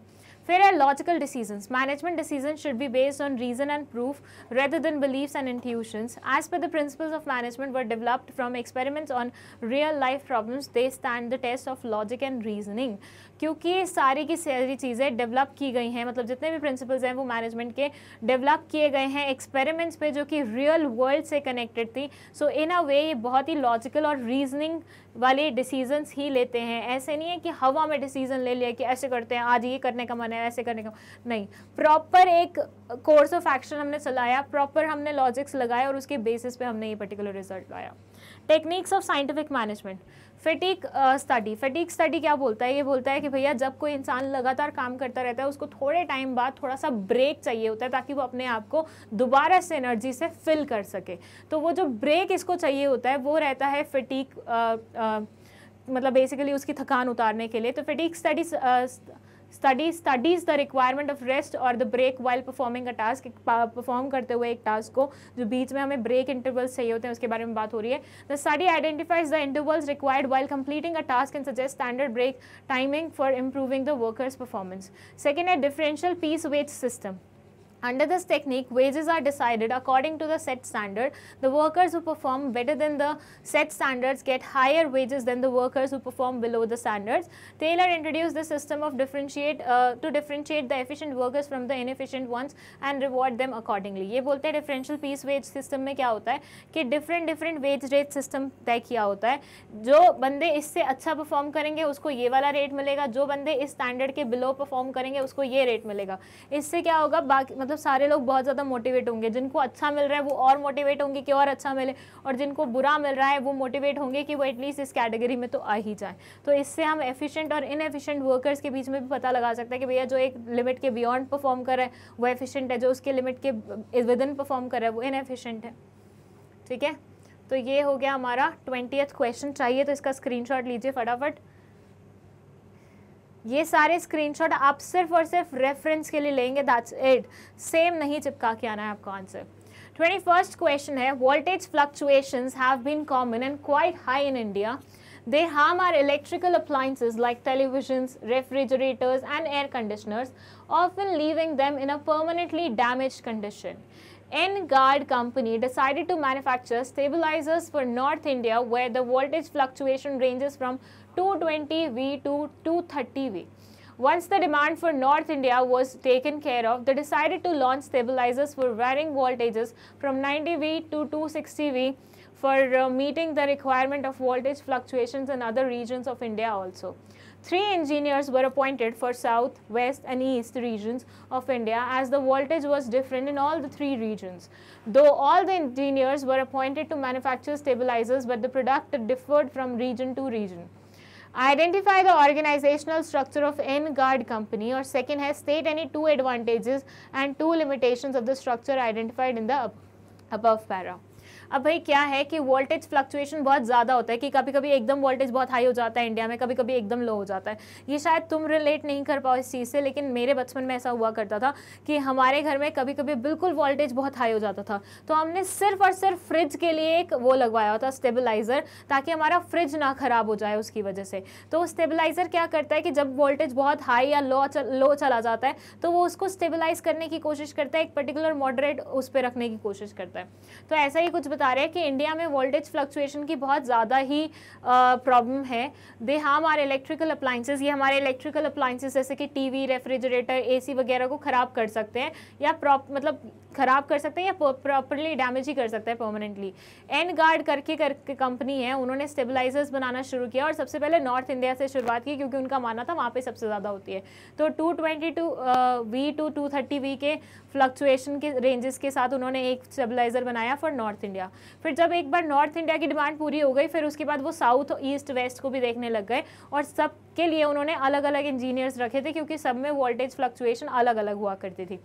फिर है logical decisions. Management decisions should be based on reason and proof rather than beliefs and intuitions. As per the principles of management were developed from experiments on real life problems, they stand the test of logic and reasoning. क्योंकि सारी की सारी चीज़ें develop की गई हैं, मतलब जितने भी प्रिंसिपल्स हैं वो मैनेजमेंट के डेवलप किए गए हैं एक्सपेरिमेंट्स पे जो कि रियल वर्ल्ड से कनेक्टेड थी. सो इन अ वे ये बहुत ही लॉजिकल और रीजनिंग वाले डिसीजंस ही लेते हैं. ऐसे नहीं है कि हवा में डिसीजन ले लिया कि ऐसे करते हैं, आज ये करने का मन है ऐसे करने का, नहीं. प्रॉपर एक कोर्स ऑफ एक्शन हमने चलाया, प्रॉपर हमने लॉजिक्स लगाए और उसके बेसिस पे हमने ये पर्टिकुलर रिजल्ट लाया. Techniques of scientific management. Fatigue study. Fatigue study क्या बोलता है, ये बोलता है कि भैया जब कोई इंसान लगातार काम करता रहता है उसको थोड़े टाइम बाद थोड़ा सा ब्रेक चाहिए होता है ताकि वो अपने आप को दोबारा से एनर्जी से फिल कर सके. तो वो जो ब्रेक इसको चाहिए होता है वो रहता है फैटिग, मतलब बेसिकली उसकी थकान उतारने के लिए. तो fatigue studies the requirement of rest or the break while performing a task. Perform करते हुए एक टास्क को जो बीच में हमें ब्रेक इंटरवल्स चाहिए होते हैं उसके बारे में बात हो रही है. The study identifies the intervals required while completing a task and suggests standard break timing for improving the worker's performance. Second है differential piece wage system. Under this technique, wages are decided according to the set standard. The workers who perform better than the set standards get higher wages than the workers who perform below the standards. Taylor introduced the system of to differentiate the efficient workers from the inefficient ones and reward them accordingly. ये बोलते हैं differential piece wage system में क्या होता है कि different wage rate system तय किया होता है. जो बंदे इससे अच्छा परफॉर्म करेंगे उसको ये वाला रेट मिलेगा, जो बंदे इस स्टैंडर्ड के बिलो परफॉर्म करेंगे उसको ये रेट मिलेगा. इससे क्या होगा, बाकी मतलब सारे लोग बहुत ज़्यादा मोटिवेट होंगे. जिनको अच्छा मिल रहा है वो और मोटिवेट होंगे कि और अच्छा मिले, और जिनको बुरा मिल रहा है वो मोटिवेट होंगे कि वो एटलीस्ट इस कैटेगरी में तो आ ही जाए. तो इससे हम एफिशिएंट और इनएफिशिएंट वर्कर्स के बीच में भी पता लगा सकते हैं कि भैया जो एक लिमिट के बियॉन्ड परफॉर्म कर रहा है वो एफिशिएंट है, जो उसके लिमिट के विद इन परफॉर्म कर रहा है वो इनएफिशिएंट है. ठीक है, तो ये हो गया हमारा 20th क्वेश्चन. चाहिए तो इसका स्क्रीनशॉट लीजिए फटाफट. ये सारे स्क्रीनशॉट आप सिर्फ और सिर्फ रेफरेंस के लिए लेंगे, दैट्स इट. सेम नहीं चिपका के आना है आपको आंसर. 21st क्वेश्चन है, voltage fluctuations have been common and quite high in India. They harm our electrical appliances like televisions, refrigerators and air conditioners, often leaving them in a permanently damaged condition. N-Guard company decided to manufacture stabilizers for North India where the voltage fluctuation ranges from 220 V to 230 V. Once the demand for North India was taken care of, they decided to launch stabilizers for varying voltages from 90 V to 260 V for meeting the requirement of voltage fluctuations in other regions of India also. 3 engineers were appointed for south, west and east regions of India as the voltage was different in all the 3 regions. Though all the engineers were appointed to manufacture stabilizers, but the product differed from region to region. Identify the organizational structure of N-Guard company, और second है state any 2 advantages and 2 limitations of the structure identified in the above para. अब भाई क्या है कि voltage fluctuation बहुत ज़्यादा होता है कि कभी कभी एकदम वोल्टेज बहुत हाई हो जाता है इंडिया में, कभी कभी एकदम लो हो जाता है. ये शायद तुम रिलेट नहीं कर पाओ इस चीज़ से, लेकिन मेरे बचपन में ऐसा हुआ करता था कि हमारे घर में कभी कभी बिल्कुल वोल्टेज बहुत हाई हो जाता था, तो हमने सिर्फ और सिर्फ फ्रिज के लिए एक वो लगवाया होता स्टेबलाइज़र, ताकि हमारा फ्रिज ना ख़राब हो जाए उसकी वजह से. तो स्टेबलाइज़र क्या करता है कि जब वोल्टेज बहुत हाई या लो चला जाता है तो वो उसको स्टेबलाइज करने की कोशिश करता है, एक पर्टिकुलर मॉडरेट उस पर रखने की कोशिश करता है. तो ऐसा ही कुछ बता रहे हैं कि इंडिया में वोल्टेज फ्लक्चुएशन की बहुत ज़्यादा ही प्रॉब्लम है. They harm our electrical appliances, ये हमारे इलेक्ट्रिकल अप्लाइंसेस जैसे कि टीवी, रेफ्रिजरेटर, एसी वगैरह को ख़राब कर सकते हैं, या मतलब ख़राब कर सकते हैं या प्रॉपरली डैमेज ही कर सकते हैं परमानेंटली. N-Guard करके कंपनी है, उन्होंने स्टेबलाइजर्स बनाना शुरू किया और सबसे पहले नॉर्थ इंडिया से शुरुआत की, क्योंकि उनका मानना था वहाँ पे सबसे ज़्यादा होती है. तो 222V to 230V के फ्लक्चुएशन के रेंजेस के साथ उन्होंने एक स्टेबलाइजर बनाया फॉर नॉर्थ इंडिया. फिर जब एक बार नॉर्थ इंडिया की डिमांड पूरी हो गई, फिर उसके बाद वो साउथ, ईस्ट, वेस्ट को भी देखने लग गए और सब के लिए उन्होंने अलग अलग इंजीनियर्स रखे थे, क्योंकि सब में वोल्टेज फ्लक्चुएशन अलग अलग हुआ करती थी.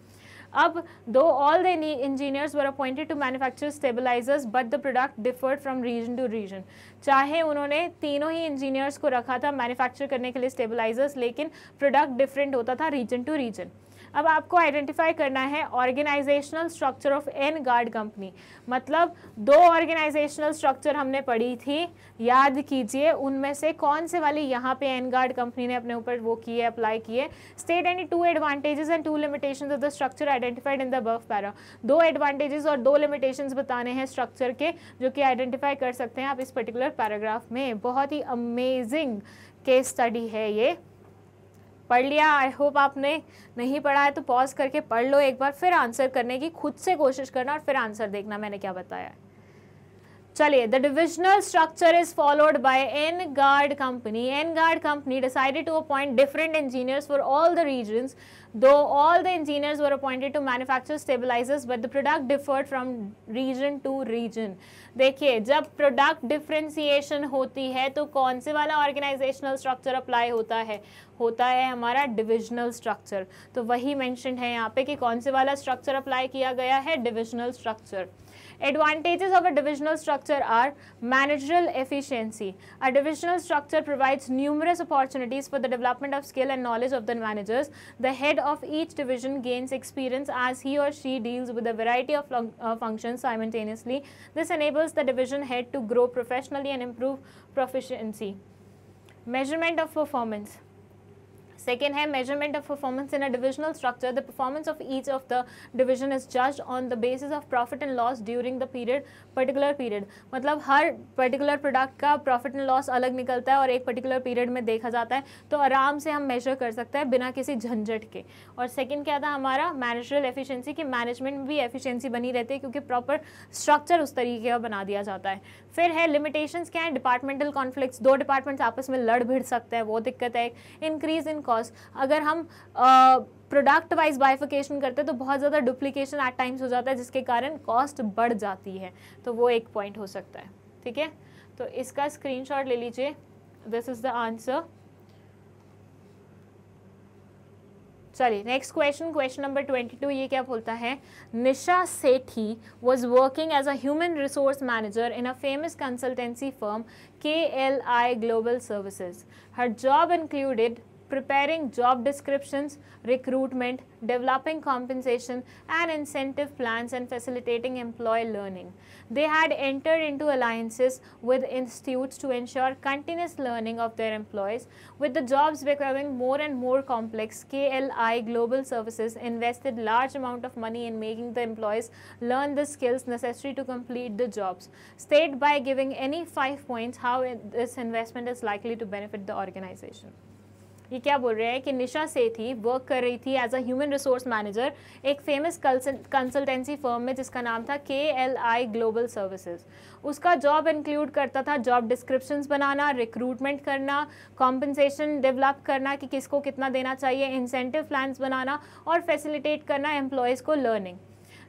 अब दो all the engineers were appointed to manufacture stabilisers but the product differed from region to region. चाहे उन्होंने तीनों ही इंजीनियर्स को रखा था मैन्युफैक्चर करने के लिए स्टेबलाइजर्स, लेकिन प्रोडक्ट डिफरेंट होता था रीजन टू रीजन. अब आपको आइडेंटिफाई करना है organisational structure of N-Guard company. मतलब 2 ऑर्गेनाइजेशनल स्ट्रक्चर हमने पढ़ी थी, याद कीजिए उनमें से कौन से वाली यहाँ पे N-Guard कंपनी ने अपने ऊपर वो किए, अप्लाई किए. State any 2 advantages and 2 limitations of the structure identified in the above para. 2 advantages और 2 लिमिटेशंस बताने हैं स्ट्रक्चर के, जो कि आइडेंटिफाई कर सकते हैं आप इस पर्टिकुलर पैराग्राफ में. बहुत ही अमेजिंग केस स्टडी है ये. पढ़ लिया? आई होप आपने नहीं पढ़ा है तो पॉज करके पढ़ लो एक बार, फिर आंसर करने की खुद से कोशिश करना और फिर आंसर देखना मैंने क्या बताया है. चलिए, the divisional structure is followed by N-Guard company. N-Guard company decided to appoint different engineers for all the regions, though all the engineers were appointed to manufacture stabilizers, but the product differed from region to region. देखिए, जब product differentiation होती है तो कौन से वाला organisational structure apply होता है हमारा डिविजनल स्ट्रक्चर. तो वही मेंशन है यहाँ पे कि कौन से वाला स्ट्रक्चर अप्लाई किया गया है, divisional structure. Advantages of a divisional structure are managerial efficiency. A divisional structure provides numerous opportunities for the development of skill and knowledge of the managers. The head of each division gains experience as he or she deals with a variety of functions simultaneously. This enables the division head to grow professionally and improve proficiency. Measurement of performance. Second है measurement of performance in a divisional structure. The performance of each of the division is judged on the basis of profit and loss during the particular period. मतलब हर particular product का profit and loss अलग निकलता है और एक particular period में देखा जाता है, तो आराम से हम measure कर सकते हैं बिना किसी झंझट के. और second क्या था हमारा managerial efficiency, कि management में भी efficiency बनी रहती है क्योंकि proper structure उस तरीके का बना दिया जाता है. फिर है limitations क्या है, departmental conflicts. 2 departments आपस में लड़ भिड़ सकते हैं, वो दिक्कत है. Increase in cost, अगर हम प्रोडक्ट वाइज बाइफिकेशन करते हैं तो बहुत ज़्यादा डुप्लीकेशन एट टाइम्स हो जाता है, जिसके कारण कॉस्ट बढ़ जाती है, तो वो एक पॉइंट हो सकता है. ठीक है, तो इसका स्क्रीनशॉट ले लीजिए. This is the answer. चलिए नेक्स्ट क्वेश्चन नंबर 22. ये क्या बोलता है, Nisha Sethi was working as a human resource manager in a famous consultancy firm KLI Global Services. Her job included preparing job descriptions, recruitment, developing compensation and incentive plans, and facilitating employee learning. They had entered into alliances with institutes to ensure continuous learning of their employees. With the jobs becoming more and more complex, KLI Global Services invested large amount of money in making the employees learn the skills necessary to complete the jobs. State by giving any 5 points how this investment is likely to benefit the organization. ये क्या बोल रहे हैं कि निशा सेठी work कर रही थी as a human resource manager एक फेमस कंसल्टेंसी फर्म में जिसका नाम था KLI ग्लोबल सर्विसेज। उसका जॉब इंक्लूड करता था जॉब डिस्क्रिप्शंस बनाना, रिक्रूटमेंट करना, कॉम्पनसेशन डेवलप करना कि किसको कितना देना चाहिए, इंसेंटिव प्लान्स बनाना और फैसिलिटेट करना एम्प्लॉयज़ को learning.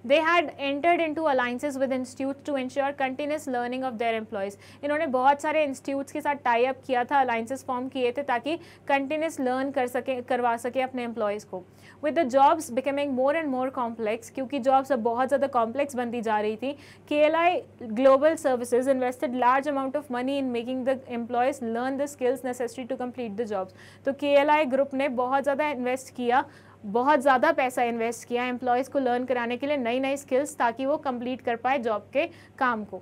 They had entered into alliances with institutes to ensure continuous learning of their employees. इन्होंने बहुत सारे इंस्टीट्यूट्स के साथ टाई अप किया था, अलाइंसेस फॉर्म किए थे ताकि कंटिन्यूस लर्न करवा सके अपने एम्प्लॉयज़ को। With the jobs becoming more and more complex, क्योंकि जॉब्स अब बहुत ज़्यादा कॉम्प्लेक्स बनती जा रही थी, KLI Global Services invested large amount of money in making the employees learn the skills necessary to complete the jobs. तो KLI ग्रुप ने बहुत ज़्यादा इन्वेस्ट किया, बहुत ज़्यादा पैसा इन्वेस्ट किया एम्प्लॉयज़ को लर्न कराने के लिए नई नई स्किल्स ताकि वो कंप्लीट कर पाए जॉब के काम को।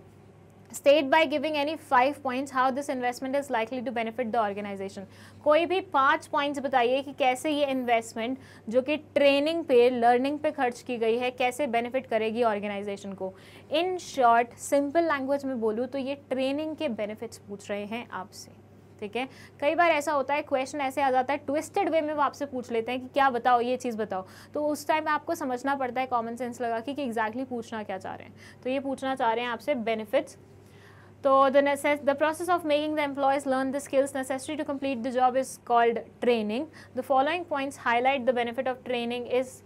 State by giving any 5 points how this investment is likely to benefit the organization. कोई भी 5 पॉइंट्स बताइए कि कैसे ये इन्वेस्टमेंट जो कि ट्रेनिंग पे, लर्निंग पे खर्च की गई है, कैसे बेनिफिट करेगी ऑर्गेनाइजेशन को। इन शॉर्ट सिंपल लैंग्वेज में बोलूँ तो ये ट्रेनिंग के बेनिफिट्स पूछ रहे हैं आपसे, ठीक है। कई बार ऐसा होता है क्वेश्चन ऐसे आ जाता है ट्विस्टेड वे में, वो आपसे पूछ लेते हैं कि क्या बताओ, ये चीज़ बताओ, तो उस टाइम आपको समझना पड़ता है कॉमन सेंस लगा कि एग्जैक्टली पूछना क्या चाह रहे हैं। तो ये पूछना चाह रहे हैं आपसे बेनिफिट्स। तो the process of making the employees learn the skills necessary to complete the job is called training. The following points highlight the benefit of training is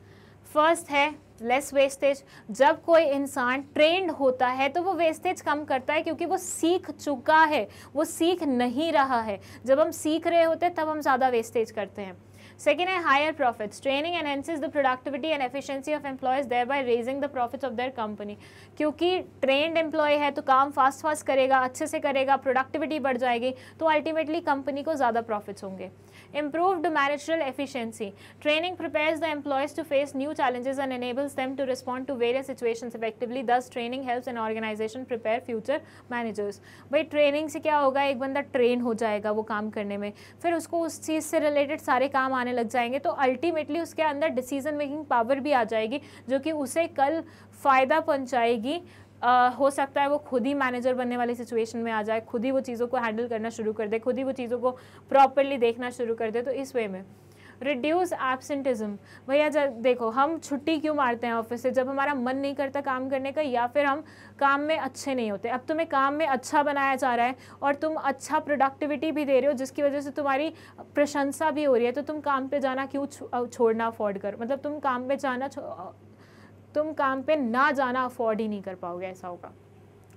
first है लेस वेस्टेज। जब कोई इंसान ट्रेंड होता है तो वो wastage कम करता है क्योंकि वो सीख चुका है, वो सीख नहीं रहा है। जब हम सीख रहे होते हैं तब हम ज़्यादा वेस्टेज करते हैं। सेकेंड है higher profits. Training enhances the productivity and efficiency of employees thereby raising the profits of their company. क्योंकि ट्रेंड एम्प्लॉय है तो काम फास्ट करेगा, अच्छे से करेगा, प्रोडक्टिविटी बढ़ जाएगी, तो अल्टीमेटली कंपनी को ज़्यादा प्रॉफिट्स होंगे। Improved managerial efficiency. Training prepares the employees to face new challenges and enables them to respond to various situations effectively. Thus, training helps an organization prepare future managers. भाई training से क्या होगा, एक बंदा train हो जाएगा वो काम करने में, फिर उसको उस चीज़ से रिलेटेड सारे काम आने लग जाएंगे, तो अल्टीमेटली उसके अंदर डिसीजन मेकिंग पावर भी आ जाएगी जो कि उसे कल फ़ायदा पहुँचाएगी। हो सकता है वो खुद ही मैनेजर बनने वाली सिचुएशन में आ जाए, खुद ही वो चीज़ों को हैंडल करना शुरू कर दे, खुद ही वो चीज़ों को प्रॉपरली देखना शुरू कर दे। तो इस वे में रिड्यूस एब्सेंटिज्म। भैया जब देखो हम छुट्टी क्यों मारते हैं ऑफिस से, जब हमारा मन नहीं करता काम करने का या फिर हम काम में अच्छे नहीं होते। अब तुम्हें काम में अच्छा बनाया जा रहा है और तुम अच्छा प्रोडक्टिविटी भी दे रहे हो जिसकी वजह से तुम्हारी प्रशंसा भी हो रही है, तो तुम काम पे जाना क्यों छोड़ना अफोर्ड कर, मतलब तुम काम पे ना जाना अफोर्ड ही नहीं कर पाओगे, ऐसा होगा।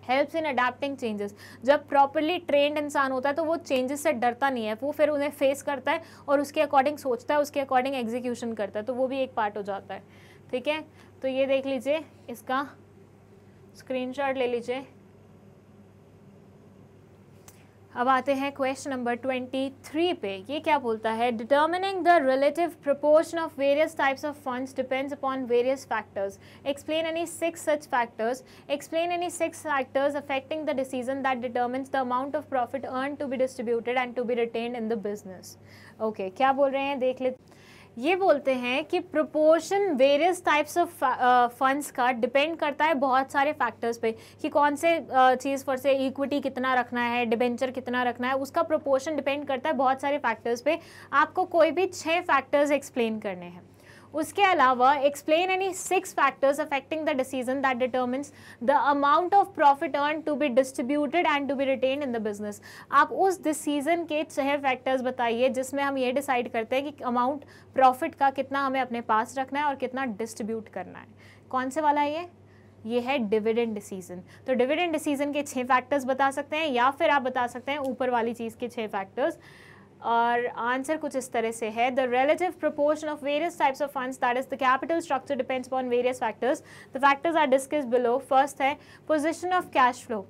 Helps in adapting changes. जब प्रॉपरली ट्रेंड इंसान होता है तो वो चेंजेस से डरता नहीं है, वो फिर उन्हें फेस करता है और उसके अकॉर्डिंग सोचता है, उसके अकॉर्डिंग एग्जीक्यूशन करता है, तो वो भी एक पार्ट हो जाता है, ठीक है। तो ये देख लीजिए, इसका स्क्रीनशॉट ले लीजिए। अब आते हैं क्वेश्चन नंबर 23 पे। ये क्या बोलता है, determining the relative proportion of various types of funds depends upon various factors. Explain any 6 such factors. Explain any 6 factors affecting the decision that determines the amount of profit earn to be distributed and to be retained in the business. Okay, क्या बोल रहे हैं देख ले। ये बोलते हैं कि proportion various types of funds का डिपेंड करता है बहुत सारे फैक्टर्स पे, कि कौन से चीज़ पर से इक्विटी कितना रखना है, डिबेंचर कितना रखना है, उसका प्रोपोर्शन डिपेंड करता है बहुत सारे फैक्टर्स पे। आपको कोई भी 6 फैक्टर्स एक्सप्लेन करने हैं। उसके अलावा explain any 6 factors affecting the decision that determines the amount of profit earn to be distributed and to be retained in the business. आप उस डिसीजन के 6 फैक्टर्स बताइए जिसमें हम ये डिसाइड करते हैं कि अमाउंट प्रॉफिट का कितना हमें अपने पास रखना है और कितना डिस्ट्रीब्यूट करना है। कौन से वाला है ये है डिविडेंड डिसीजन। तो डिविडेंड डिसीजन के 6 फैक्टर्स बता सकते हैं या फिर आप बता सकते हैं ऊपर वाली चीज़ के 6 फैक्टर्स। और आंसर कुछ इस तरह से है, the relative proportion of various types of funds that is the capital structure depends upon various factors. The factors are discussed below. First है पोजीशन ऑफ कैश फ्लो।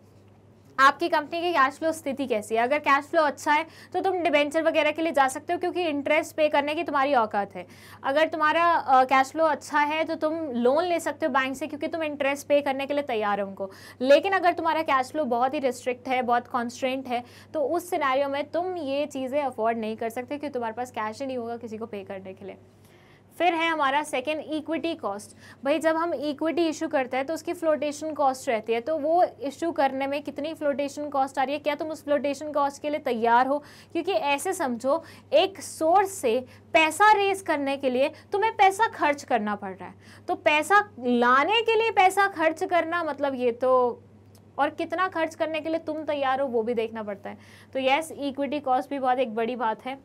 आपकी कंपनी की कैश फ्लो स्थिति कैसी है। अगर कैश फ्लो अच्छा है तो तुम डिबेंचर वगैरह के लिए जा सकते हो क्योंकि इंटरेस्ट पे करने की तुम्हारी औकात है। अगर तुम्हारा कैश फ्लो अच्छा है तो तुम लोन ले सकते हो बैंक से क्योंकि तुम इंटरेस्ट पे करने के लिए तैयार हो उनको। लेकिन अगर तुम्हारा कैश फ्लो बहुत ही रिस्ट्रिक्ट है, बहुत कॉन्स्ट्रेंट है, तो उस सिनेरियो में तुम ये चीज़ें अफोर्ड नहीं कर सकते क्योंकि तुम्हारे पास कैश ही नहीं होगा किसी को पे करने के लिए। फिर है हमारा सेकेंड इक्विटी कॉस्ट। भाई जब हम इक्विटी इशू करते हैं तो उसकी फ्लोटेशन कॉस्ट रहती है, तो वो इशू करने में कितनी फ्लोटेशन कॉस्ट आ रही है, क्या तुम उस फ्लोटेशन कॉस्ट के लिए तैयार हो? क्योंकि ऐसे समझो एक सोर्स से पैसा रेज करने के लिए तुम्हें पैसा खर्च करना पड़ रहा है, तो पैसा लाने के लिए पैसा खर्च करना मतलब ये तो, और कितना खर्च करने के लिए तुम तैयार हो वो भी देखना पड़ता है। तो यस, इक्विटी कॉस्ट भी बहुत एक बड़ी बात है।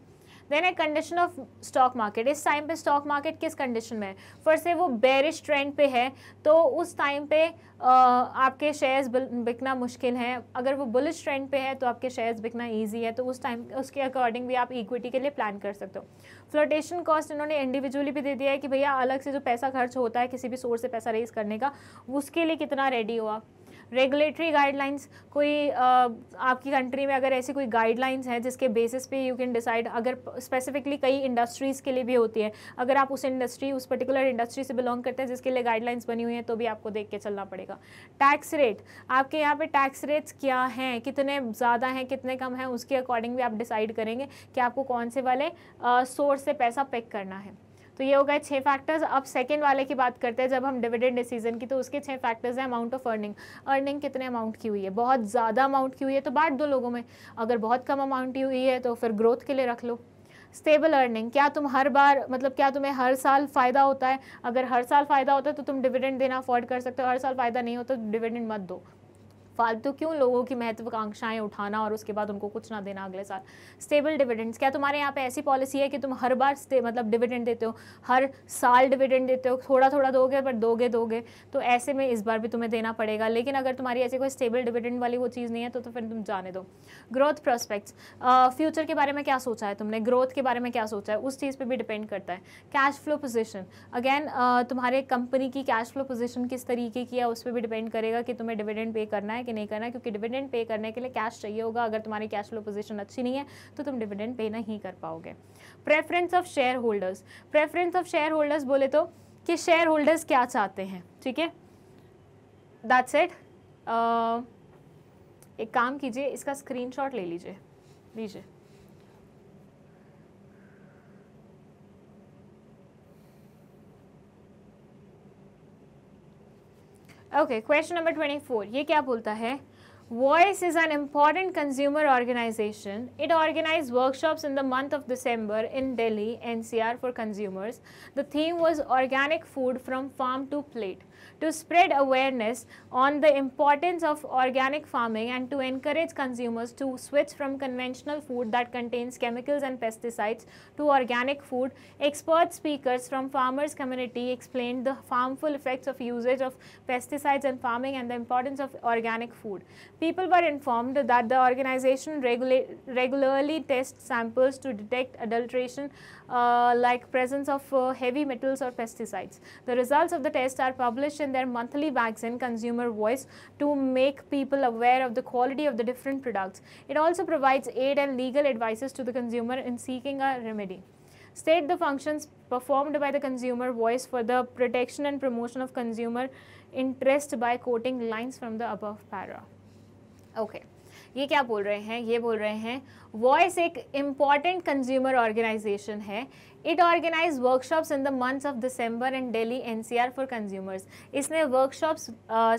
देन है कंडीशन ऑफ स्टॉक मार्केट। इस टाइम पे स्टॉक मार्केट किस कंडीशन में है? फर्स्ट से वो बेरिश ट्रेंड पे है, तो उस टाइम पे आपके शेयर्स बिकना मुश्किल है। अगर वो बुलिश ट्रेंड पे है तो आपके शेयर्स बिकना इजी है, तो उस टाइम उसके अकॉर्डिंग भी आप इक्विटी के लिए प्लान कर सकते हो। फ्लोटेशन कॉस्ट इन्होंने इंडिविजुअली भी दे दिया है कि भैया अलग से जो पैसा खर्च होता है किसी भी सोर्स से पैसा रेज करने का, उसके लिए कितना रेडी हो आप। रेगुलेटरी गाइडलाइंस, कोई आपकी कंट्री में अगर ऐसी कोई गाइडलाइंस है जिसके बेसिस पे यू कैन डिसाइड, अगर स्पेसिफिकली कई इंडस्ट्रीज़ के लिए भी होती है, अगर आप उस पर्टिकुलर इंडस्ट्री से बिलोंग करते हैं जिसके लिए गाइडलाइंस बनी हुई है, तो भी आपको देख के चलना पड़ेगा। टैक्स रेट, आपके यहाँ पे टैक्स रेट्स क्या हैं, कितने ज़्यादा हैं कितने कम हैं, उसके अकॉर्डिंग भी आप डिसाइड करेंगे कि आपको कौन से वाले सोर्स से पैसा पिक करना है। तो ये हो गए 6 फैक्टर्स। अब सेकेंड वाले की बात करते हैं, जब हम डिविडेंड डिसीजन की, तो उसके 6 फैक्टर्स हैं। अमाउंट ऑफ अर्निंग कितने अमाउंट की हुई है, बहुत ज़्यादा अमाउंट की हुई है तो बांट दो लोगों में, अगर बहुत कम अमाउंट की हुई है तो फिर ग्रोथ के लिए रख लो। स्टेबल अर्निंग, क्या तुम हर बार मतलब क्या तुम्हें हर साल फ़ायदा होता है? अगर हर साल फ़ायदा होता है तो तुम डिविडेंड देना अफोर्ड कर सकते हो, हर साल फ़ायदा नहीं होता तो डिविडेंड मत दो। फालतू क्यों लोगों की महत्वाकांक्षाएं उठाना और उसके बाद उनको कुछ ना देना अगले साल। स्टेबल डिविडेंड्स, क्या तुम्हारे यहाँ पे ऐसी पॉलिसी है कि तुम हर बार मतलब डिविडेंड देते हो, हर साल डिविडेंड देते हो, थोड़ा थोड़ा दोगे पर दोगे, तो ऐसे में इस बार भी तुम्हें देना पड़ेगा। लेकिन अगर तुम्हारी ऐसी कोई स्टेबल डिविडेंड वाली वो चीज़ नहीं है तो फिर तुम जाने दो। ग्रोथ प्रोस्पेक्ट्स, फ्यूचर के बारे में क्या सोचा है तुमने, ग्रोथ के बारे में क्या सोचा है, उस चीज़ पर भी डिपेंड करता है। कैश फ्लो पोजिशन, अगेन तुम्हारे कंपनी की कैश फ्लो पोजिशन किस तरीके की है उस पर भी डिपेंड करेगा कि तुम्हें डिविडेंड पे करना है कि नहीं करना है, क्योंकि डिविडेंड पे करने के लिए कैश चाहिए होगा। अगर तुम्हारी कैश फ्लो पोजीशन अच्छी नहीं है तो तुम डिविडेंड पे नहीं कर पाओगे। Preference of share holders, preference of share holders बोले तो कि शेयर होल्डर्स क्या चाहते हैं, ठीक है, दैट्स इट। एक काम कीजिए, इसका स्क्रीनशॉट ले लीजिए। ओके, क्वेश्चन नंबर 24, ये क्या बोलता है? Voice is an important consumer organization. It organized workshops in the month of December in Delhi, NCR for consumers. The theme was organic food from farm to plate. To spread awareness on the importance of organic farming and to encourage consumers to switch from conventional food that contains chemicals and pesticides to organic food, expert speakers from farmers community explained the harmful effects of usage of pesticides in farming and the importance of organic food. People were informed that the organization regularly tests samples to detect adulteration like presence of heavy metals or pesticides. The results of the test are published in their monthly magazine Consumer Voice to make people aware of the quality of the different products. It also provides aid and legal advices to the consumer in seeking a remedy. State the functions performed by the Consumer Voice for the protection and promotion of consumer interest by quoting lines from the above para. Okay, ये क्या बोल रहे हैं? ये बोल रहे हैं voice एक इम्पॉर्टेंट कंज्यूमर ऑर्गेनाइजेशन है। It organize workshops in the months of December in Delhi NCR for consumers. इसने वर्कशॉप्स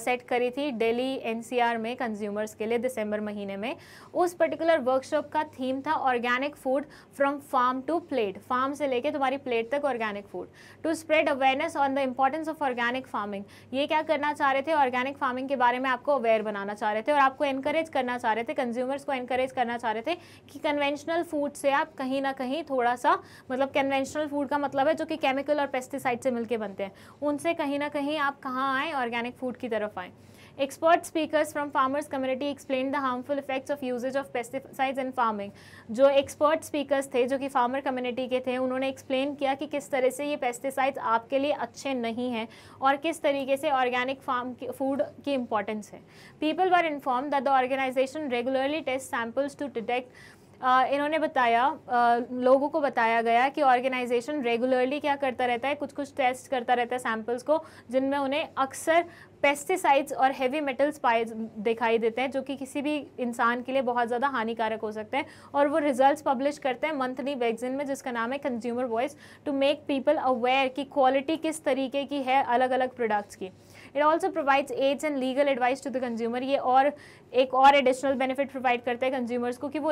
सेट करी थी दिल्ली एनसीआर में कंज्यूमर्स के लिए दिसंबर महीने में। उस पर्टिकुलर वर्कशॉप का थीम था organic food from farm to plate, farm से लेके तुम्हारी प्लेट तक organic food. To spread awareness on the importance of organic farming, ये क्या करना चाह रहे थे? ऑर्गेनिक फार्मिंग के बारे में आपको अवेयर बनाना चाह रहे थे और आपको एनकरेज करना चाह रहे थे, कंज्यूमर्स को एनकरेज करना चाह रहे थे कि कन्वेंशनल फूड से आप कहीं ना कहीं थोड़ा सा, मतलब कन्वेंशनल फूड का मतलब है जो कि केमिकल और पेस्टिसाइड से मिलके बनते हैं, उनसे कहीं ना कहीं आप कहाँ आए? ऑर्गेनिक फूड की तरफ आए। Expert speakers from farmers community explain the harmful effects of usages of pesticides in farming. जो एक्सपर्ट स्पीकर्स थे जो कि फार्मर कम्युनिटी के थे, उन्होंने एक्सप्लेन किया कि किस तरह से ये पेस्टिसाइड्स आपके लिए अच्छे नहीं हैं और किस तरीके से ऑर्गेनिक फूड की इंपॉर्टेंस है। People were inform that the organization regularly test samples to detect इन्होंने बताया, लोगों को बताया गया कि ऑर्गेनाइजेशन रेगुलरली क्या करता रहता है, कुछ कुछ टेस्ट करता रहता है सैम्पल्स को, जिनमें उन्हें अक्सर पेस्टिसाइड्स और हेवी मेटल्स पाए दिखाई देते हैं जो कि किसी भी इंसान के लिए बहुत ज़्यादा हानिकारक हो सकते हैं, और वो रिजल्ट्स पब्लिश करते हैं मंथली मैगजीन में जिसका नाम है consumer voice, to make people aware कि क्वालिटी किस तरीके की है अलग अलग प्रोडक्ट्स की। It also provides aids and legal advice to the consumer. ये और एक और एडिशनल बेनिफिट प्रोवाइड करते हैं कंज्यूमर्स को कि वो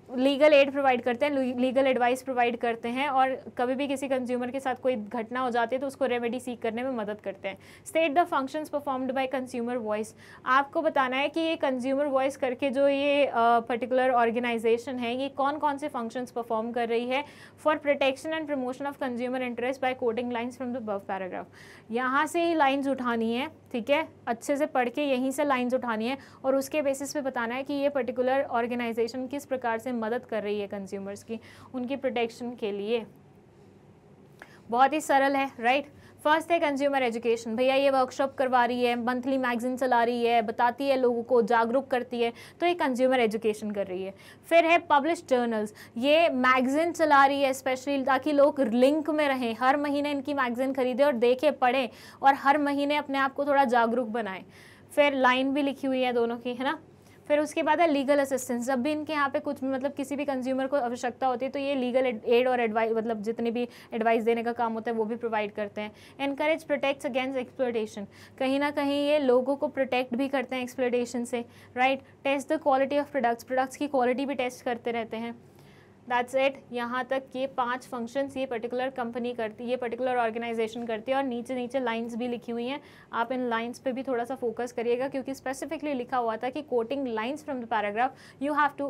लीगल एड प्रोवाइड करते हैं, लीगल एडवाइस प्रोवाइड करते हैं, और कभी भी किसी कंज्यूमर के साथ कोई घटना हो जाती है तो उसको रेमेडी सीख करने में मदद करते हैं। State the functions performed by consumer voice. आपको बताना है कि ये कंज्यूमर वॉइस करके जो ये पर्टिकुलर ऑर्गेनाइजेशन है ये कौन कौन से फंक्शंस परफॉर्म कर रही है for protection and promotion of consumer interest by coating lines from the above paragraph. यहाँ से ही लाइन्स उठानी है, ठीक है, अच्छे से पढ़ के यहीं से लाइन्स उठानी है और उसके बेसिस पे बताना है कि ये पर्टिकुलर ऑर्गेनाइजेशन किस प्रकार से मदद कर रही है कंज्यूमर्स की उनकी प्रोटेक्शन के लिए। बहुत ही सरल है, राइट। फर्स्ट है कंज्यूमर एजुकेशन। भैया ये वर्कशॉप करवा रही है, मंथली मैगजीन चला रही है, बताती है लोगों को, जागरूक करती है, तो ये कंज्यूमर एजुकेशन कर रही है। फिर है पब्लिश जर्नल्स। ये मैगजीन चला रही है स्पेशली ताकि लोग लिंक में रहें, हर महीने इनकी मैगजीन खरीदें और देखें, पढ़ें और हर महीने अपने आप को थोड़ा जागरूक बनाएं। फिर लाइन भी लिखी हुई है दोनों की, है ना। फिर उसके बाद है लीगल असिस्टेंस। जब भी इनके यहाँ पे कुछ मतलब किसी भी कंज्यूमर को आवश्यकता होती है तो ये लीगल एड और एडवाइस, मतलब जितने भी एडवाइस देने का काम होता है वो भी प्रोवाइड करते हैं। Encourage protects against exploitation. कहीं ना कहीं ये लोगों को प्रोटेक्ट भी करते हैं एक्सप्लॉयटेशन से, right. Test the quality of products की क्वालिटी भी टेस्ट करते रहते हैं। That's it. यहाँ तक ये 5 फंक्शंस ये पर्टिकुलर कंपनी करती है, ये पर्टिकुलर ऑर्गेनाइजेशन करती है, और नीचे नीचे लाइंस भी लिखी हुई हैं। आप इन लाइंस पे भी थोड़ा सा फोकस करिएगा क्योंकि स्पेसिफिकली लिखा हुआ था कि quoting lines from the paragraph you have to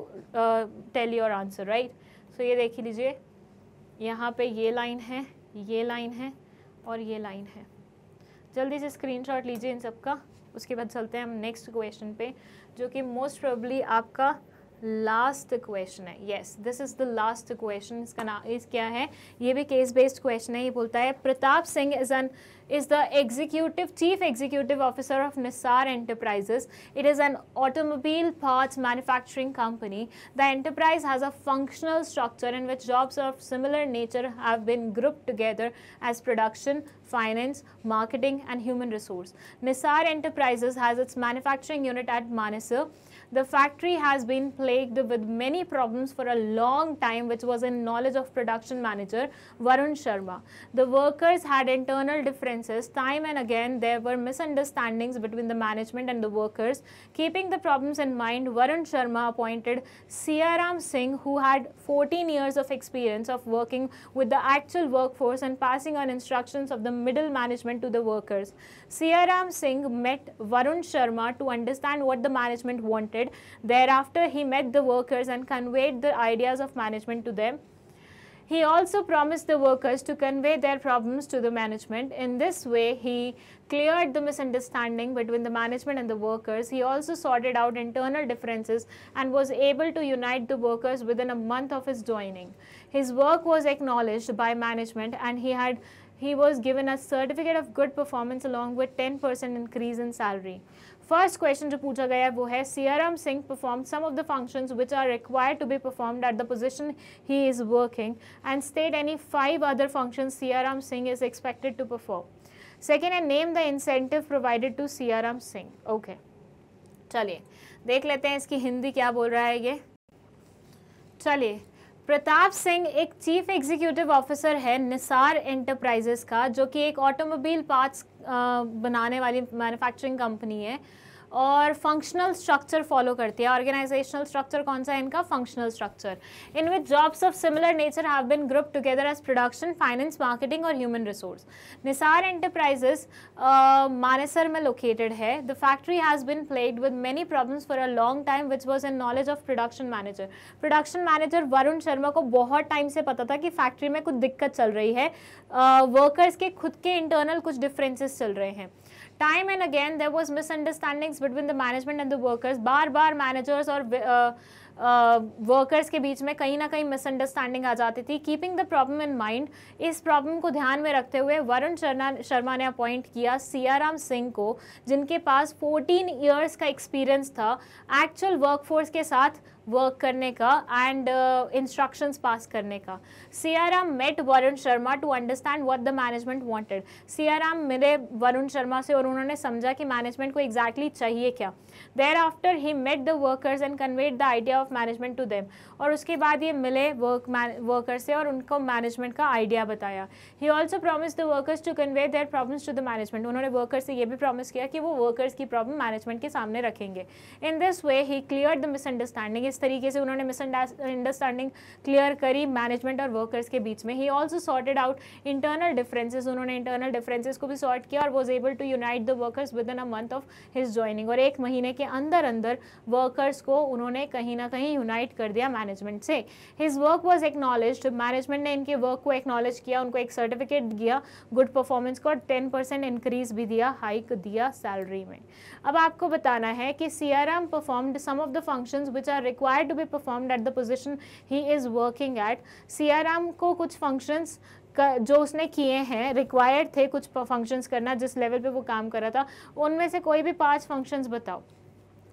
tell your answer, right. So ये देख लीजिए, यहाँ पे ये लाइन है, ये लाइन है और ये लाइन है। जल्दी से स्क्रीनशॉट लीजिए इन सब का। उसके बाद चलते हैं हम नेक्स्ट क्वेश्चन पे जो कि मोस्ट प्रोबेबली आपका लास्ट क्वेश्चन है। Yes, this is the last question. इसका नाम इस क्या है, ये भी केस बेस्ड क्वेश्चन है। ये बोलता है Pratap Singh is the chief executive officer of Nisar Enterprises. It is an automobile parts manufacturing company. The enterprise has a functional structure in which jobs of similar nature have been grouped together as production, finance, marketing and human resource. Nisar Enterprises has its manufacturing unit at Manesar. The factory has been plagued with many problems for a long time, which was in knowledge of production manager Varun Sharma. The workers had internal differences. Time and again, there were misunderstandings between the management and the workers. Keeping the problems in mind, Varun Sharma appointed Siaram Singh, who had 14 years of experience of working with the actual workforce and passing on instructions of the middle management to the workers. Siaram Singh met Varun Sharma to understand what the management wanted. Thereafter, he met the workers and conveyed the ideas of management to them. He also promised the workers to convey their problems to the management. In this way, he cleared the misunderstanding between the management and the workers. He also sorted out internal differences and was able to unite the workers within a month of his joining. His work was acknowledged by management and he was given a certificate of good performance along with 10% increase in salary. First question जो पूछा गया है वो है Siyaram Singh perform some of the functions which are required to be performed at the position he is working and state any 5 other functions Siyaram Singh is expected to perform. Second है name the incentive provided to Siyaram Singh. Okay, चलिए देख लेते हैं इसकी हिंदी क्या बोल रहा है ये। चलिए, प्रताप सिंह एक चीफ एग्जीक्यूटिव ऑफिसर है निसार एंटरप्राइजेस का, जो कि एक ऑटोमोबाइल पार्ट्स बनाने वाली मैन्युफैक्चरिंग कंपनी है और फंक्शनल स्ट्रक्चर फॉलो करती है। ऑर्गेनाइजेशनल स्ट्रक्चर कौन सा है इनका? Functional structure, in which jobs of similar nature have been group together as production, finance, marketing और human resource. Nisar enterprises Manesar में लोकेटेड है। The factory has been plagued with many problems for a long time which was in knowledge of production manager. Production manager Varun Sharma को बहुत time से पता था कि factory में कुछ दिक्कत चल रही है, वर्कर्स के खुद के इंटरनल कुछ डिफरेंसेस चल रहे हैं। Time and again there was misunderstandings between the management and the workers. Bar bar managers और वर्कर्स के बीच में कहीं ना कहीं मिसअंडरस्टैंडिंग आ जाती थी। Keeping the problem in mind, इस प्रॉब्लम को ध्यान में रखते हुए वरुण शर्मा ने अपॉइंट किया सियाराम सिंह को, जिनके पास 14 ईयर्स का एक्सपीरियंस था एक्चुअल वर्कफोर्स के साथ वर्क करने का एंड इंस्ट्रक्शंस पास करने का। Siyaram met Varun Sharma to understand what the management wanted. Siyaram मिले वरुण शर्मा से और उन्होंने समझा कि मैनेजमेंट को एग्जैक्टली चाहिए क्या। Thereafter he met the workers and conveyed the idea of management to them. और उसके बाद ये मिले वर्कर से और उनको मैनेजमेंट का आइडिया बताया। He also promise the workers to convey their problems to the management. उन्होंने वर्कर्स से ये भी प्रॉमिस किया कि वो वर्कर्स की प्रॉब्लम मैनेजमेंट के सामने रखेंगे। In this way he clear the misunderstanding. इस तरीके से उन्होंने मिसअंडरस्टैंडिंग क्लियर करी मैनेजमेंट और वर्कर्स के बीच में। He also sorted out internal differences. उन्होंने इंटरनल डिफरेंसेस को भी सॉर्ट किया और was able to unite the workers within a month of his joining. और 1 महीने के अंदर अंदर वर्कर्स को उन्होंने कहीं ना कहीं यूनाइट कर दिया मैनेजमेंट से। His work was acknowledged. Management ने इनके वर्क को एक्नॉलेज किया, उनको एक सर्टिफिकेट दिया गुड परफॉर्मेंस को और 10% इंक्रीज भी दिया, हाइक दिया सैलरी में। अब आपको बताना है कि Siyaram performed some of the functions which are required to be performed at the position he is working at. Siyaram को कुछ फंक्शंस जो उसने किए हैं, रिक्वायर्ड थे कुछ फंक्शंस करना जिस लेवल पे वो काम कर रहा था, उनमें से कोई भी 5 फंक्शंस बताओ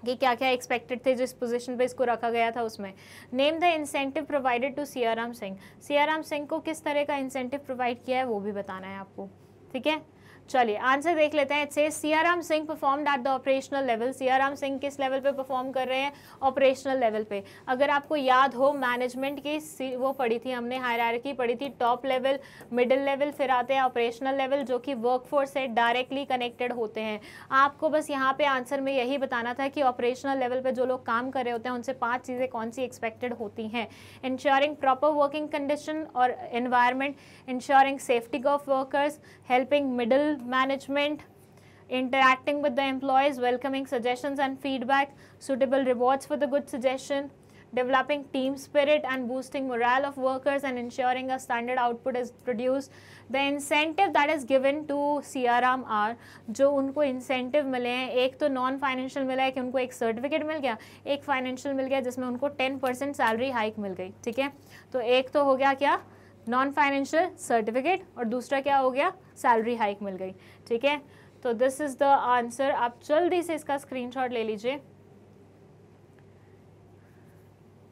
कि क्या क्या एक्सपेक्टेड थे जिस पोजीशन पे इसको रखा गया था उसमें। Name the incentive provided to Siyaram Singh. Siyaram Singh को किस तरह का इंसेंटिव प्रोवाइड किया है वो भी बताना है आपको, ठीक है। चलिए आंसर देख लेते हैं। It says Siyaram Singh performed at the operational level. Siyaram Singh किस लेवल पे परफॉर्म कर रहे हैं? ऑपरेशनल लेवल पे। अगर आपको याद हो मैनेजमेंट की वो पढ़ी थी हमने, हायरार्की पढ़ी थी, टॉप लेवल, मिडिल लेवल, फिर आते हैं ऑपरेशनल लेवल जो कि वर्कफोर्स से डायरेक्टली कनेक्टेड होते हैं। आपको बस यहाँ पे आंसर में यही बताना था कि ऑपरेशनल लेवल पे जो लोग काम कर रहे होते हैं उनसे 5 चीज़ें कौन सी एक्सपेक्टेड होती हैं। इंश्योरिंग प्रॉपर वर्किंग कंडीशन और environment, ensuring safety of workers, helping middle management, interacting with the employees, welcoming suggestions and feedback, suitable rewards for the good suggestion, developing team spirit and boosting morale of workers and ensuring a standard output is produced. The incentive that is given to Siyaram are, जो उनको incentive मिले हैं, एक तो non financial मिला है कि उनको एक सर्टिफिकेट मिल गया, एक फाइनेंशियल मिल गया जिसमें उनको 10% सैलरी हाइक मिल गई, ठीक है। तो एक तो हो गया क्या, नॉन फाइनेंशियल सर्टिफिकेट, और दूसरा क्या हो गया, सैलरी हाइक मिल गई, ठीक है। तो दिस इज द आंसर। आप जल्दी से इसका स्क्रीनशॉट ले लीजिए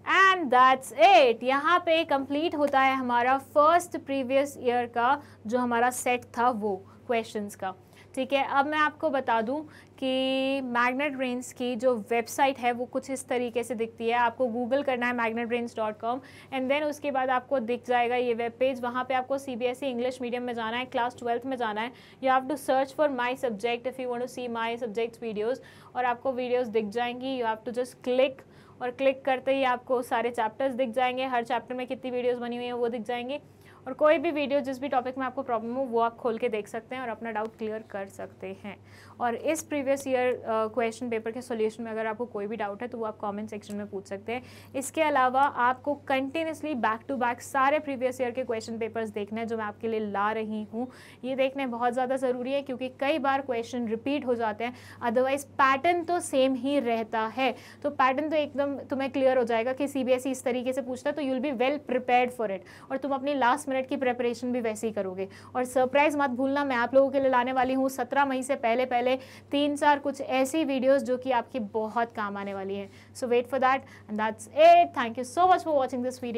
एंड दैट्स इट। यहाँ पे कंप्लीट होता है हमारा फर्स्ट प्रीवियस ईयर का जो हमारा सेट था वो क्वेश्चंस का, ठीक है। अब मैं आपको बता दूं कि मैग्नेट ब्रेन्स की जो वेबसाइट है वो कुछ इस तरीके से दिखती है। आपको गूगल करना है magnetbrains.com एंड देन उसके बाद आपको दिख जाएगा ये वेब पेज। वहाँ पे आपको CBSE इंग्लिश मीडियम में जाना है, क्लास 12th में जाना है। You have to search for my subject if you want to see my subjects videos, और आपको वीडियोज़ दिख जाएंगी। You have to just click, और क्लिक करते ही आपको सारे चैप्टर्स दिख जाएंगे, हर चैप्टर में कितनी वीडियोज़ बनी हुई हैं वो दिख जाएंगी, और कोई भी वीडियो जिस भी टॉपिक में आपको प्रॉब्लम हो वो आप खोल के देख सकते हैं और अपना डाउट क्लियर कर सकते हैं। और इस प्रीवियस ईयर क्वेश्चन पेपर के सॉल्यूशन में अगर आपको कोई भी डाउट है तो वो आप कमेंट सेक्शन में पूछ सकते हैं। इसके अलावा आपको कंटिन्यूसली बैक टू बैक सारे प्रीवियस ईयर के क्वेश्चन पेपर्स देखने हैं जो मैं आपके लिए ला रही हूँ। ये देखने बहुत ज़्यादा ज़रूरी है क्योंकि कई बार क्वेश्चन रिपीट हो जाते हैं, अदरवाइज पैटर्न तो सेम ही रहता है। तो पैटर्न तो एकदम तुम्हें क्लियर हो जाएगा कि CBSE इस तरीके से पूछता है, तो you will be well prepared for it, और तुम अपनी लास्ट मिनट की प्रिपरेशन भी वैसे ही करोगे। और सरप्राइज मत भूलना, मैं आप लोगों के लिए लाने वाली हूँ 17 मई से पहले 3-4 कुछ ऐसी वीडियोस जो कि आपकी बहुत काम आने वाली हैं। So wait for that and that's it. Thank you so much for watching this video.